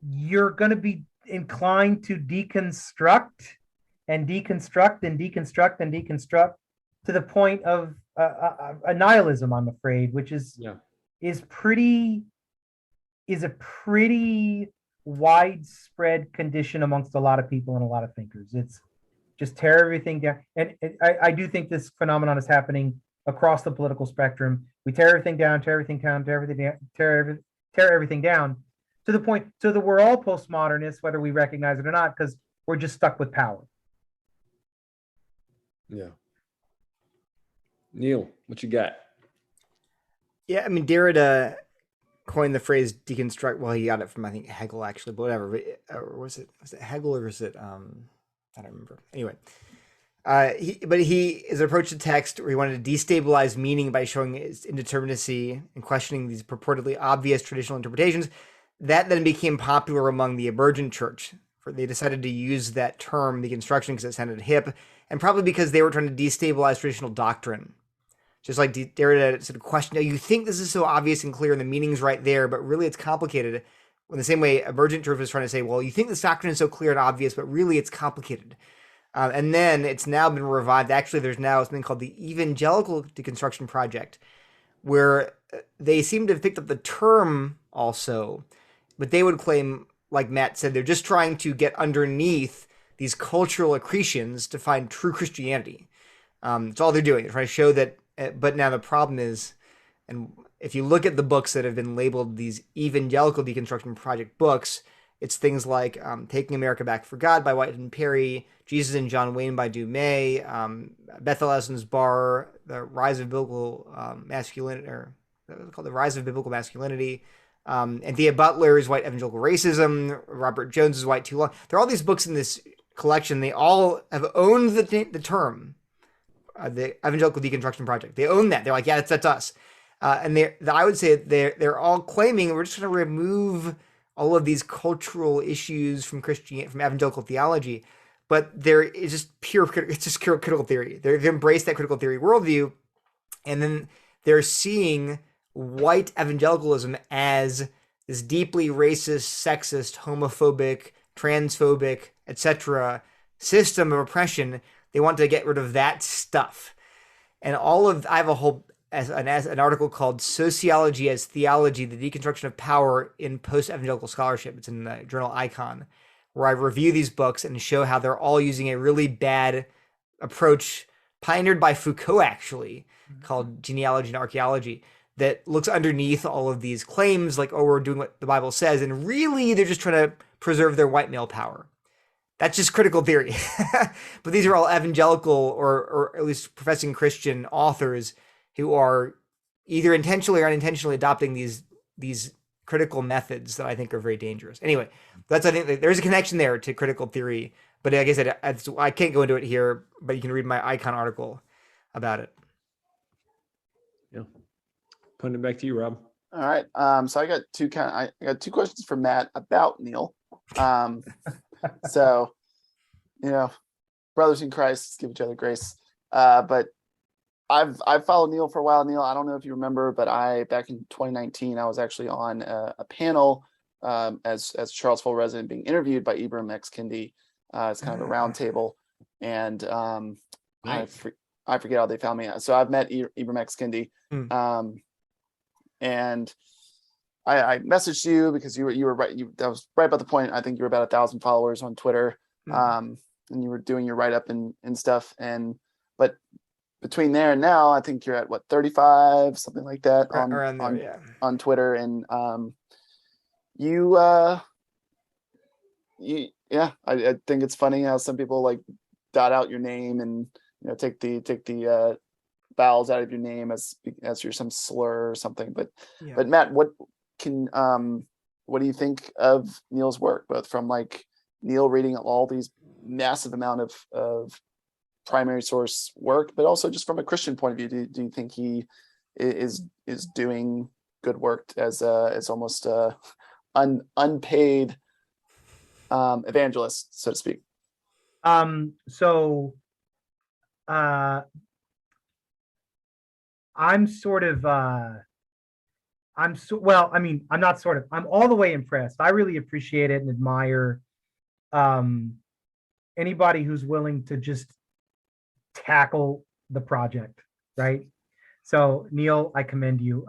you're going to be inclined to deconstruct and deconstruct and deconstruct and deconstruct to the point of a nihilism, I'm afraid, which is is a pretty widespread condition amongst a lot of people and a lot of thinkers. It's just tear everything down. And I do think this phenomenon is happening across the political spectrum. We tear everything down, tear everything down, tear everything down, tear everything down to the point so that we're all postmodernists, whether we recognize it or not, because we're just stuck with power. Yeah. Neil, what you got? Yeah, I mean, Derrida coined the phrase deconstruct. Well, he got it from, I think, Hegel, actually, but whatever. Or was it Hegel or was it, I don't remember. Anyway, his approach to text where he wanted to destabilize meaning by showing its indeterminacy and questioning these purportedly obvious traditional interpretations. That then became popular among the emergent church. They decided to use that term, deconstruction, because it sounded hip, and probably because they were trying to destabilize traditional doctrine. Just like Derrida sort of questioned, you think this is so obvious and clear and the meaning's right there, but really it's complicated. In the same way, emergent church was trying to say, well, you think this doctrine is so clear and obvious, but really it's complicated. And then it's now been revived. Actually, there's now something called the Evangelical Deconstruction Project, where they seem to have picked up the term also, but they would claim, like Matt said, they're just trying to get underneath these cultural accretions to find true Christianity. It's all they're doing. They're trying to show that, but now the problem is, and if you look at the books that have been labeled these Evangelical Deconstruction Project books, it's things like Taking America Back for God by White and Perry, Jesus and John Wayne by Dumais, Bethel Essen's Bar, The Rise of Biblical Masculinity, or what's called The Rise of Biblical Masculinity, Anthea Butler's White Evangelical Racism, Robert Jones's White Too Long. There are all these books in this collection. They all have owned the term, the Evangelical Deconstruction Project. They own that. They're like, yeah, that's us. And I would say they're all claiming we're just going to remove all of these cultural issues from Christianity, from evangelical theology, but there is just it's just pure critical theory. They've embraced that critical theory worldview, and then they're seeing white evangelicalism as this deeply racist, sexist, homophobic, transphobic, etc. system of oppression. They want to get rid of that stuff. And I have a whole as an article called Sociology as Theology, the Deconstruction of Power in Post-Evangelical Scholarship. It's in the journal Icon, where I review these books and show how they're all using a really bad approach pioneered by Foucault, actually, called genealogy and archaeology, that looks underneath all of these claims like, oh, we're doing what the Bible says. And really, they're just trying to preserve their white male power. That's just critical theory. But these are all evangelical or at least professing Christian authors who are either intentionally or unintentionally adopting these critical methods that I think are very dangerous. Anyway, I think there's a connection there to critical theory. But like I said, I can't go into it here, but you can read my Icon article about it. Yeah. Putting it back to you, Rob. All right. So I got two questions for Matt about Neil. So, brothers in Christ, give each other grace. But I've followed Neil for a while. Neil, I don't know if you remember, but back in 2019, I was actually on a panel as Charles Full resident being interviewed by Ibram X. Kendi. It's kind of a round table, and nice. I forget how they found me. So I've met Ibram X. Kendi, and I messaged you because you were right. That was right about the point. I think you were about 1,000 followers on Twitter, and you were doing your write up and stuff. But between there and now, I think you're at 35, something like that on Twitter. And I think it's funny how some people like dot out your name and take the vowels out of your name as you're some slur or something. But Matt, what do you think of Neil's work, both from like Neil reading all these massive amount of primary source work, but also just from a Christian point of view, do you think he is doing good work as almost unpaid evangelist, so to speak? So I'm sort of well, I mean, I'm not sort of, I'm all the way impressed. I really appreciate it and admire anybody who's willing to just tackle the project, right? So Neil, I commend you.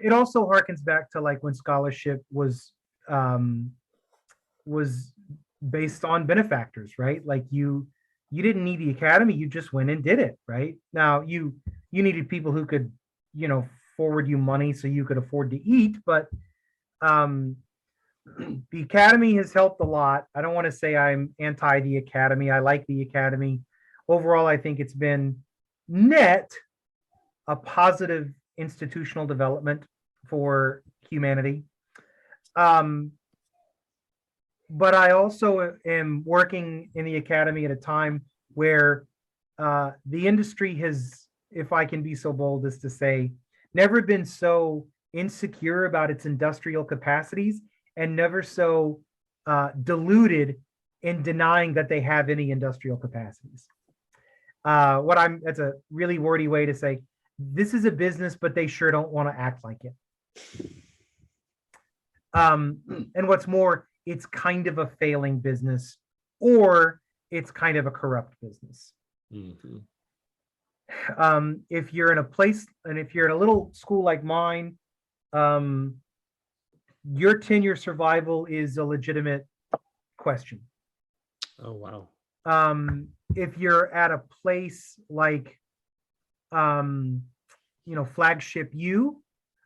It also harkens back to like when scholarship was based on benefactors, right? Like you didn't need the academy, you just went and did it, right? Now you needed people who could, forward you money so you could afford to eat, but the academy has helped a lot. I don't want to say I'm anti the academy. I like the academy. Overall, I think it's been net a positive institutional development for humanity. But I also am working in the academy at a time where the industry has, if I can be so bold as to say, never been so insecure about its industrial capacities and never so deluded in denying that they have any industrial capacities. That's a really wordy way to say, this is a business, but they sure don't want to act like it. And what's more, it's kind of a failing business, or it's kind of a corrupt business. Mm-hmm. If you're in a place, and if you're in a little school like mine, your tenure survival is a legitimate question. Oh, wow. If you're at a place like, Flagship U,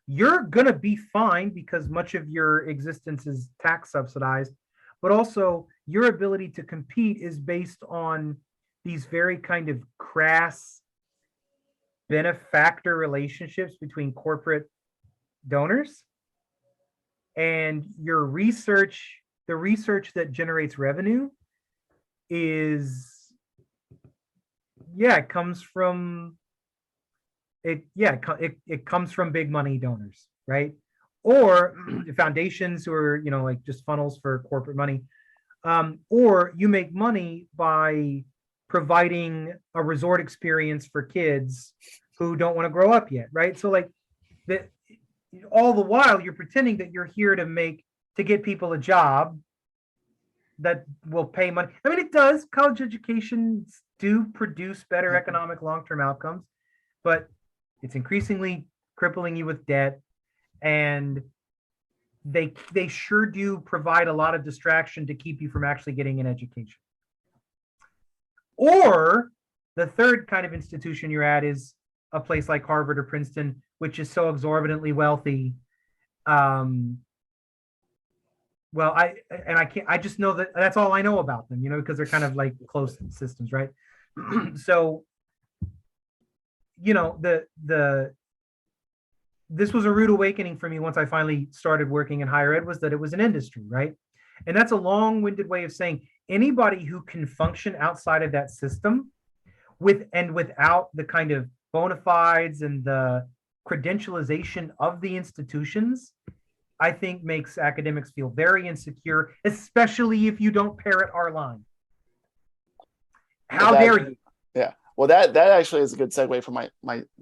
you're going to be fine because much of your existence is tax subsidized, but also your ability to compete is based on these very kind of crass benefactor relationships between corporate donors, and your research, the research that generates revenue is, it comes from it comes from big money donors, right? Or foundations who are, like just funnels for corporate money. Or you make money by providing a resort experience for kids who don't want to grow up yet, right? So like that, all the while you're pretending that you're here to get people a job that will pay money. I mean, it does. College educations do produce better economic long-term outcomes, but it's increasingly crippling you with debt, and they sure do provide a lot of distraction to keep you from actually getting an education. Or the third kind of institution you're at is a place like Harvard or Princeton, which is so exorbitantly wealthy. I just know that that's all I know about them, because they're kind of like closed systems, right? So, this was a rude awakening for me once I finally started working in higher ed, was that it was an industry, right? And that's a long-winded way of saying anybody who can function outside of that system without the kind of bona fides and the credentialization of the institutions, I think makes academics feel very insecure, especially if you don't parrot our line. How dare you? Yeah. Well, that actually is a good segue for my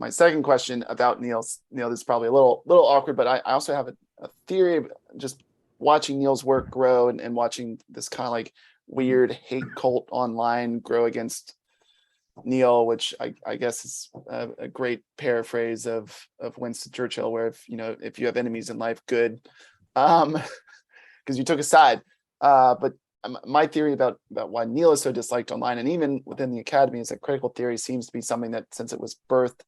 second question about Neil. Neil, this is probably a little awkward, but I also have a theory of just watching Neil's work grow and watching this kind of like weird hate cult online grow against Neil, which I guess is a great paraphrase of Winston Churchill, where if you have enemies in life, good, because you took a side. But my theory about why Neil is so disliked online and even within the academy is that critical theory seems to be something that, since it was birthed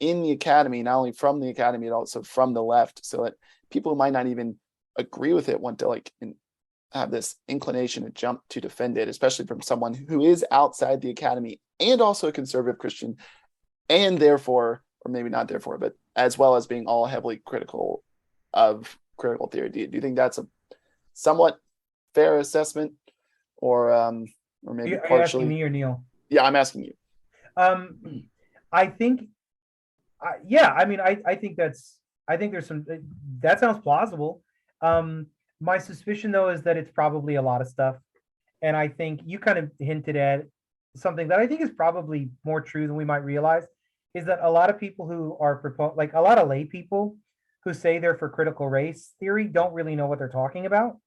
in the academy, not only from the academy, but also from the left, so that people who might not even agree with it want to have this inclination to jump to defend it, especially from someone who is outside the academy and also a conservative Christian, and therefore, or maybe not therefore, but as well as being all heavily critical of critical theory. Do you think that's a somewhat fair assessment or maybe Are you asking partially? me or Neil? Yeah, I'm asking you. I think, yeah, I mean, I think I think there's some, that sounds plausible. My suspicion though is that it's probably a lot of stuff. And I think you kind of hinted at something that I think is probably more true than we might realize, is that a lot of people who are like a lot of lay people who say they're for critical race theory don't really know what they're talking about.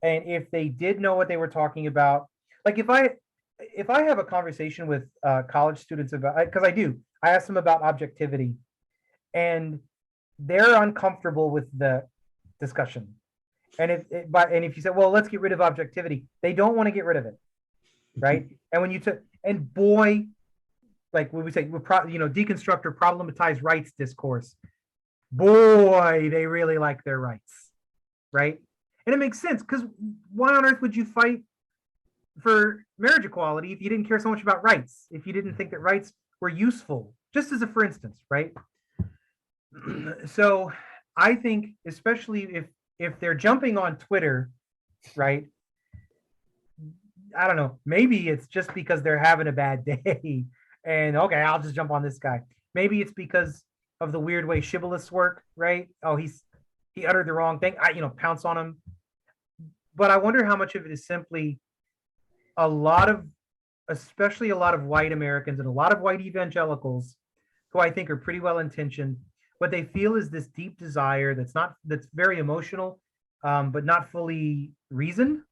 And if they did know what they were talking about, like if I have a conversation with college students about, because I ask them about objectivity, and they're uncomfortable with the discussion. And if you say, well, let's get rid of objectivity, they don't want to get rid of it, right? And when you took, and boy, like when we say, deconstruct or problematize rights discourse, boy, they really like their rights, right? And it makes sense, because why on earth would you fight for marriage equality if you didn't care so much about rights, if you didn't think that rights were useful, just as a for instance, right? So I think, especially if they're jumping on Twitter, right? I don't know, maybe it's just because they're having a bad day and okay, I'll just jump on this guy. Maybe it's because of the weird way shibboleths work, right? Oh, he uttered the wrong thing. I pounce on him. But I wonder how much of it is simply especially a lot of white Americans and a lot of white evangelicals who I think are pretty well intentioned. What they feel is this deep desire that's very emotional, but not fully reasoned.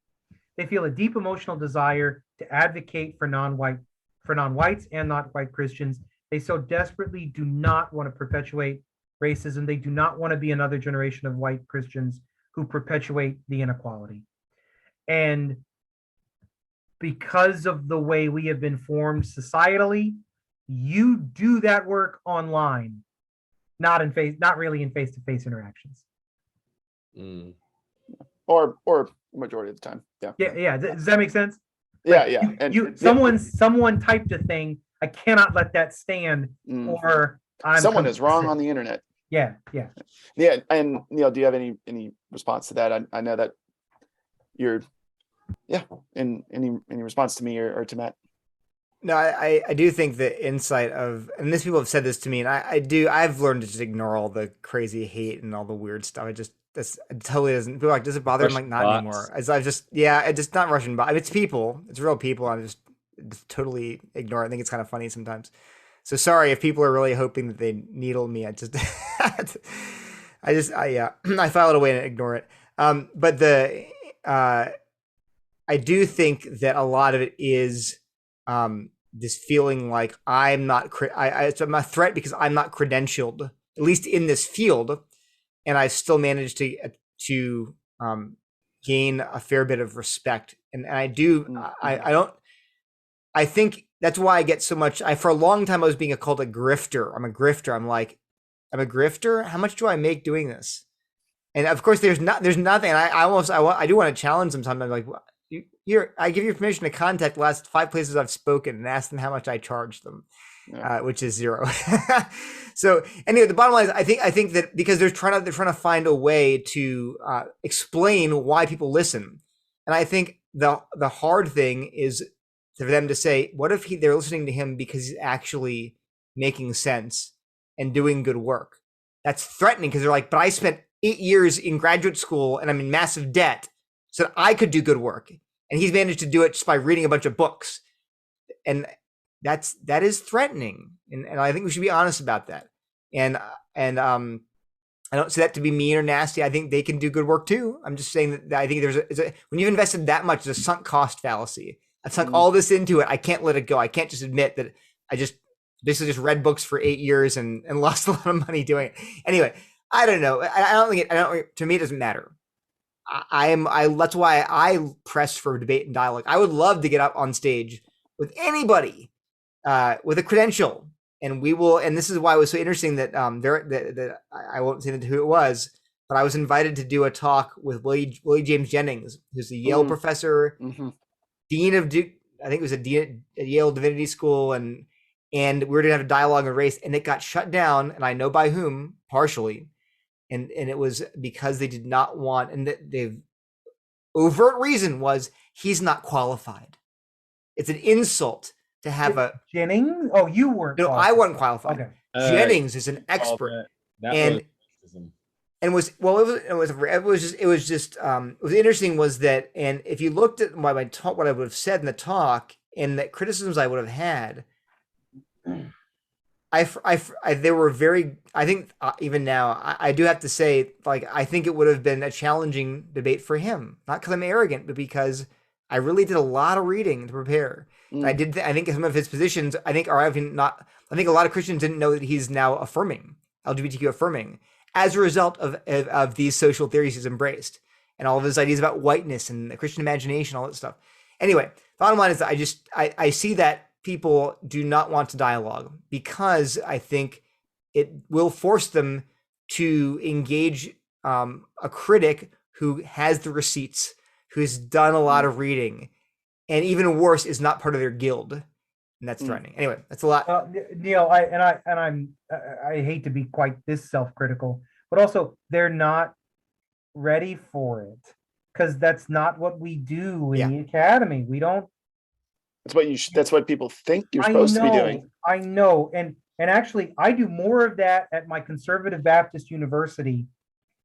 They feel a deep emotional desire to advocate for non-whites and not white Christians. They so desperately do not want to perpetuate racism. They do not want to be another generation of white Christians who perpetuate the inequality. And because of the way we have been formed societally, you do that work online, not really in face-to-face interactions. Or majority of the time. Yeah. Does that make sense? Yeah. Someone typed a thing. I cannot let that stand. Or someone is wrong on the internet. Yeah. And Neil, do you have any response to that? I know that you're, in any response to me or to Matt. No, I do think the insight of, and these people have said this to me, and I've learned to just ignore all the crazy hate and all the weird stuff. It totally doesn't, people are like, does it bother? I'm like, not anymore. It's just not Russian bots. It's people. It's real people. I just totally ignore it. I think it's kind of funny sometimes. So sorry if people are really hoping that they needle me. I file it away and ignore it. But I do think that a lot of it is this feeling like I'm not, I'm a threat because I'm not credentialed, at least in this field, and I still managed to gain a fair bit of respect. And I think that's why I get so much. For a long time I was being called a grifter. I'm a grifter. I'm like, I'm a grifter. How much do I make doing this? And of course, there's nothing. And I do want to challenge them sometimes. Like, I give you permission to contact the last 5 places I've spoken and ask them how much I charge them, which is 0. So anyway, the bottom line is, I think that because they're trying to find a way to explain why people listen, and I think the hard thing is for them to say, what if they're listening to him because he's actually making sense and doing good work? That's threatening, because they're like, but I spent 8 years in graduate school and I'm in massive debt so that I could do good work. And he's managed to do it just by reading a bunch of books. And that is threatening. And I think we should be honest about that. And I don't say that to be mean or nasty. I think they can do good work too. I'm just saying that I think when you've invested that much, there's a sunk cost fallacy. I've sunk all this into it. I can't let it go. I can't just admit that I just basically just read books for 8 years and lost a lot of money doing it. Anyway, I don't know. To me, it doesn't matter. That's why I press for debate and dialogue. I would love to get up on stage with anybody with a credential, and we will. And this is why it was so interesting that I won't say who it was, but I was invited to do a talk with Willie James Jennings, who's a Yale professor, dean of Duke. I think it was a dean at Yale Divinity School, and we were going to have a dialogue on race, and it got shut down, and I know by whom, partially. And it was because they did not want, and overt reason was he's not qualified. It's an insult to have a Jennings. Oh, you weren't. no. Qualified. I wasn't qualified. Okay. Jennings is an expert, That and was racism. and was well. It was interesting was that, and if you looked at what I would have said in the talk and the criticisms I would have had, they were very. I think even now, I do have to say, like, I think it would have been a challenging debate for him, not because I'm arrogant, but because I really did a lot of reading to prepare. And I think some of his positions, I think a lot of Christians didn't know that he's now affirming LGBTQ affirming as a result of these social theories he's embraced and all of his ideas about whiteness and the Christian imagination, all that stuff. Anyway, bottom line is that I see that people do not want to dialogue because I think it will force them to engage a critic who has the receipts, who's done a lot of reading, and even worse, is not part of their guild, and that's threatening. Anyway, that's a lot. Neil, I hate to be quite this self-critical, but also they're not ready for it because that's not what we do in the academy. We don't. That's what people think you're supposed to be doing. I know, and actually, I do more of that at my conservative Baptist university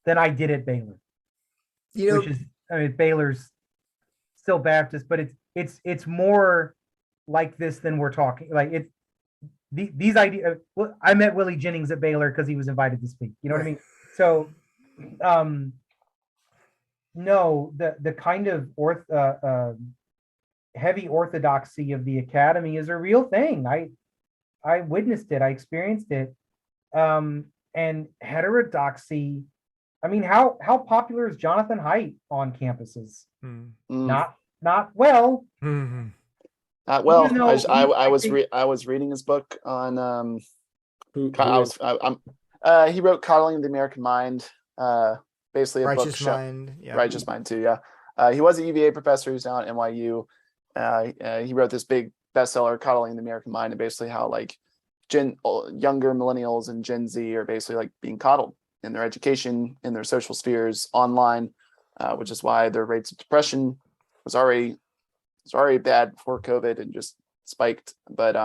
than I did at Baylor. Which is, Baylor's still Baptist, but it's more like this than we're talking. Like these ideas. I met Willie Jennings at Baylor because he was invited to speak. You know what I mean? So, no, the kind of heavy orthodoxy of the academy is a real thing. I witnessed it. I experienced it. And heterodoxy. I mean, how popular is Jonathan Haidt on campuses? Not well. Not well. I was reading his book on. He wrote "Coddling the American Mind." Basically, a Righteous book. Mind. Yeah. Righteous Mind too. Yeah. He was a UVA professor who's now at NYU. He wrote this big bestseller, "Coddling the American Mind," and basically how like younger millennials and Gen Z are basically like being coddled in their education, in their social spheres, online, which is why their rates of depression was already bad before COVID and just spiked. But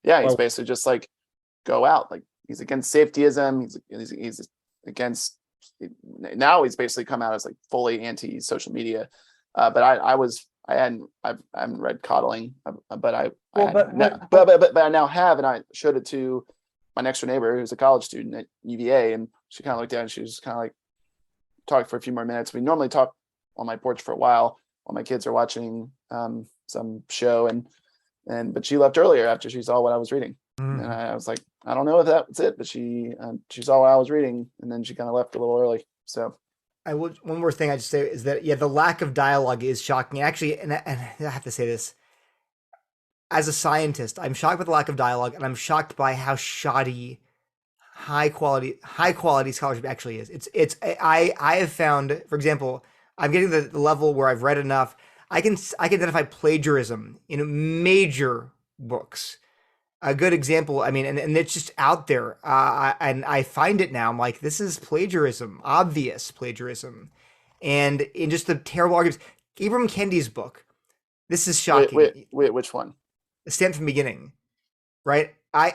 he's basically just like go out, like he's against safetyism. He's against. Now he's basically come out as like fully anti social media. But I haven't read Coddling, but I now have, and I showed it to my next door neighbor who's a college student at UVA, and she kind of looked at it and she was kind of like talked for a few more minutes. We normally talk on my porch for a while my kids are watching some show, but she left earlier after she saw what I was reading. And I was like, I don't know if that's it, but she saw what I was reading, and then she kind of left a little early. So one more thing I'd say is that the lack of dialogue is shocking. Actually, and I have to say this, as a scientist, I'm shocked by the lack of dialogue, and I'm shocked by how shoddy high quality scholarship actually is. I have found, for example, I'm getting the level where I've read enough. I can identify plagiarism in major books. A good example, I mean, and it's just out there. And I find it now. I'm like, this is plagiarism, obvious plagiarism. And in just the terrible arguments. Ibram Kendi's book, this is shocking. Wait, which one? Stamped from the Beginning, right?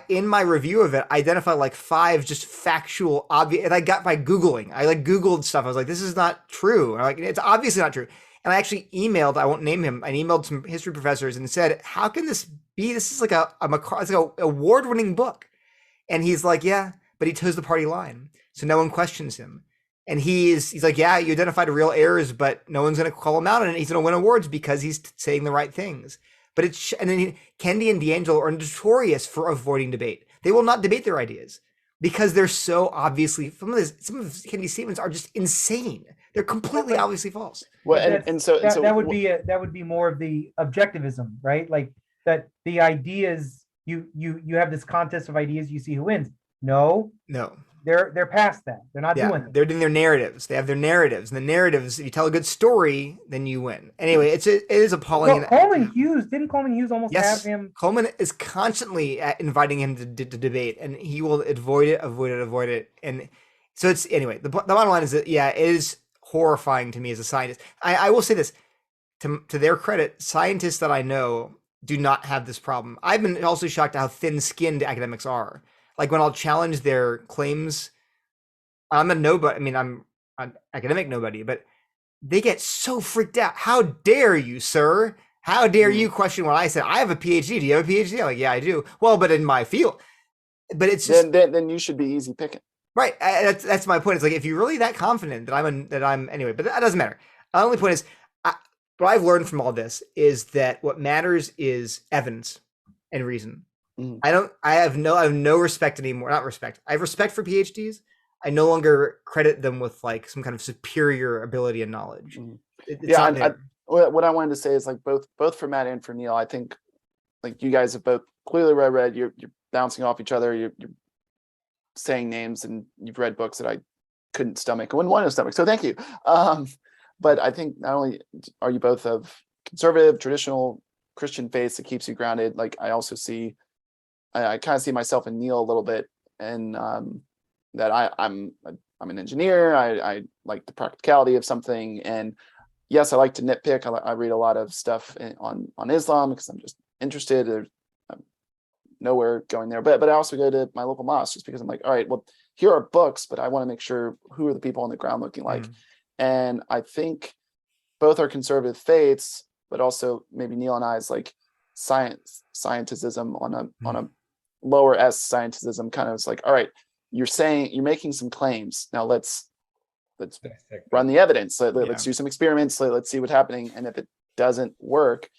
In my review of it, I identified like 5 just factual, obvious, and I got by Googling. I like Googled stuff. I was like, this is not true. And I'm like, it's obviously not true. And I actually emailed, I won't name him, I emailed some history professors and said, how can this be? This is like it's like a award-winning book. And he's like, yeah, but he toes the party line. So no one questions him. And he's like, yeah, you identified real errors, but no one's going to call him out on it. He's going to win awards because he's saying the right things. But and then Kendi and D'Angelo are notorious for avoiding debate. They will not debate their ideas because they're so obviously, some of Kendi's statements are just insane. They're completely obviously false. Well, that would be more of the objectivism, right? Like that the ideas you have this contest of ideas, you see who wins. No. They're past that. They're not doing it. They're doing their narratives. They have their narratives. And the narratives, if you tell a good story, then you win. Anyway, it is appalling. Well, Coleman Hughes almost have him? Coleman is constantly inviting him to debate, and he will avoid it. And so it's, anyway, the bottom line is that, it is horrifying to me as a scientist. I will say this, to their credit, scientists that I know do not have this problem. I've been also shocked at how thin-skinned academics are. Like when I'll challenge their claims, I'm a nobody. I mean, I'm an academic nobody, but they get so freaked out. How dare you, sir? How dare you question what I said? I have a PhD. Do you have a PhD? I'm like, yeah, I do. Well, but in my field. But it's just then you should be easy picking. right. That's my point. It's like if you're really that confident that I'm anyway, but that doesn't matter. The only point is, what I've learned from all this is that what matters is evidence and reason. Mhm. I have no respect anymore. Not respect. I have respect for PhDs. I no longer credit them with like some kind of superior ability and knowledge. Mhm. It's Yeah, not there. what I wanted to say is like both for Matt and for Neil, I think like you guys have both clearly read. You're bouncing off each other. You're saying names, and you've read books that I couldn't stomach. I wouldn't want to stomach. So thank you. But I think not only are you both of conservative, traditional Christian faiths that keeps you grounded, like I also see, I kind of see myself in Neil a little bit, and that I'm an engineer. I like the practicality of something, and yes, I like to nitpick. I read a lot of stuff on Islam because I'm just interested. I'm nowhere going there, but I also go to my local mosque just because I'm like, all right, well, here are books, but I want to make sure who are the people on the ground looking like. And I think both are conservative faiths, but also maybe Neil and I's like scientism on a lower S scientism kind of is like, all right, you're making some claims. Now let's run the evidence. Let's do some experiments. Let's see what's happening. And if it doesn't work,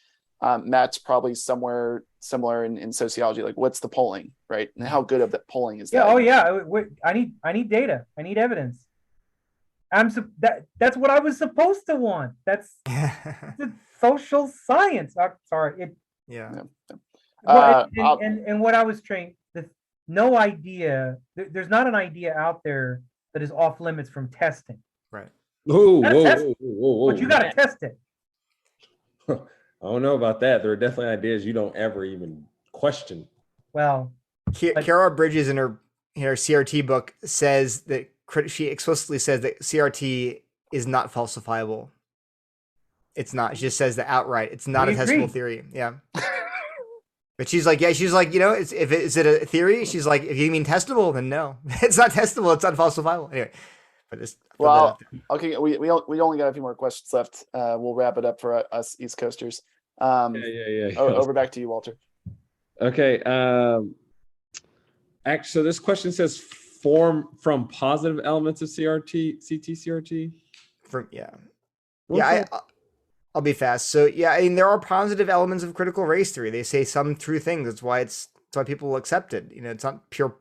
Matt's probably somewhere similar in sociology. Like, what's the polling, right? And how good of the polling is that? Yeah. Oh yeah. I need data. I need evidence. That's what I was supposed to want. That's the social science. Sorry. And what I was trained, no idea. There's not an idea out there that is off limits from testing. Right. Whoa. But you got to test it. I don't know about that. There are definitely ideas you don't ever even question. Well, Kara Bridges in her CRT book says that she explicitly says that CRT is not falsifiable. It's not. She just says that outright. It's not a testable theory. Yeah. But she's like, you know, is it a theory? She's like, if you mean testable, then no, it's not testable. It's unfalsifiable. Anyway, but okay, we only got a few more questions left. We'll wrap it up for us East Coasters. Over back to you, Walter. Okay. Actually, so this question says form from positive elements of CRT. I'll be fast. So yeah, I mean there are positive elements of critical race theory. They say some true things. That's why people accept it. You know, it's not pure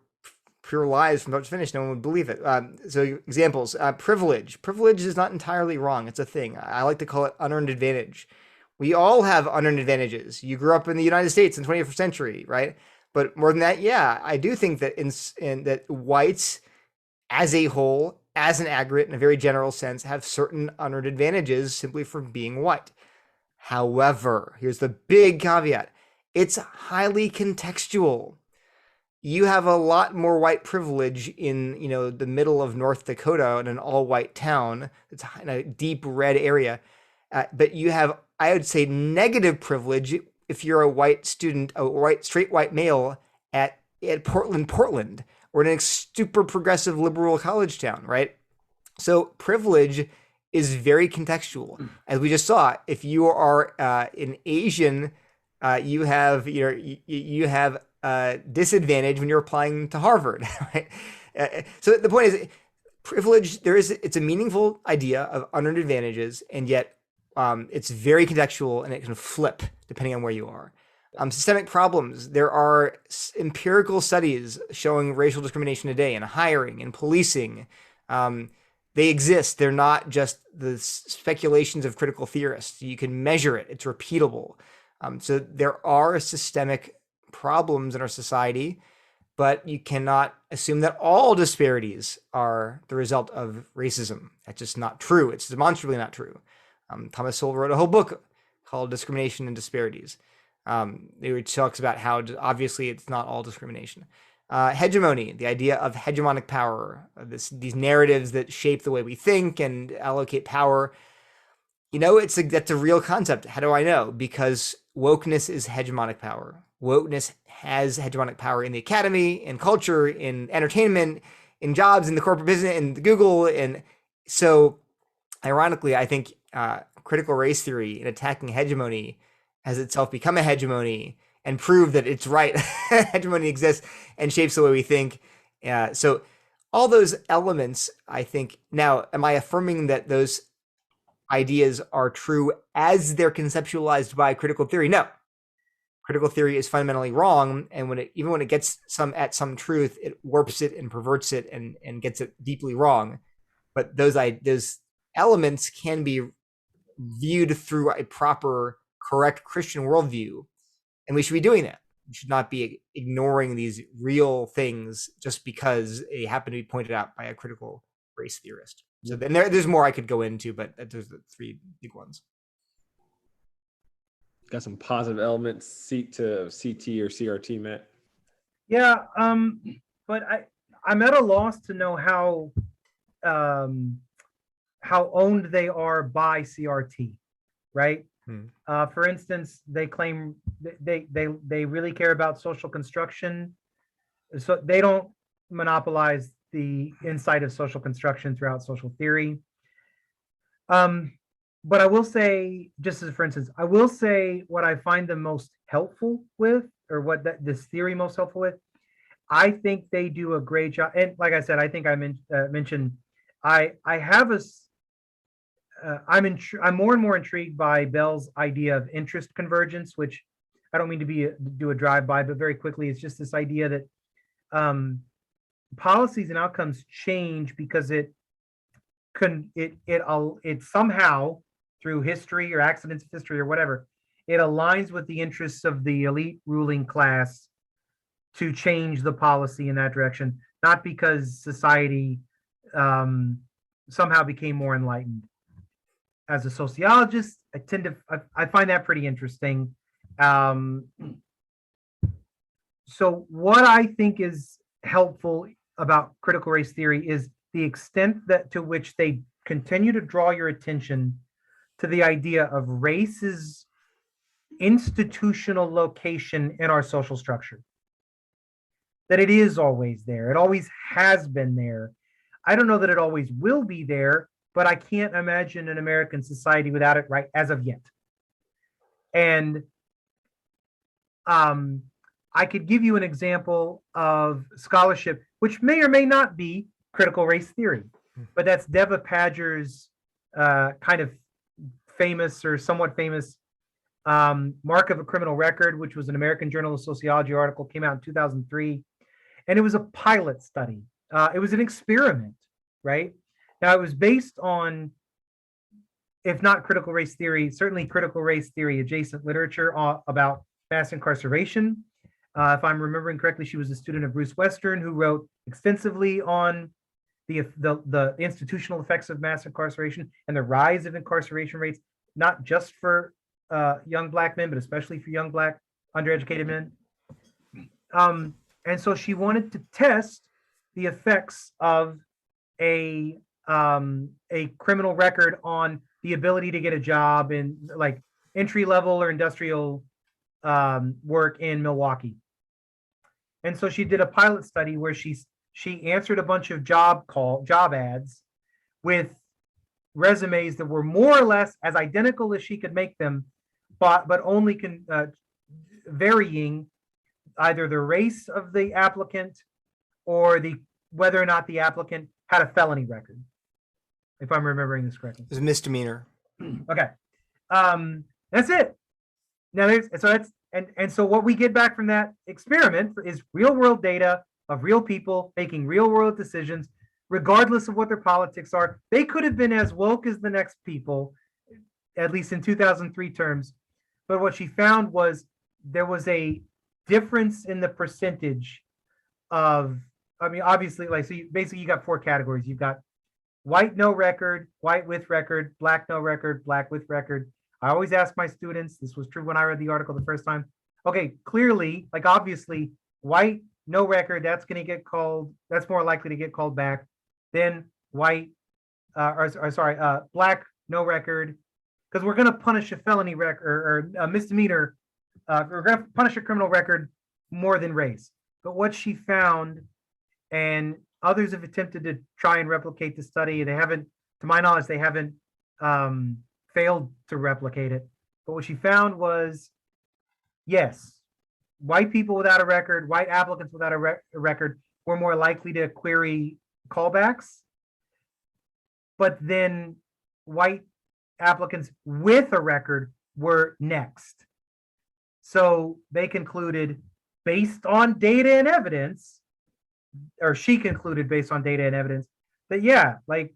lies from start to finish. No one would believe it. So examples: privilege. Privilege is not entirely wrong. It's a thing. I like to call it unearned advantage. We all have unearned advantages. You grew up in the United States in the 21st century, right? But more than that, yeah, I do think that that whites as a whole, as an aggregate in a very general sense, have certain unearned advantages simply for being white. However, here's the big caveat. It's highly contextual. You have a lot more white privilege in, you know, the middle of North Dakota in an all-white town. It's in a deep red area. But you have, I would say, negative privilege if you're a white student, straight white male at Portland, or in a super progressive liberal college town, right? So privilege is very contextual. As we just saw, if you are an Asian, you have disadvantage when you're applying to Harvard, right? So the point is, privilege, it's a meaningful idea of unearned advantages, and yet it's very contextual and it can flip depending on where you are. Systemic problems. There are empirical studies showing racial discrimination today in hiring and policing. They exist. They're not just the speculations of critical theorists. You can measure it. It's repeatable. So there are systemic problems in our society, but you cannot assume that all disparities are the result of racism. That's just not true. It's demonstrably not true. Thomas Sowell wrote a whole book called Discrimination and Disparities. It talks about how obviously it's not all discrimination. Hegemony, the idea of hegemonic power, these narratives that shape the way we think and allocate power. That's a real concept. How do I know? Because wokeness is hegemonic power. Wokeness has hegemonic power in the academy, in culture, in entertainment, in jobs, in the corporate business, in Google. And so, ironically, I think critical race theory in attacking hegemony has itself become a hegemony and prove that it's right. Hegemony exists and shapes the way we think. So all those elements, I think, now, am I affirming that those ideas are true as they're conceptualized by critical theory? No. Critical theory is fundamentally wrong. And even when it gets at some truth, it warps it and perverts it and gets it deeply wrong. But those elements can be viewed through a proper, correct Christian worldview. And we should be doing that. We should not be ignoring these real things just because they happen to be pointed out by a critical race theorist. So then there's more I could go into, but those are the three big ones. Got some positive elements. Seek to CT or CRT, Matt. Yeah, but I'm at a loss to know how owned they are by CRT, right? For instance, they claim they really care about social construction, so they don't monopolize the insight of social construction throughout social theory. But I will say, just as for instance, I will say what I find them most helpful with, or what this theory most helpful with. I think they do a great job, and like I said, I think I mentioned I have I'm more and more intrigued by Bell's idea of interest convergence, which I don't mean to do a drive-by, but very quickly, it's just this idea that policies and outcomes change because it somehow, through history or accidents of history or whatever, it aligns with the interests of the elite ruling class to change the policy in that direction, not because society somehow became more enlightened. As a sociologist, I find that pretty interesting. So what I think is helpful about critical race theory is the extent to which they continue to draw your attention to the idea of race's institutional location in our social structure. That it is always there. It always has been there. I don't know that it always will be there, but I can't imagine an American society without it right as of yet. And I could give you an example of scholarship, which may or may not be critical race theory, but that's Deva Padger's kind of famous or somewhat famous Mark of a Criminal Record, which was an American Journal of Sociology article, came out in 2003. And it was a pilot study. It was an experiment, right? Now, it was based on, if not critical race theory, certainly critical race theory adjacent literature about mass incarceration. If I'm remembering correctly, she was a student of Bruce Western, who wrote extensively on the institutional effects of mass incarceration and the rise of incarceration rates, not just for young Black men, but especially for young Black undereducated men. And so she wanted to test the effects of a criminal record on the ability to get a job in like entry level or industrial work in Milwaukee. And so she did a pilot study where she answered a bunch of job ads with resumes that were more or less as identical as she could make them, but only varying either the race of the applicant or whether or not the applicant had a felony record, if I'm remembering this correctly. It was a misdemeanor. Okay. That's it. Now so what we get back from that experiment is real world data of real people making real world decisions, regardless of what their politics are. They could have been as woke as the next people, at least in 2003 terms. But what she found was there was a difference in the percentage of, obviously, so basically you got four categories. You've got white no record, white with record, Black no record, Black with record. I always ask my students, this was true when I read the article the first time, okay, clearly, obviously, white no record, that's going to get called, that's more likely to get called back than white, black, no record, because we're going to punish a felony record or a misdemeanor, we're going to punish a criminal record more than race. But what she found, and others have attempted to try and replicate the study, they haven't, to my knowledge, they haven't failed to replicate it. But what she found was, yes, white people without a record, white applicants without a record were more likely to query callbacks. But then white applicants with a record were next. So they concluded, based on data and evidence, or she concluded based on data and evidence, that yeah, like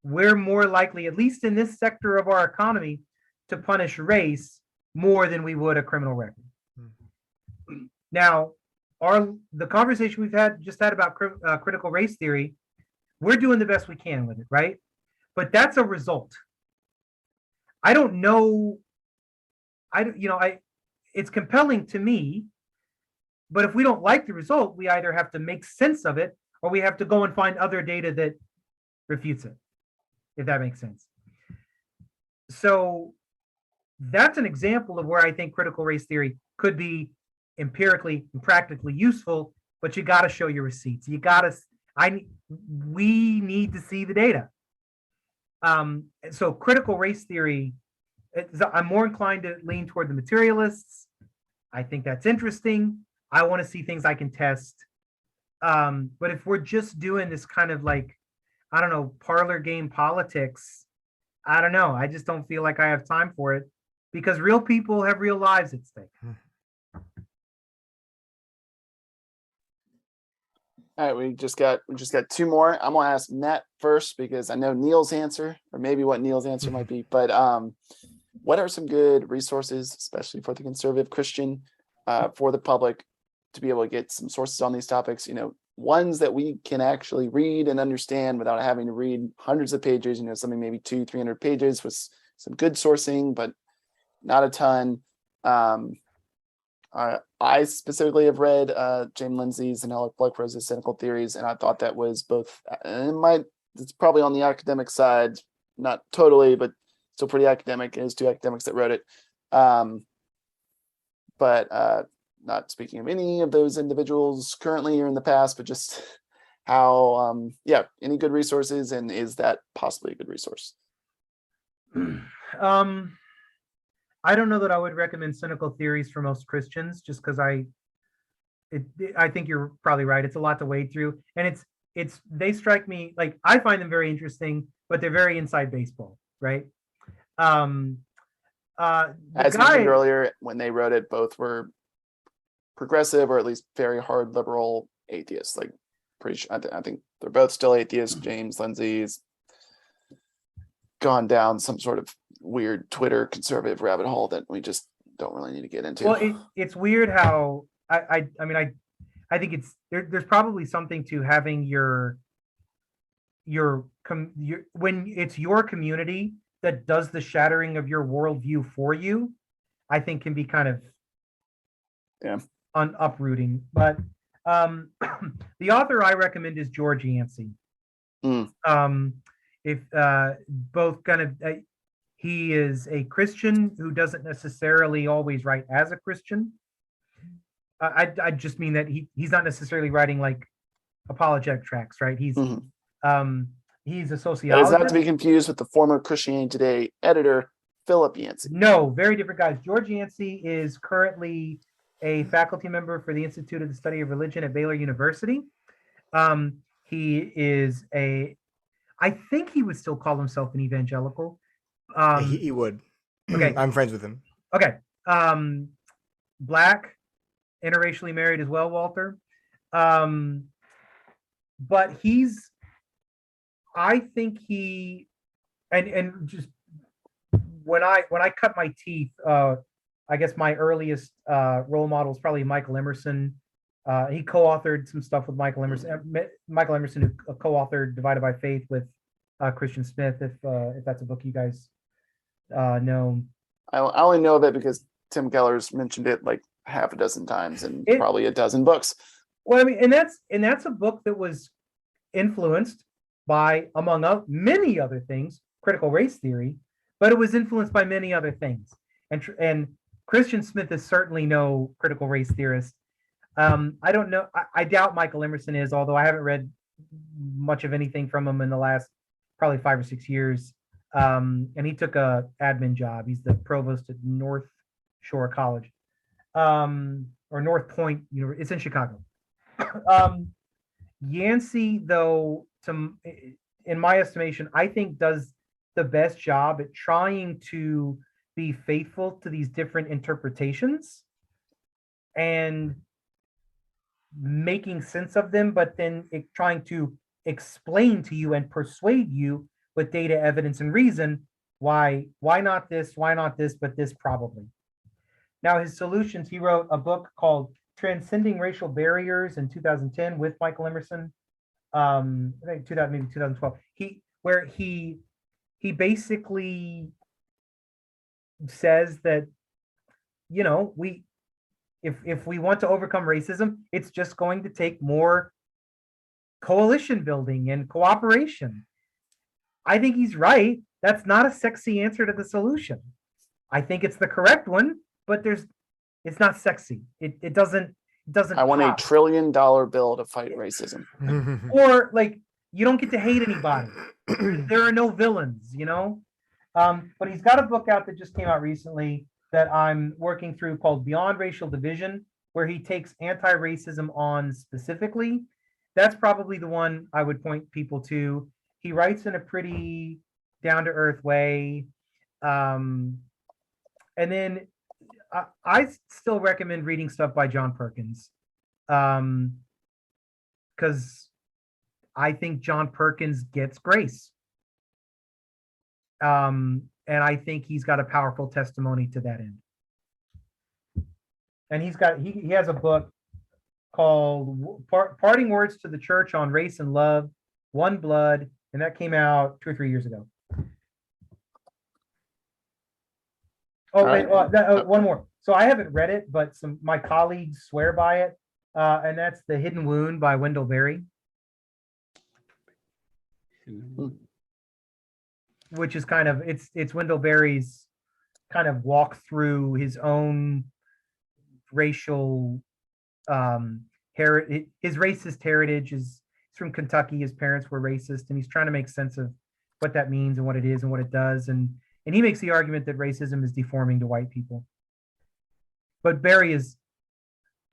we're more likely, at least in this sector of our economy, to punish race more than we would a criminal record. Now, the conversation we've just had about critical race theory, we're doing the best we can with it, right? But that's a result. I don't know. It's compelling to me, but if we don't like the result, we either have to make sense of it or we have to go and find other data that refutes it, if that makes sense. So that's an example of where I think critical race theory could be empirically and practically useful, but you got to show your receipts. We need to see the data. So critical race theory, I'm more inclined to lean toward the materialists. I think that's interesting. I want to see things I can test. But if we're just doing this kind of like, I don't know, parlor game politics, I don't know. I just don't feel like I have time for it because real people have real lives at stake. All right, we just got two more. I'm gonna ask Matt first because I know Neil's answer, or maybe what Neil's answer might be. But what are some good resources, especially for the conservative Christian, for the public, to be able to get some sources on these topics? Ones that we can actually read and understand without having to read hundreds of pages. Something maybe 200-300 pages with some good sourcing, but not a ton. I specifically have read James Lindsay's and Alec Blockrose's cynical theories, and I thought that was both. It's probably on the academic side, not totally, but still pretty academic. It is two academics that wrote it, but not speaking of any of those individuals currently or in the past, but just how, any good resources, and is that possibly a good resource? I don't know that I would recommend cynical theories for most Christians, just because I think you're probably right. It's a lot to wade through, and they strike me like I find them very interesting, but they're very inside baseball, right? As mentioned earlier, when they wrote it, both were progressive or at least very hard liberal atheists. Like, pretty sure, I think they're both still atheists. James Lindsay's gone down some sort of weird Twitter conservative rabbit hole that we just don't really need to get into. Well, it's weird how I think there's probably something to having your when it's your community that does the shattering of your worldview for you, I think can be kind of uprooting. But the author I recommend is George Yancey. If both kind of he is a Christian who doesn't necessarily always write as a Christian. I just mean that he's not necessarily writing like apologetic tracts, right? He's a sociologist. That is not to be confused with the former Christianity Today editor, Philip Yancey. No, very different guys. George Yancey is currently a faculty member for the Institute of the Study of Religion at Baylor University. He is I think he would still call himself an evangelical. He would. Okay. I'm friends with him. Okay. Black, interracially married as well, Walter. But I think and just when I cut my teeth, I guess my earliest role model is probably Michael Emerson. He co-authored some stuff with Michael Emerson. Michael Emerson, who co-authored Divided by Faith with Christian Smith, if that's a book you guys know. I only know of it because Tim Keller's mentioned it like half a dozen times and probably a dozen books. Well, I mean, and that's a book that was influenced by, among many other things, critical race theory, but it was influenced by many other things. And Christian Smith is certainly no critical race theorist. I don't know. I doubt Michael Emerson is, although I haven't read much of anything from him in the last probably 5 or 6 years. And he took a admin job. He's the provost at North Shore College, or North Point. It's in Chicago. Yancey, though, in my estimation, I think does the best job at trying to be faithful to these different interpretations and making sense of them, but then trying to explain to you and persuade you with data, evidence, and reason why not this, but this probably. Now, his solutions, he wrote a book called Transcending Racial Barriers in 2010 with Michael Emerson. I think 2012. He basically says that, if we want to overcome racism, it's just going to take more coalition building and cooperation. I think he's right. That's not a sexy answer to the solution. I think it's the correct one, but it's not sexy. It doesn't I want pop. $1 trillion bill to fight racism. Or like, you don't get to hate anybody. There are no villains, but he's got a book out that just came out recently that I'm working through called Beyond Racial Division, where he takes anti-racism on specifically. That's probably the one I would point people to. He writes in a pretty down-to-earth way. And then I still recommend reading stuff by John Perkins, because I think John Perkins gets grace. And I think he's got a powerful testimony to that end. And he has a book called Parting Words to the Church on Race and Love, One Blood, and that came out 2 or 3 years ago. Oh, wait, one more. So I haven't read it, but my colleagues swear by it, and that's The Hidden Wound by Wendell Berry, which is kind of it's Wendell Berry's kind of walk through his own racial his racist heritage. He's from Kentucky. His parents were racist, and he's trying to make sense of what that means and what it is and what it does. And he makes the argument that racism is deforming to white people. But Barry's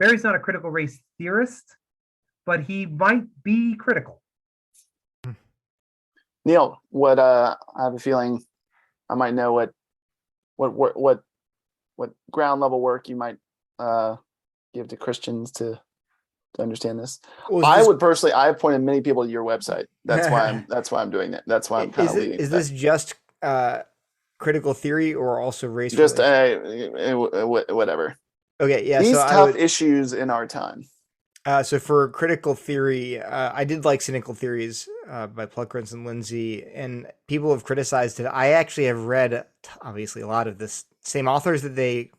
not a critical race theorist, but he might be critical. Neil, what I have a feeling I might know what ground level work you might give to Christians to understand this. I've pointed many people to your website. That's why I'm doing that. That's why I'm kind of leading. Is this just critical theory or also race? Just whatever. Okay, yeah. These tough issues in our time. So for critical theory, I did like Cynical Theories by Pluckritz and Lindsay, and people have criticized it. I actually have read, obviously, a lot of this same authors that they,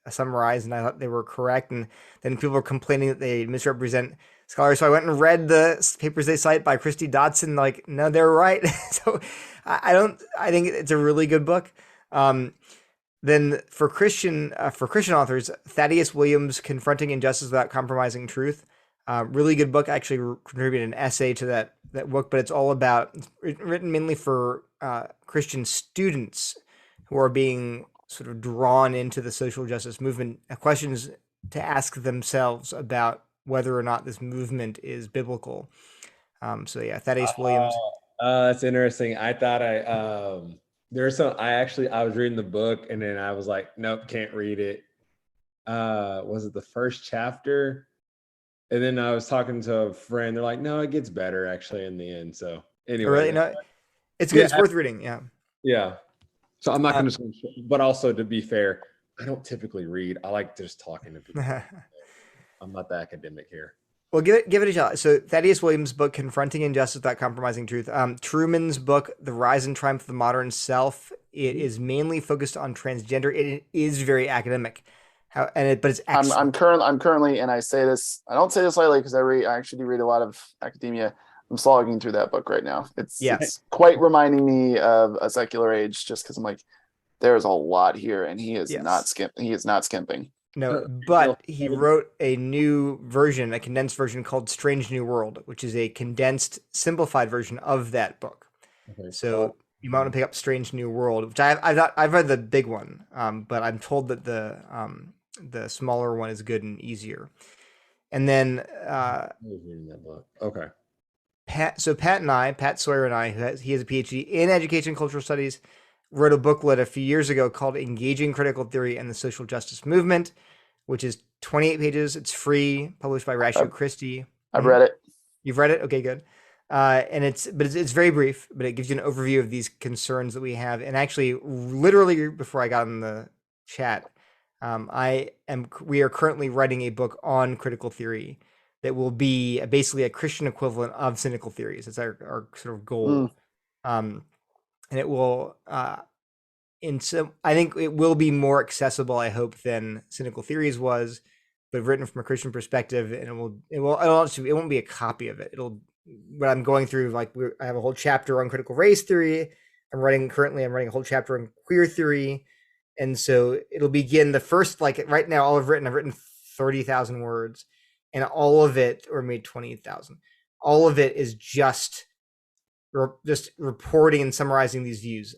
summarized, and I thought they were correct. And then people were complaining that they misrepresent scholars. So I went and read the papers they cite by Christy Dodson. Like, no, they're right. So I think it's a really good book. Then for Christian authors, Thaddeus Williams, Confronting Injustice Without Compromising Truth, really good book. I actually contributed an essay to that book, but it's written mainly for Christian students who are being sort of drawn into the social justice movement, questions to ask themselves about whether or not this movement is biblical. So yeah, Thaddeus Williams. That's interesting. I thought I was reading the book and then I was like, nope, can't read it. Was it the first chapter? And then I was talking to a friend. They're like, no, it gets better actually in the end. So anyway, really, no, it's good. Yeah, it's worth reading. Yeah. Yeah. So I'm not going to, but also to be fair, I don't typically read. I like just talking to people. I'm not the academic here. Well, give it a shot. So Thaddeus Williams' book, Confronting Injustice Without Compromising Truth. Truman's book, The Rise and Triumph of the Modern Self. It is mainly focused on transgender. It is very academic. but it's excellent. I'm currently, and I say this, I don't say this lightly because I actually do read a lot of academia. I'm slogging through that book right now. It's quite reminding me of A Secular Age, just because I'm like, there's a lot here, and he is not skimping. No, but he wrote a new version, a condensed version called Strange New World, which is a condensed, simplified version of that book. Okay, so you might want to pick up Strange New World, which I've read the big one, but I'm told that the smaller one is good and easier. And then I was reading that book. Okay. Pat Sawyer and I, he has a PhD in education and cultural studies, wrote a booklet a few years ago called Engaging Critical Theory and the Social Justice Movement, which is 28 pages. It's free, published by Ratio Christie. I've read it. You've read it? Okay, good. And it's very brief, but it gives you an overview of these concerns that we have. And actually, literally before I got in the chat, we are currently writing a book on critical theory that will be basically a Christian equivalent of cynical theories. It's our sort of goal. And it will, I think it will be more accessible, I hope, than cynical theories was, but written from a Christian perspective. And it won't be a copy of it. What I'm going through, I have a whole chapter on critical race theory. I'm writing a whole chapter on queer theory. And so it'll begin the first, right now, I've written 30,000 words, and all of it, or maybe 20,000, all of it is just reporting and summarizing these views.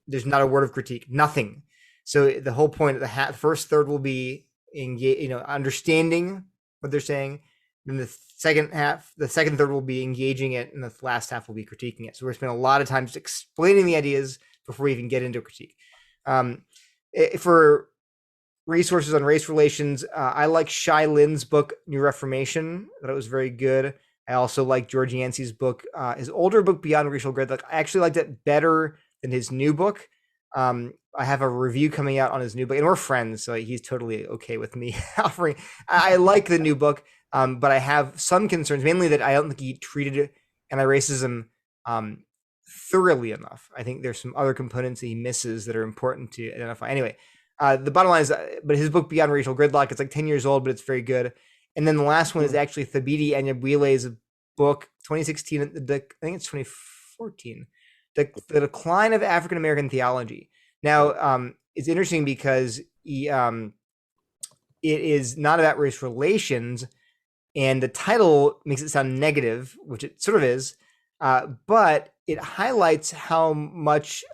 There's not a word of critique, nothing. So the whole point of the first third will be understanding what they're saying. Then the second third will be engaging it, and the last half will be critiquing it. So we're spending a lot of time just explaining the ideas before we even get into a critique. For resources on race relations, I like Shai Lin's book, New Reformation. I thought it was very good. I also like George Yancey's book, his older book, Beyond Racial Gridlock. I actually liked it better than his new book. I have a review coming out on his new book, and we're friends, so he's totally okay with me offering. I like the new book, but I have some concerns, mainly that I don't think he treated anti-racism thoroughly enough. I think there's some other components that he misses that are important to identify. Anyway, the bottom line is, but his book, Beyond Racial Gridlock, it's like 10 years old, but it's very good. And then the last one is actually Thabiti Anyabwile's book, 2016, I think it's 2014, The Decline of African American Theology. Now, it's interesting because it is not about race relations, and the title makes it sound negative, which it sort of is, but it highlights how much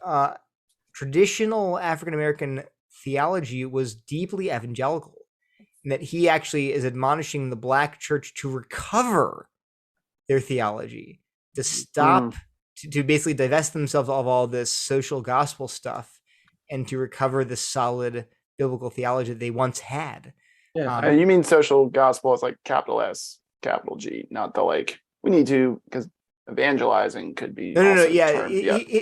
traditional African American theology was deeply evangelical. And that he actually is admonishing the Black church to recover their theology, to stop, to basically divest themselves of all this social gospel stuff, and to recover the solid biblical theology that they once had. Yeah, you mean social gospel is like capital S, capital G, not the we need to, because evangelizing could be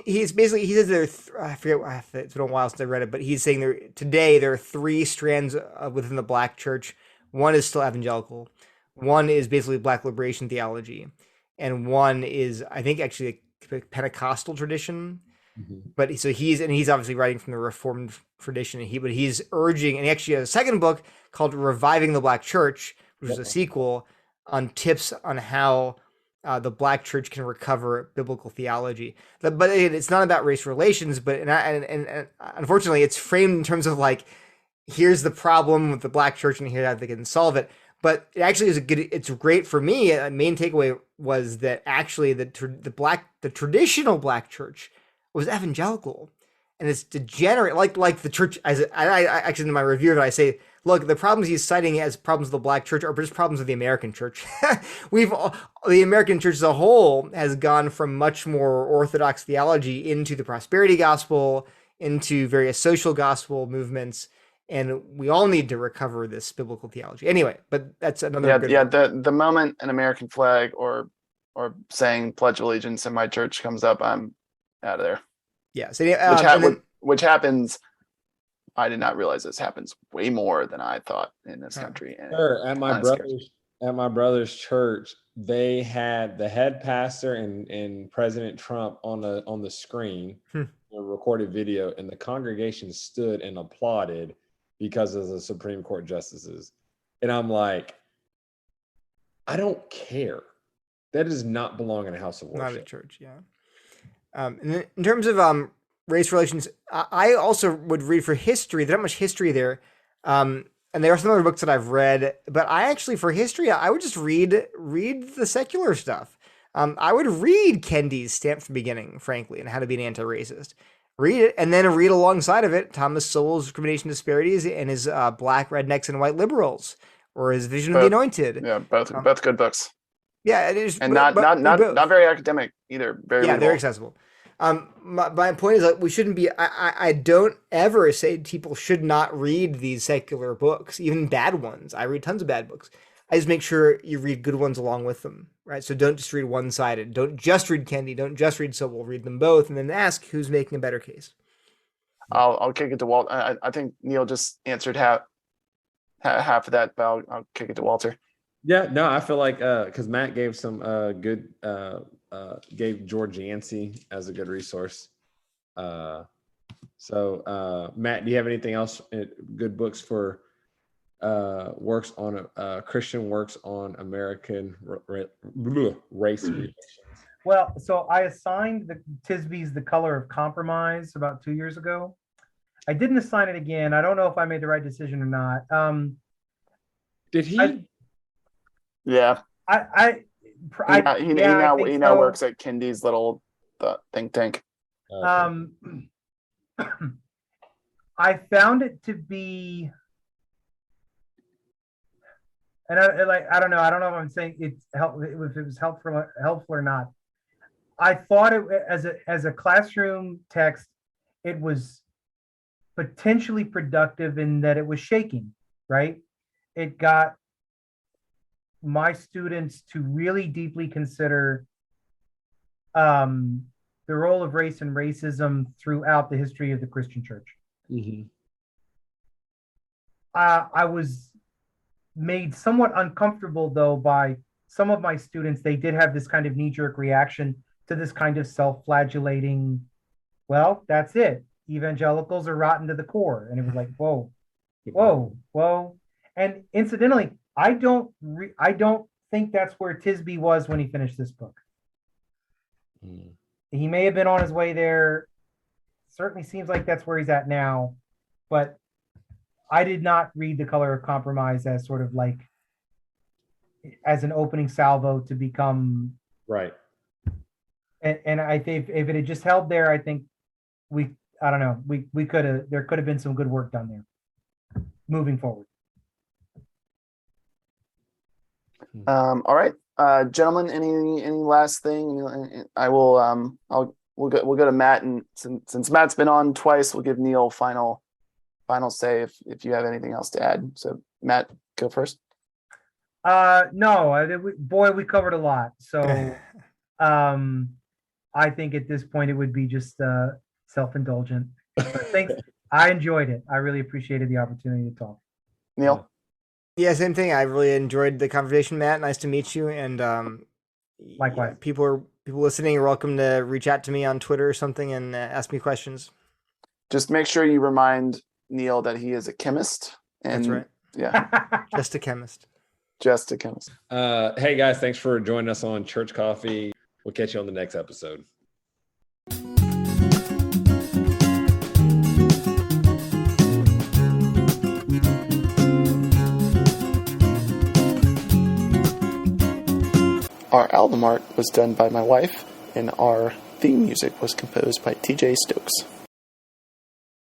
he's basically, he says I forget, it's been a while since I read it, but he's saying there are three strands within the Black church. One is still evangelical, one is basically Black liberation theology, and one is, I think, actually a Pentecostal tradition. But he's obviously writing from the Reformed tradition, and he's urging, and he actually has a second book called Reviving the Black Church, which is a sequel on tips on how the Black church can recover biblical theology. But it's not about race relations, but and unfortunately it's framed in terms of here's the problem with the Black church and here's how they can solve it. But it actually is it's great for me. A main takeaway was that actually the traditional Black church was evangelical, and it's degenerate, like the church. I actually, in my review of it, I say, look, the problems he's citing as problems of the Black church are just problems of the American church. The American church as a whole has gone from much more orthodox theology into the prosperity gospel, into various social gospel movements, and we all need to recover this biblical theology. Anyway, but that's another. The moment an American flag or saying Pledge of Allegiance in my church comes up, I'm out of there. Yeah. So which happens. I did not realize this happens way more than I thought in this country. Sure. At my brother's church, they had the head pastor and President Trump on the screen, a recorded video, and the congregation stood and applauded because of the Supreme Court justices. And I'm like, I don't care. That does not belong in a house of worship. Not a church, yeah. And in terms of race relations, I also would read for history. There's not much history there. And there are some other books that I've read, but I actually, for history, I would just read the secular stuff. I would read Kendi's Stamped from the Beginning, frankly, and How to Be an Anti-Racist. Read it, and then read alongside of it Thomas Sowell's Discrimination Disparities and his Black Rednecks and White Liberals, or his Vision of the Anointed. Yeah, both good books. Yeah, it is, and not very academic either. Very readable. They're accessible. My point is, like, we shouldn't be. I don't ever say people should not read these secular books, even bad ones. I read tons of bad books. I just make sure you read good ones along with them, right? So don't just read one-sided. Don't just read Kendi. Don't just read Sowell. Read them both, and then ask who's making a better case. I'll kick it to Walt. I think Neil just answered half of that, but I'll kick it to Walter. Yeah, no, I feel like because Matt gave some good gave George Yancey as a good resource. So Matt, do you have anything else? Good books for works on Christian works on American race relations. Well, so I assigned the Tisby's The Color of Compromise about 2 years ago. I didn't assign it again. I don't know if I made the right decision or not. Did he? He now works at Kendi's little think tank. I found it to be, and I don't know if I'm saying it's if it was helpful or not. I thought it as a classroom text, it was potentially productive in that it was shaking, right? It got my students to really deeply consider the role of race and racism throughout the history of the Christian church. Mm-hmm. I was made somewhat uncomfortable, though, by some of my students. They did have this kind of knee-jerk reaction to this kind of self-flagellating, well, that's it. Evangelicals are rotten to the core. And it was like, whoa. And incidentally, I don't think that's where Tisby was when he finished this book. Mm. He may have been on his way there. Certainly seems like that's where he's at now. But I did not read The Color of Compromise as sort of like as an opening salvo to become right. And I think if it had just held there, I think we could have, there could have been some good work done there moving forward. All right, gentlemen, any last thing? I will. We'll go to Matt, and since Matt's been on twice, we'll give Neil final say if you have anything else to add. So Matt, go first. No, we covered a lot. So, I think at this point it would be just self-indulgent. Thanks. I enjoyed it. I really appreciated the opportunity to talk. Neil. Yeah, same thing. I really enjoyed the conversation, Matt. Nice to meet you. And likewise, yeah, people listening are welcome to reach out to me on Twitter or something and ask me questions. Just make sure you remind Neil that he is a chemist. And, that's right. Yeah, just a chemist. Just a chemist. Hey guys, thanks for joining us on Church Coffee. We'll catch you on the next episode. Our album art was done by my wife, and our theme music was composed by TJ Stokes.